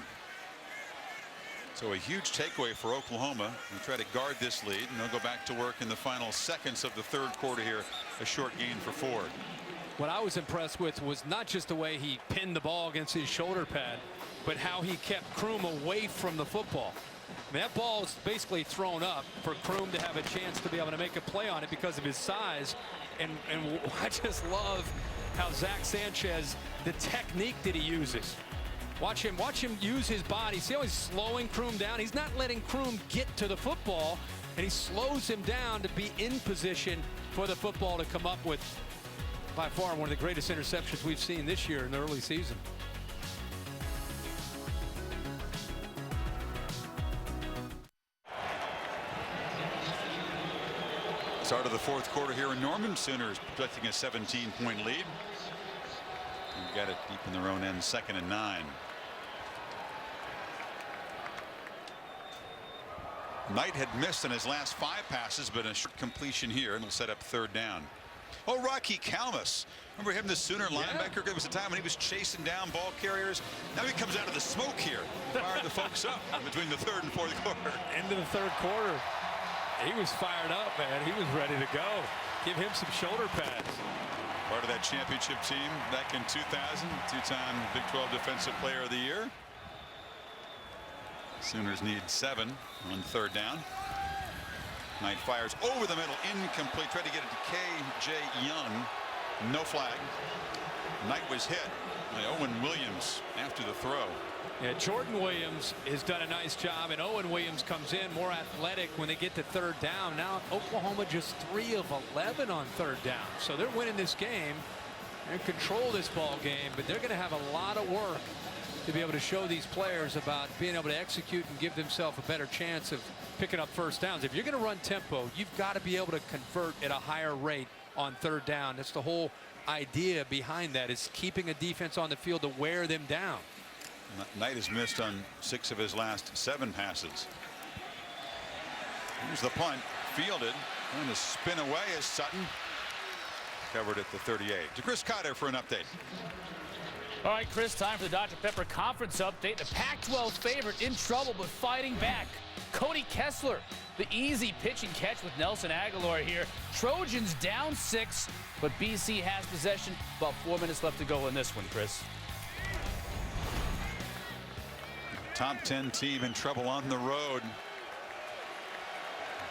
So a huge takeaway for Oklahoma. They try to guard this lead, and they'll go back to work in the final seconds of the third quarter here. A short gain for Ford. What I was impressed with was not just the way he pinned the ball against his shoulder pad, but how he kept Kroom away from the football. I mean, that ball is basically thrown up for Kroom to have a chance to be able to make a play on it because of his size. And I just love how Zach Sanchez, the technique that he uses. Watch him use his body. See how he's slowing Kroom down? He's not letting Kroom get to the football, and he slows him down to be in position for the football to come up with, by far, one of the greatest interceptions we've seen this year in the early season. Start of the fourth quarter here in Norman. Sooners projecting a 17-point lead. We've got it deep in their own end, 2nd and 9. Knight had missed in his last 5 passes, but a short completion here, and will set up 3rd down. Oh, Rocky Kalmus. Remember him, the Sooner linebacker? There was a time when he was chasing down ball carriers. Now he comes out of the smoke here, firing the folks up between the 3rd and 4th quarter. Into the 3rd quarter. He was fired up, man. He was ready to go. Give him some shoulder pads. Part of that championship team back in 2000, 2-time Big 12 Defensive Player of the Year. Sooners need 7 on 3rd down. Knight fires over the middle, incomplete. Tried to get it to K.J. Young. No flag. Knight was hit by Owen Williams after the throw. Yeah, Jordan Williams has done a nice job, and Owen Williams comes in more athletic when they get to 3rd down. Now Oklahoma just 3 of 11 on 3rd down, so they're winning this game. They control this ball game, but they're going to have a lot of work to be able to show these players about being able to execute and give themselves a better chance of picking up 1st downs. If you're going to run tempo, you've got to be able to convert at a higher rate on 3rd down. That's the whole idea behind that, is keeping a defense on the field to wear them down. Knight has missed on 6 of his last 7 passes. Here's the punt, fielded, and a spin away as Sutton covered at the 38. To Chris Cotter for an update. All right, Chris, time for the Dr. Pepper Conference update. The Pac-12 favorite in trouble, but fighting back. Cody Kessler, the easy pitch and catch with Nelson Aguilar here. Trojans down 6, but BC has possession. About 4 minutes left to go in this one, Chris. Top 10 team in trouble on the road.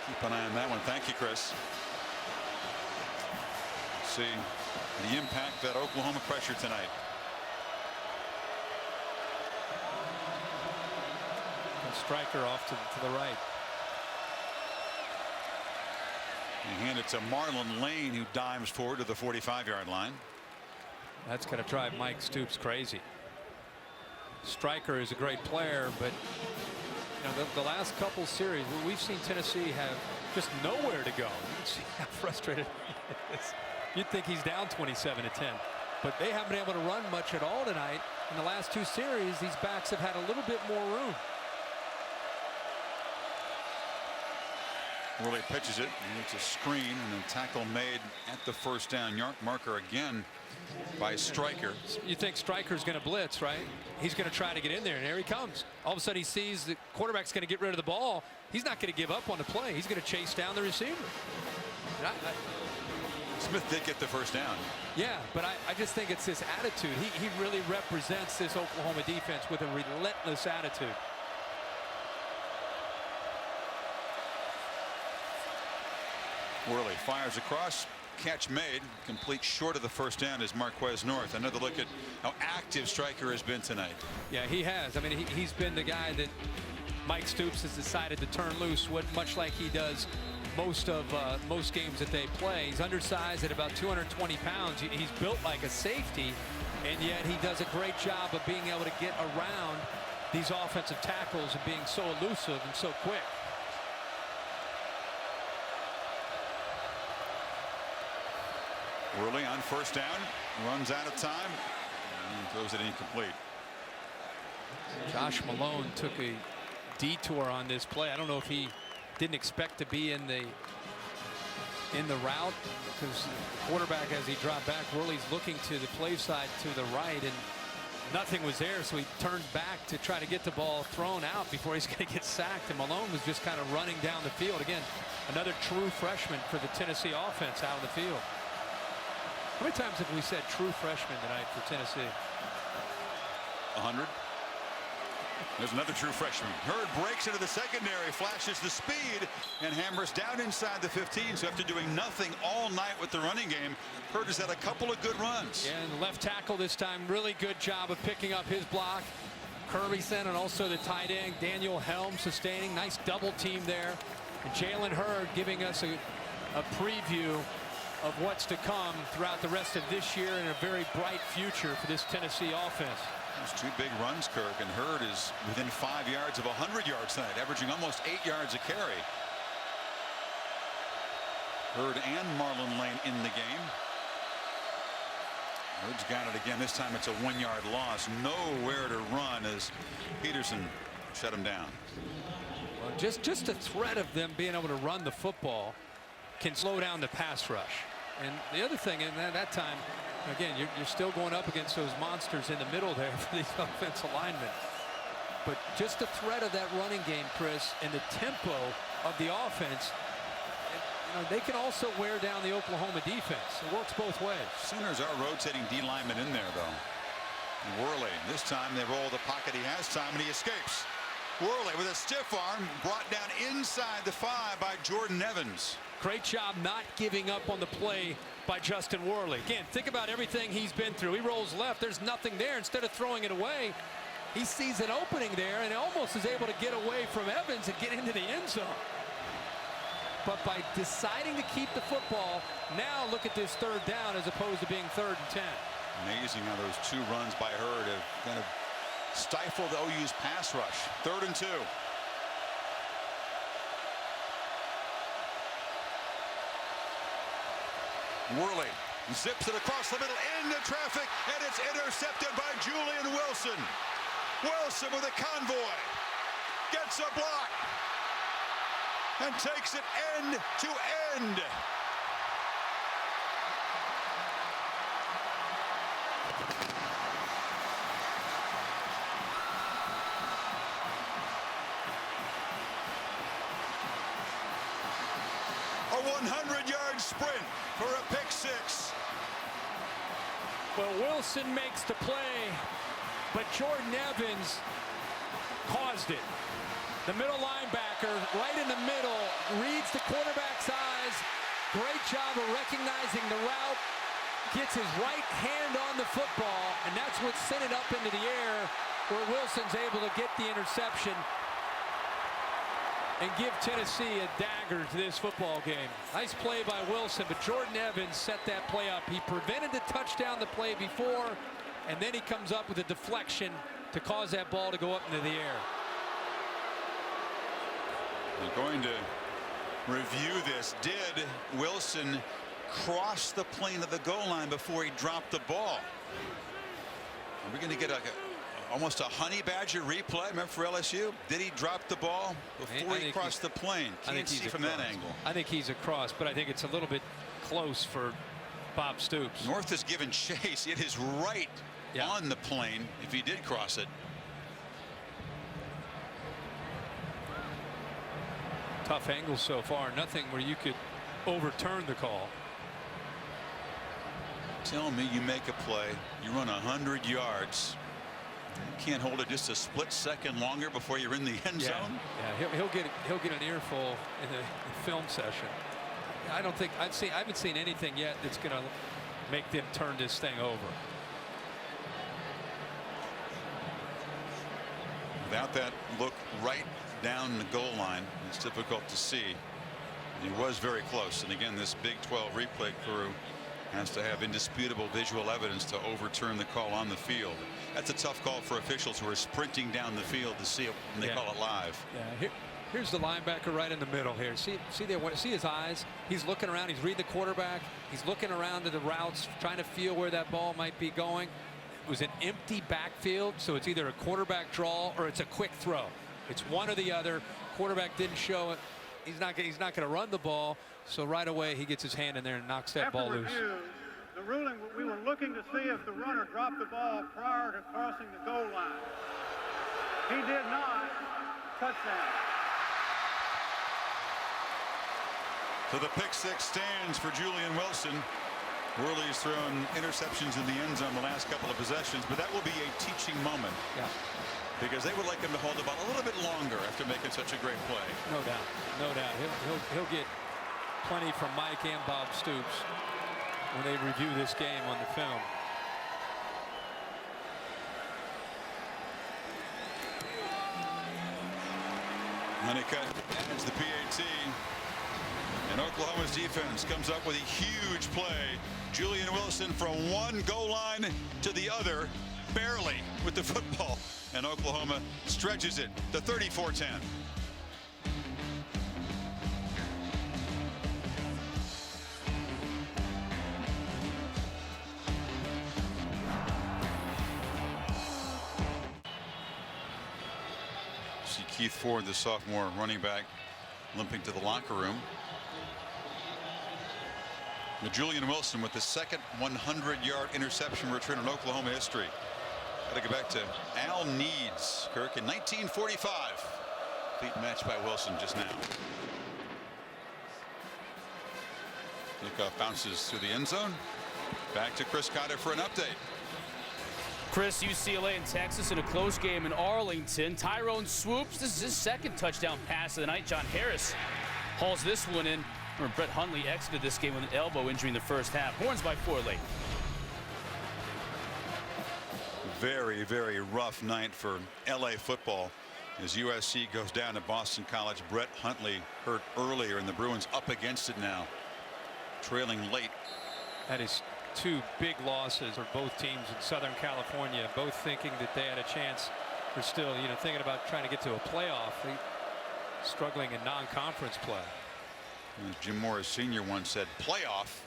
Keep an eye on that one. Thank you, Chris. See the impact that Oklahoma pressure tonight. And Striker off to the right. You hand it to Marlon Lane, who dives forward to the 45-yard line. That's going to drive Mike Stoops crazy. Striker is a great player, but you know, the last couple series we've seen Tennessee have just nowhere to go. You can see how frustrated he is. You'd think he's down 27-10, but they haven't been able to run much at all tonight. In the last 2 series, these backs have had a little bit more room. Worley pitches it, and it's a screen, and then tackle made at the 1st down marker again by Striker. You think Striker's going to blitz, right? He's going to try to get in there, and here he comes. All of a sudden he sees the quarterback's going to get rid of the ball. He's not going to give up on the play. He's going to chase down the receiver. Smith did get the 1st down. Yeah, but I just think it's this attitude. He really represents this Oklahoma defense with a relentless attitude. Worley fires across, catch made, complete short of the 1st down is Marquez North. Another look at how active Striker has been tonight. Yeah, he has. I mean, he's been the guy that Mike Stoops has decided to turn loose, much like he does most games that they play. He's undersized at about 220 pounds. He's built like a safety, and yet he does a great job of being able to get around these offensive tackles and being so elusive and so quick. Worley on 1st down, runs out of time, and throws it incomplete. Josh Malone took a detour on this play. I don't know if he didn't expect to be in the route, because the quarterback, as he dropped back, Worley's looking to the play side to the right, and nothing was there, so he turned back to try to get the ball thrown out before he's going to get sacked, and Malone was just kind of running down the field. Again, another true freshman for the Tennessee offense out of the field. How many times have we said true freshman tonight for Tennessee? 100. There's another true freshman. Hurd breaks into the secondary, flashes the speed, and hammers down inside the 15. So after doing nothing all night with the running game, Hurd has had a couple of good runs. Yeah, and the left tackle this time, really good job of picking up his block. Kirbyson and also the tight end, Daniel Helm, sustaining. Nice double team there. And Jalen Hurd giving us a preview of what's to come throughout the rest of this year and a very bright future for this Tennessee offense. There's two big runs, Kirk, and Hurd is within 5 yards of 100 yards tonight, averaging almost 8 yards a carry. Hurd and Marlon Lane in the game. Hurd's got it again. This time it's a 1 yard loss. Nowhere to run as Peterson shut him down. Well, just the threat of them being able to run the football can slow down the pass rush. And the other thing in that time, again, you're still going up against those monsters in the middle there for these offensive linemen. But just the threat of that running game, Chris, and the tempo of the offense, they can also wear down the Oklahoma defense. It works both ways. Sooners are rotating D linemen in there, though. Worley, this time they roll the pocket. He has time, and he escapes. Worley with a stiff arm, brought down inside the 5 by Jordan Evans. Great job not giving up on the play by Justin Worley. Again, think about everything he's been through. He rolls left. There's nothing there. Instead of throwing it away, he sees an opening there and almost is able to get away from Evans and get into the end zone. But by deciding to keep the football, now look at this third down as opposed to being 3rd and 10. Amazing how those two runs by Hurd have kind of stifled OU's pass rush. 3rd and 2. Worley zips it across the middle into traffic, and it's intercepted by Julian Wilson. Wilson with a convoy gets a block and takes it end to end. A 100-yard sprint for a pick 6. Well, Wilson makes the play, but Jordan Evans caused it. The middle linebacker right in the middle reads the quarterback's eyes. Great job of recognizing the route. Gets his right hand on the football, and that's what sent it up into the air where Wilson's able to get the interception and give Tennessee a dagger to this football game. Nice play by Wilson, but Jordan Evans set that play up. He prevented the touchdown the play before, and then he comes up with a deflection to cause that ball to go up into the air. We're going to review this. Did Wilson cross the plane of the goal line before he dropped the ball? Are we going to get almost a honey badger replay, remember, for LSU? Did he drop the ball before he crossed the plane? Can't see from that angle. I think he's across, but I think it's a little bit close for Bob Stoops. North has given chase. It is right on the plane if he did cross it. Tough angle so far. Nothing where you could overturn the call. Tell me you make a play, you run 100 yards. You can't hold it just a split second longer before you're in the end zone. Yeah, he'll get an earful in the film session. I don't think I haven't seen anything yet that's going to make them turn this thing over. Without that look right down the goal line, it's difficult to see. He was very close, and again, this Big 12 replay crew has to have indisputable visual evidence to overturn the call on the field. That's a tough call for officials who are sprinting down the field to see it when they call it live. Yeah, here's the linebacker right in the middle here. See his eyes. He's looking around. He's reading the quarterback. He's looking around to the routes, trying to feel where that ball might be going. It was an empty backfield, so it's either a quarterback draw or it's a quick throw. It's one or the other. Quarterback didn't show it. He's not going to run the ball, so right away he gets his hand in there and knocks that ball loose. The ruling, we were looking to see if the runner dropped the ball prior to crossing the goal line. He did not. Touchdown. So the pick six stands for Julian Wilson. Worley's thrown interceptions in the end zone the last couple of possessions, but that will be a teaching moment. Yeah. Because they would like him to hold the ball a little bit longer after making such a great play. No doubt. No doubt. He'll get plenty from Mike and Bob Stoops when they review this game on the film. Honeycutt adds the PAT. And Oklahoma's defense comes up with a huge play. Julian Wilson from one goal line to the other, barely with the football. And Oklahoma stretches it to 34-10. See Keith Ford, the sophomore running back, limping to the locker room. Now Julian Wilson with the second 100-yard interception return in Oklahoma history. Got to go back to Al Needs, Kirk, in 1945. Complete match by Wilson just now. Kickoff bounces through the end zone. Back to Chris Cotter for an update. Chris, UCLA and Texas in a close game in Arlington. Tyrone swoops. This is his second touchdown pass of the night. John Harris hauls this one in. Remember, Brett Hundley exited this game with an elbow injury in the first half. Horns by 4 late. Very, very rough night for LA football as USC goes down to Boston College. Brett Hundley hurt earlier, and the Bruins up against it now, trailing late. That is 2 big losses for both teams in Southern California, both thinking that they had a chance. They're still, thinking about trying to get to a playoff. They're struggling in non-conference play. As Jim Morris Sr. once said, playoff.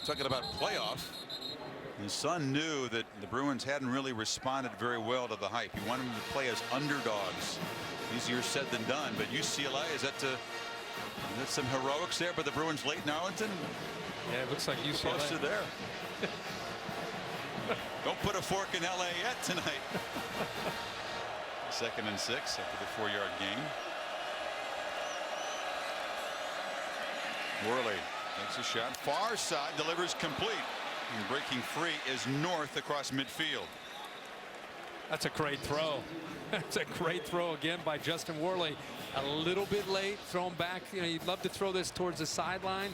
Talking about playoff. His son knew that the Bruins hadn't really responded very well to the hype. He wanted them to play as underdogs. Easier said than done. But UCLA, is that some heroics there by the Bruins late in Arlington? Yeah, it looks like UCLA. Close to there. Don't put a fork in LA yet tonight. 2nd and 6 after the 4-yard gain. Worley takes a shot. Far side, delivers complete. And breaking free is North across midfield. That's a great throw. That's a great throw again by Justin Worley. A little bit late, thrown back. You'd love to throw this towards the sideline.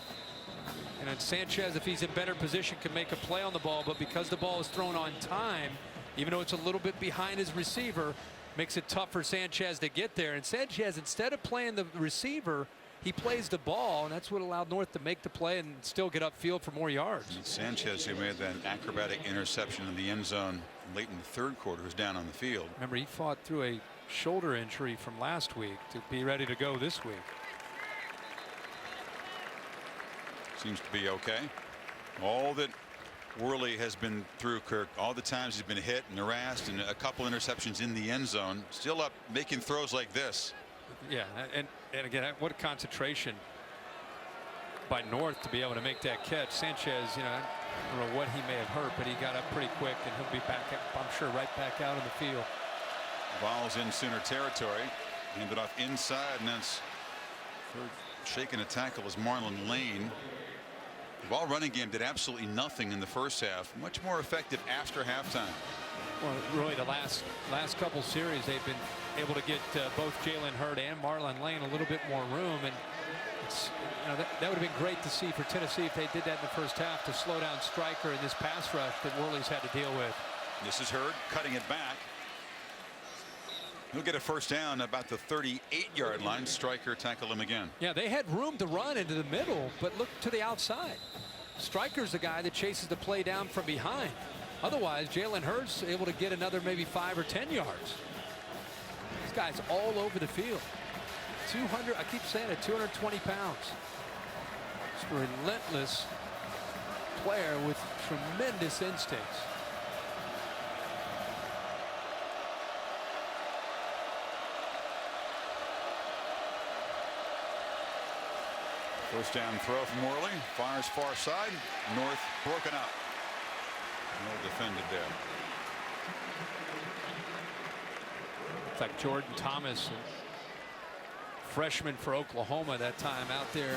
And then Sanchez, if he's in better position, can make a play on the ball. But because the ball is thrown on time, even though it's a little bit behind his receiver, makes it tough for Sanchez to get there. And Sanchez, instead of playing the receiver, he plays the ball, and that's what allowed North to make the play and still get upfield for more yards. And Sanchez, who made that acrobatic interception in the end zone late in the 3rd quarter, was down on the field. Remember, he fought through a shoulder injury from last week to be ready to go this week. Seems to be okay. All that Worley has been through, Kirk, all the times he's been hit and harassed and a couple interceptions in the end zone, still up making throws like this. Yeah, and again, what a concentration by North to be able to make that catch. Sanchez, I don't know what he may have hurt, but he got up pretty quick, and he'll be back, I'm sure, right back out in the field. Ball's in Sooner territory. Handed off inside, and that's shaking a tackle is Marlon Lane. The ball running game did absolutely nothing in the first half. Much more effective after halftime. Well, really, the last couple series, they've been able to get both Jalen Hurd and Marlon Lane a little bit more room, and it's, that would have been great to see for Tennessee if they did that in the first half to slow down Stryker in this pass rush that Worley's had to deal with. This is Hurd cutting it back. He'll get a first down about the 38-yard line. Stryker tackle him again. Yeah, they had room to run into the middle, but look to the outside. Stryker's the guy that chases the play down from behind. Otherwise, Jalen Hurd's able to get another maybe 5 or 10 yards. This guy's all over the field. 200, I keep saying it, 220 pounds. Just a relentless player with tremendous instincts. First down throw from Worley. Fires far side. North broken up. Well defended there. It's like Jordan Thomas, freshman for Oklahoma that time out there.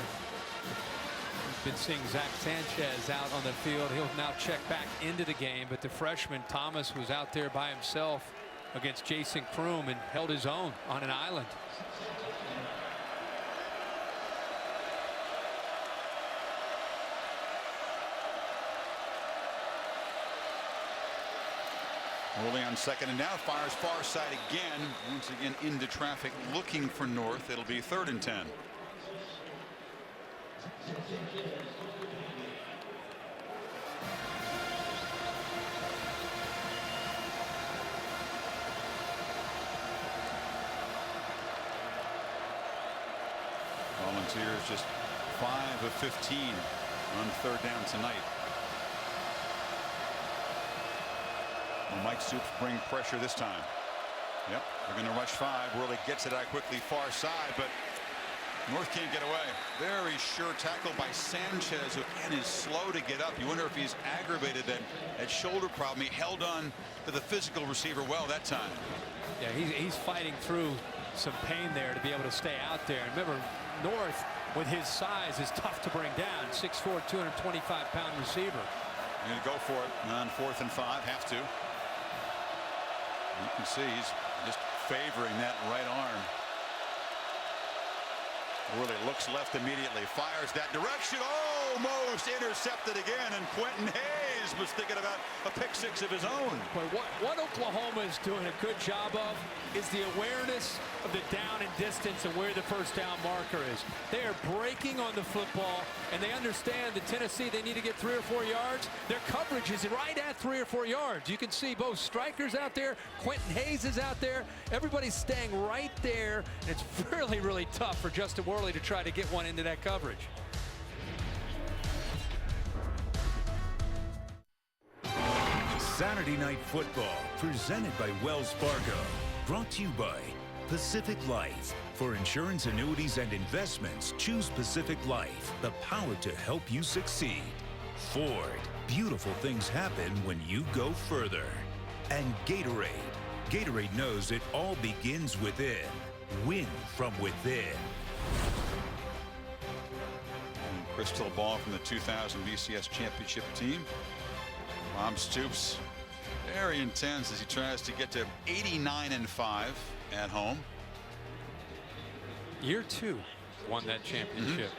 We've been seeing Zach Sanchez out on the field. He'll now check back into the game, but the freshman Thomas was out there by himself against Jason Kroom and held his own on an island. Worley on second and now, fires far side again. Once again into traffic looking for North. It'll be 3rd and 10. Volunteers just 5 of 15 on 3rd down tonight. Well, Mike Stoops bring pressure this time. Yep, they're going to rush 5. Worley gets it out quickly far side, but North can't get away. Very sure tackle by Sanchez, who again is slow to get up. You wonder if he's aggravated that shoulder problem. He held on to the physical receiver well that time. Yeah, he's fighting through some pain there to be able to stay out there. And remember, North with his size is tough to bring down. 6'4", 225-pound receiver. Going to go for it on 4th and 5. Have to. You can see he's just favoring that right arm. Worley looks left immediately, fires that direction, almost intercepted again, and Quentin Hayes was thinking about a pick 6 of his own. But what Oklahoma is doing a good job of is the awareness of the down and distance and where the first down marker is. They are breaking on the football, and they understand that Tennessee, they need to get 3 or 4 yards. Their coverage is right at 3 or 4 yards. You can see both strikers out there, Quentin Hayes is out there, everybody's staying right there. And it's really, really tough for Justin Worley to try to get one into that coverage. Saturday Night Football, presented by Wells Fargo. Brought to you by Pacific Life. For insurance, annuities, and investments, choose Pacific Life, the power to help you succeed. Ford, beautiful things happen when you go further. And Gatorade. Gatorade knows it all begins within. Win from within. Crystal ball from the 2000 BCS championship team. Bob Stoops, very intense as he tries to get to 89-5 at home. Year 2 won that championship.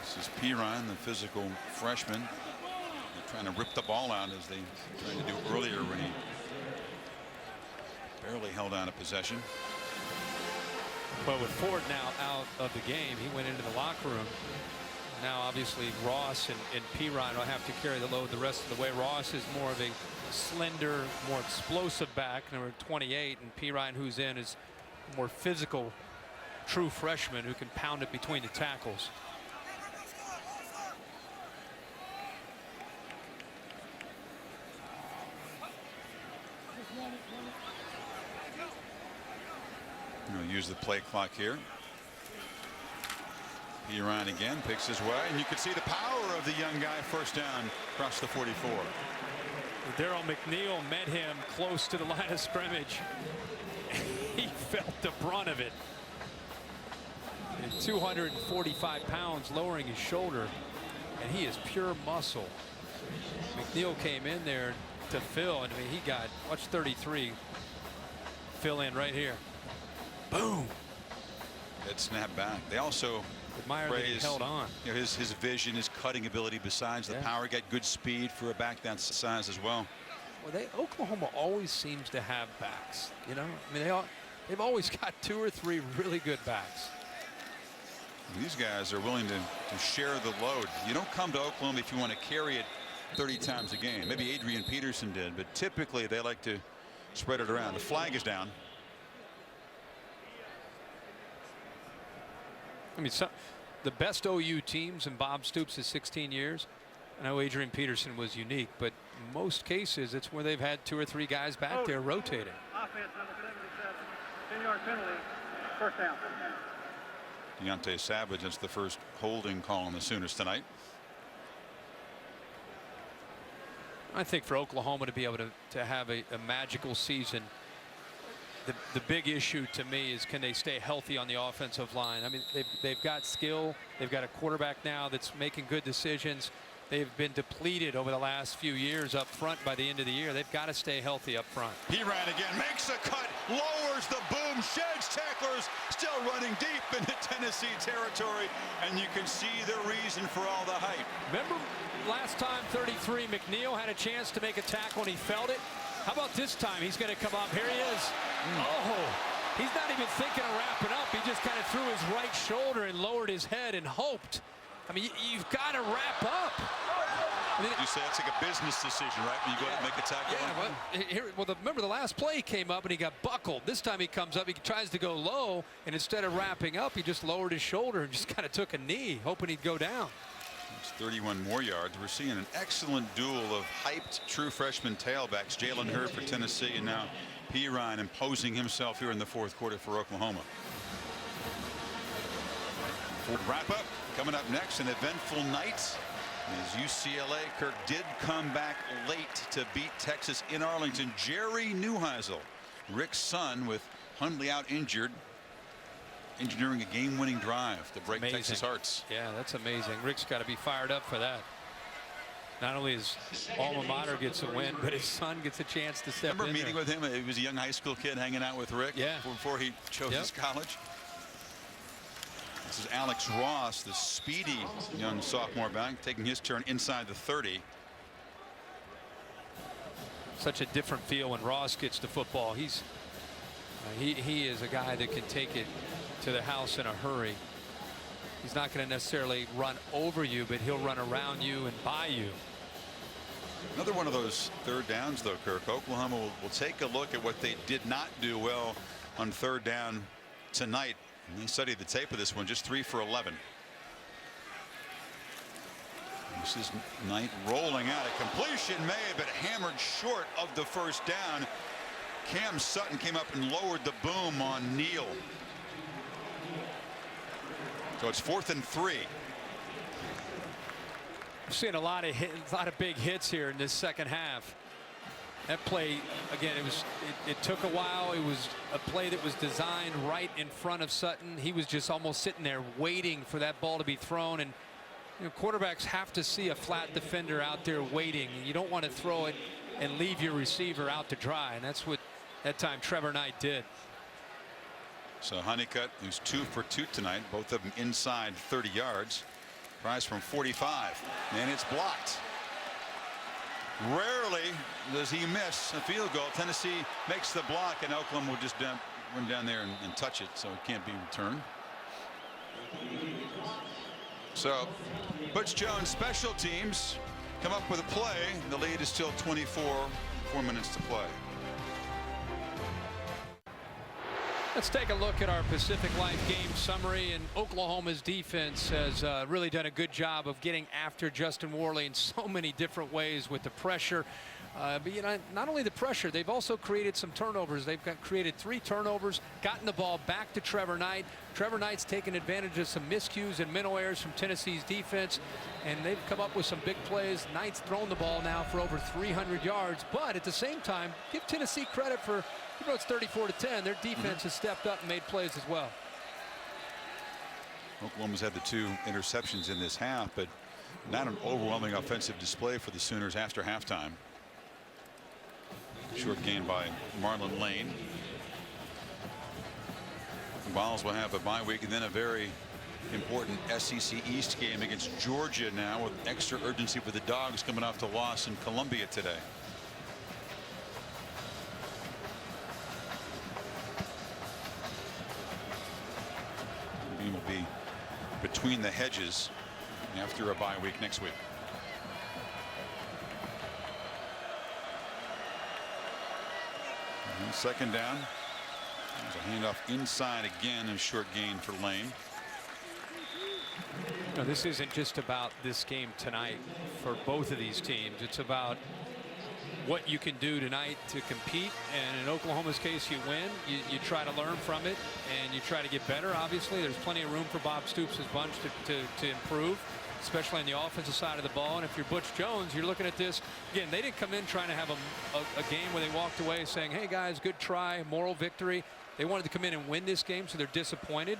This is Perine, the physical freshman. They're trying to rip the ball out as they tried to do earlier when he barely held on to possession. But with Ford now out of the game, he went into the locker room. Now, obviously, Ross and Perine will have to carry the load the rest of the way. Ross is more of a slender, more explosive back, number 28, and Perine, who's in, is a more physical, true freshman who can pound it between the tackles. We'll use the play clock here. Perine again picks his way, and you can see the power of the young guy. First down across the 44. Daryl McNeil met him close to the line of scrimmage. He felt the brunt of it. And 245 pounds, lowering his shoulder, and he is pure muscle. McNeil came in there to fill, and I mean, he got, watch 33 fill in right here. Boom. It snapped back. They also admire that he held on. You know, his vision, his cutting ability, besides the power, got good speed for a back that size as well. Well, Oklahoma always seems to have backs. You know, I mean, they've always got 2 or 3 really good backs. These guys are willing to share the load. You don't come to Oklahoma if you want to carry it 30 times a game. Maybe Adrian Peterson did, but typically they like to spread it around. The flag is down. I mean, the best OU teams in Bob Stoops' 16 years, I know Adrian Peterson was unique, but in most cases it's where they've had 2 or 3 guys back there rotating. Offense number 77, 10-yard penalty, First down. Deontay Savage is the first holding call on the Sooners tonight. I think for Oklahoma to be able to have a magical season, the big issue to me is, can they stay healthy on the offensive line? I mean, they've got skill. They've got a quarterback now that's making good decisions. They've been depleted over the last few years up front. By the end of the year, they've got to stay healthy up front. He ran again, makes a cut, lowers the boom, sheds tacklers, still running deep into Tennessee territory, and you can see the reason for all the hype. Remember last time 33, McNeil had a chance to make a tackle and he felt it. How about this time? He's going to come up. Here he is. Oh, he's not even thinking of wrapping up. He just kind of threw his right shoulder and lowered his head and hoped. I mean, you've got to wrap up. I mean, you say it's like a business decision, right? When you go out and make a tackle. Yeah, remember the last play he came up and he got buckled. This time he comes up, he tries to go low, and instead of wrapping up, he just lowered his shoulder and just kind of took a knee, hoping he'd go down. It's 31 more yards. We're seeing an excellent duel of hyped true freshman tailbacks. Jalen Hurd for Tennessee, and now P. Ryan imposing himself here in the fourth quarter for Oklahoma. Wrap up coming up next. An eventful night as UCLA. Kirk did come back late to beat Texas in Arlington. Jerry Neuheisel, Rick's son, with Hundley out injured, engineering a game-winning drive to break Texas hearts. Yeah, that's amazing. Rick's got to be fired up for that. Not only his alma mater gets a win, but his son gets a chance to step in. Remember meeting with him? He was a young high school kid hanging out with Rick before he chose his college. This is Alex Ross, the speedy young sophomore back, taking his turn inside the 30. Such a different feel when Ross gets to football. He is a guy that can take it to the house in a hurry. He's not going to necessarily run over you, but he'll run around you and by you. Another one of those third downs, though, Kirk. Oklahoma will take a look at what they did not do well on third down tonight. And they studied the tape of this one, just 3 for 11. This is Knight rolling out. A completion made, but hammered short of the first down. Cam Sutton came up and lowered the boom on Neal. So it's 4th and 3. We're seeing a lot of big hits here in this second half. That play, again, it took a while. It was a play that was designed right in front of Sutton. He was just almost sitting there waiting for that ball to be thrown. And you know, quarterbacks have to see a flat defender out there waiting. You don't want to throw it and leave your receiver out to dry. And that's what that time Trevor Knight did. So Honeycutt, who's 2 for 2 tonight, both of them inside 30 yards. Prize from 45, and it's blocked. Rarely does he miss a field goal. Tennessee makes the block, and Oklahoma will just run down there and touch it, so it can't be returned. So Butch Jones, special teams, come up with a play. The lead is still 4 minutes to play. Let's take a look at our Pacific Life game summary. And Oklahoma's defense has really done a good job of getting after Justin Worley in so many different ways with the pressure. But you know, not only the pressure, they've also created some turnovers. They've created 3 turnovers, gotten the ball back to Trevor Knight. Trevor Knight's taken advantage of some miscues and mental errors from Tennessee's defense, and they've come up with some big plays. Knight's thrown the ball now for over 300 yards, but at the same time, give Tennessee credit for, even though it's 34-10, their defense has stepped up and made plays as well. Oklahoma's had the 2 interceptions in this half, but not an overwhelming offensive display for the Sooners after halftime. Short gain by Marlon Lane. Vols will have a bye week and then a very important SEC East game against Georgia now, with extra urgency for the Dogs coming off the loss in Columbia today. The game will be between the hedges after a bye week next week. And second down. There's a handoff inside again, and a short gain for Lane. No, this isn't just about this game tonight for both of these teams. It's about what you can do tonight to compete, and in Oklahoma's case, you win. You try to learn from it, and you try to get better. Obviously, there's plenty of room for Bob Stoops' bunch to improve, especially on the offensive side of the ball. And if you're Butch Jones, you're looking at this again. They didn't come in trying to have a game where they walked away saying, "Hey guys, good try, moral victory." They wanted to come in and win this game, so they're disappointed.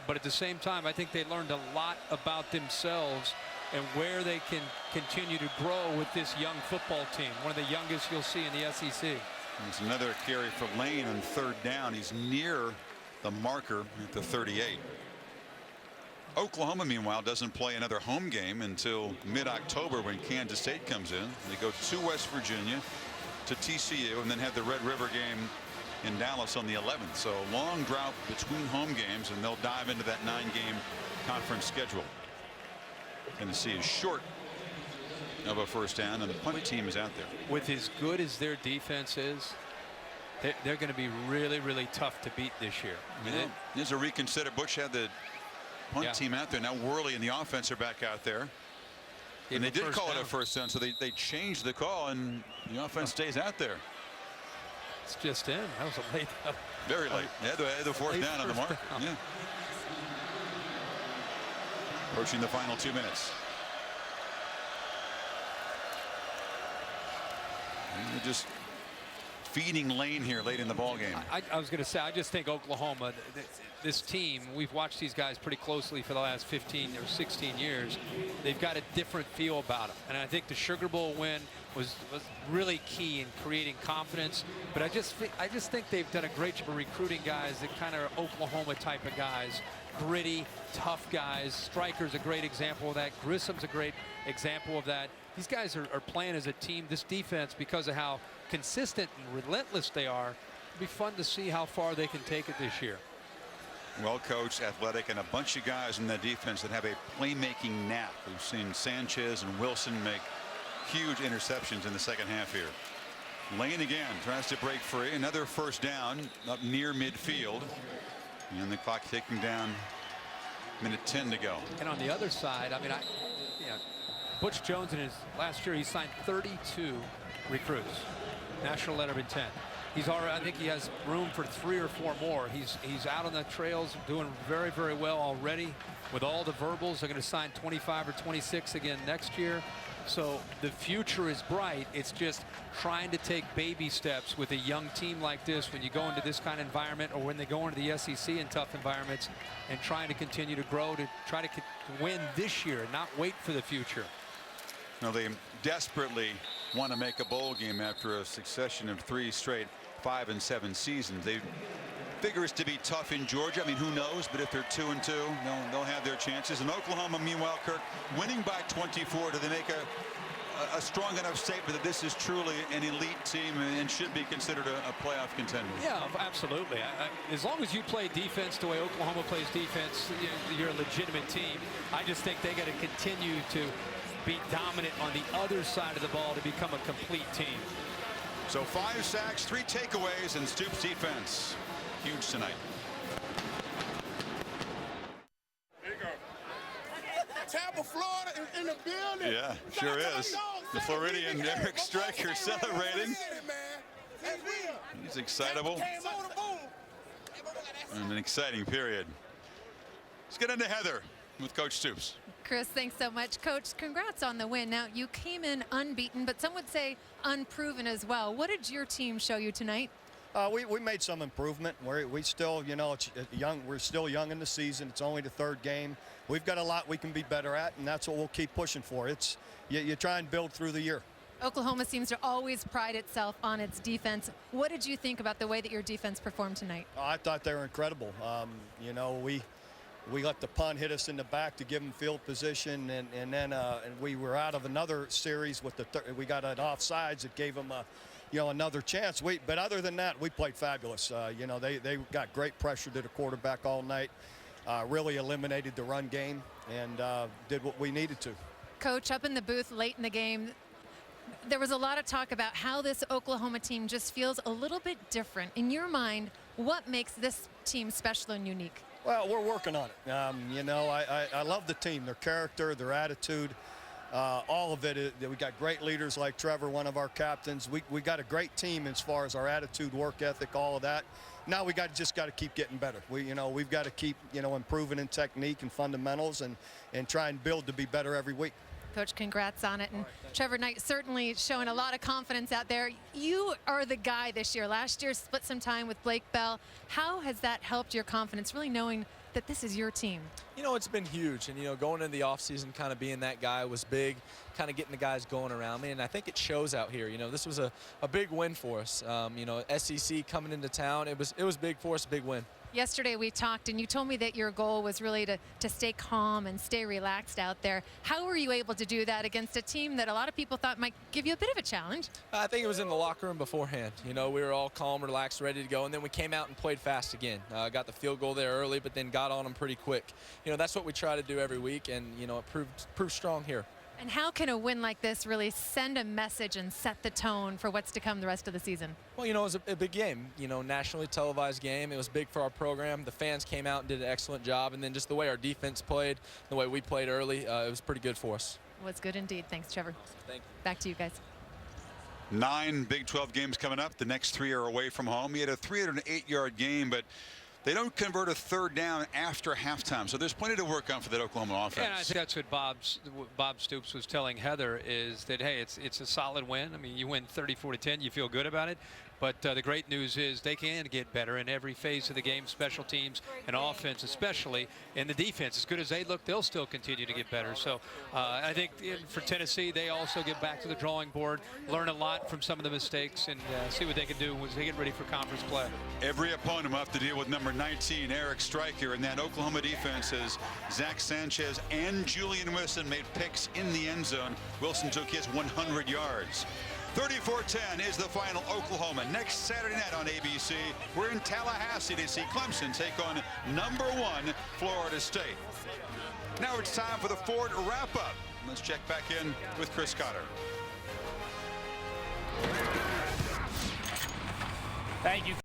But at the same time, I think they learned a lot about themselves and where they can continue to grow with this young football team, one of the youngest you'll see in the SEC. There's another carry for Lane on 3rd down. He's near the marker at the 38. Oklahoma, meanwhile, doesn't play another home game until mid-October when Kansas State comes in. They go to West Virginia, to TCU, and then have the Red River game in Dallas on the 11th. So a long drought between home games, and they'll dive into that 9-game conference schedule. Tennessee is short of a first down, and the punt team is out there. With as good as their defense is, they're going to be really, really tough to beat this year. I mean, there's a reconsider. Butch had the punt team out there. Now Worley and the offense are back out there. And they did call it a first down, so they changed the call, and the offense stays out there. It's just in. That was a late. Very late. They had the 4th down on the mark. Yeah. Approaching the final 2 minutes. And they're just feeding Lane here late in the ball game. I was going to say, I just think Oklahoma, this team, we've watched these guys pretty closely for the last 15 or 16 years. They've got a different feel about them. And I think the Sugar Bowl win was really key in creating confidence. But I just think they've done a great job of recruiting guys that kind of are Oklahoma type of guys. Gritty, tough guys. Striker's a great example of that. Grissom's a great example of that. These guys are playing as a team. This defense, because of how consistent and relentless they are, it'll be fun to see how far they can take it this year. Well coached, athletic, and a bunch of guys in that defense that have a playmaking knack. We've seen Sanchez and Wilson make huge interceptions in the second half here. Lane again tries to break free. Another first down up near midfield. And the clock ticking down. Minute 10 to go. And on the other side, I mean, Butch Jones in his last year, he signed 32 recruits. National letter of intent. He's already, I think he has room for 3 or 4 more. He's out on the trails doing very, very well already. With all the verbals, they're going to sign 25 or 26 again next year. So the future is bright. It's just trying to take baby steps with a young team like this when you go into this kind of environment, or when they go into the SEC in tough environments, and trying to continue to grow to try to win this year, not wait for the future. Now they desperately want to make a bowl game after a succession of 3 straight 5 and 7 seasons. They figure it's to be tough in Georgia. I mean, who knows? But if they're 2-2, they'll have their chances. And Oklahoma, meanwhile, Kirk, winning by 24. Do they make a strong enough statement that this is truly an elite team and should be considered a playoff contender? Yeah, absolutely. As long as you play defense the way Oklahoma plays defense, you're a legitimate team. I just think they got to continue to be dominant on the other side of the ball to become a complete team. So 5 sacks, 3 takeaways, and Stoops' defense huge tonight. There you go. Tampa, Florida in the building. Yeah, sure is. The Floridian Eric Stryker celebrating. He's excitable. And an exciting period. Let's get into Heather with Coach Stoops. Chris, thanks so much. Coach, congrats on the win. Now, you came in unbeaten, but some would say unproven as well. What did your team show you tonight? We made some improvement. We still, it's young. We're still young in the season. It's only the 3rd game. We've got a lot we can be better at, and that's what we'll keep pushing for. It's you try and build through the year. Oklahoma seems to always pride itself on its defense. What did you think about the way that your defense performed tonight? I thought they were incredible. We let the punt hit us in the back to give them field position, and then we were out of another series with we got an offsides that gave them another chance. But other than that, we played fabulous. They got great pressure to the quarterback all night, really eliminated the run game, and did what we needed to. Coach, up in the booth late in the game, there was a lot of talk about how this Oklahoma team just feels a little bit different. In your mind, what makes this team special and unique? Well, we're working on it. I love the team, their character, their attitude. all of it, we got great leaders like Trevor, one of our captains. We got a great team as far as our attitude, work ethic, all of that. Now we just got to keep getting better. We've got to keep improving in technique and fundamentals and try and build to be better every week. Coach, congrats on it. And Trevor Knight certainly showing a lot of confidence out there. You are the guy this year. Last year split some time with Blake Bell. How has that helped your confidence, really knowing that this is your team? It's been huge. And, going into the offseason, kind of being that guy was big, kind of getting the guys going around me. And I think it shows out here. This was a big win for us. SEC coming into town, it was big for us, a big win. Yesterday we talked, and you told me that your goal was really to stay calm and stay relaxed out there. How were you able to do that against a team that a lot of people thought might give you a bit of a challenge? I think it was in the locker room beforehand. We were all calm, relaxed, ready to go, and then we came out and played fast again. Got the field goal there early, but then got on them pretty quick. That's what we try to do every week, and, it proved strong here. And how can a win like this really send a message and set the tone for what's to come the rest of the season? Well, it was a big game, nationally televised game. It was big for our program. The fans came out and did an excellent job. And then just the way our defense played, the way we played early, it was pretty good for us. It was good indeed. Thanks, Trevor. Thank you. Back to you guys. 9 Big 12 games coming up. The next 3 are away from home. He had a 308-yard game, but they don't convert a third down after halftime. So there's plenty to work on for that Oklahoma offense. And I think that's what Bob Stoops was telling Heather, is that, hey, it's a solid win. I mean, you win 34-10. You feel good about it. But the great news is they can get better in every phase of the game, special teams and offense especially. And the defense, as good as they look, they'll still continue to get better. So I think for Tennessee, they also get back to the drawing board, learn a lot from some of the mistakes, and see what they can do as they get ready for conference play. Every opponent will have to deal with number 19, Eric Stryker, and that Oklahoma defense as Zach Sanchez and Julian Wilson made picks in the end zone. Wilson took his 100 yards. 34-10 is the final. Oklahoma next Saturday night on ABC. We're in Tallahassee to see Clemson take on number 1 Florida State. Now it's time for the Ford wrap-up. Let's check back in with Chris Cotter. Thank you.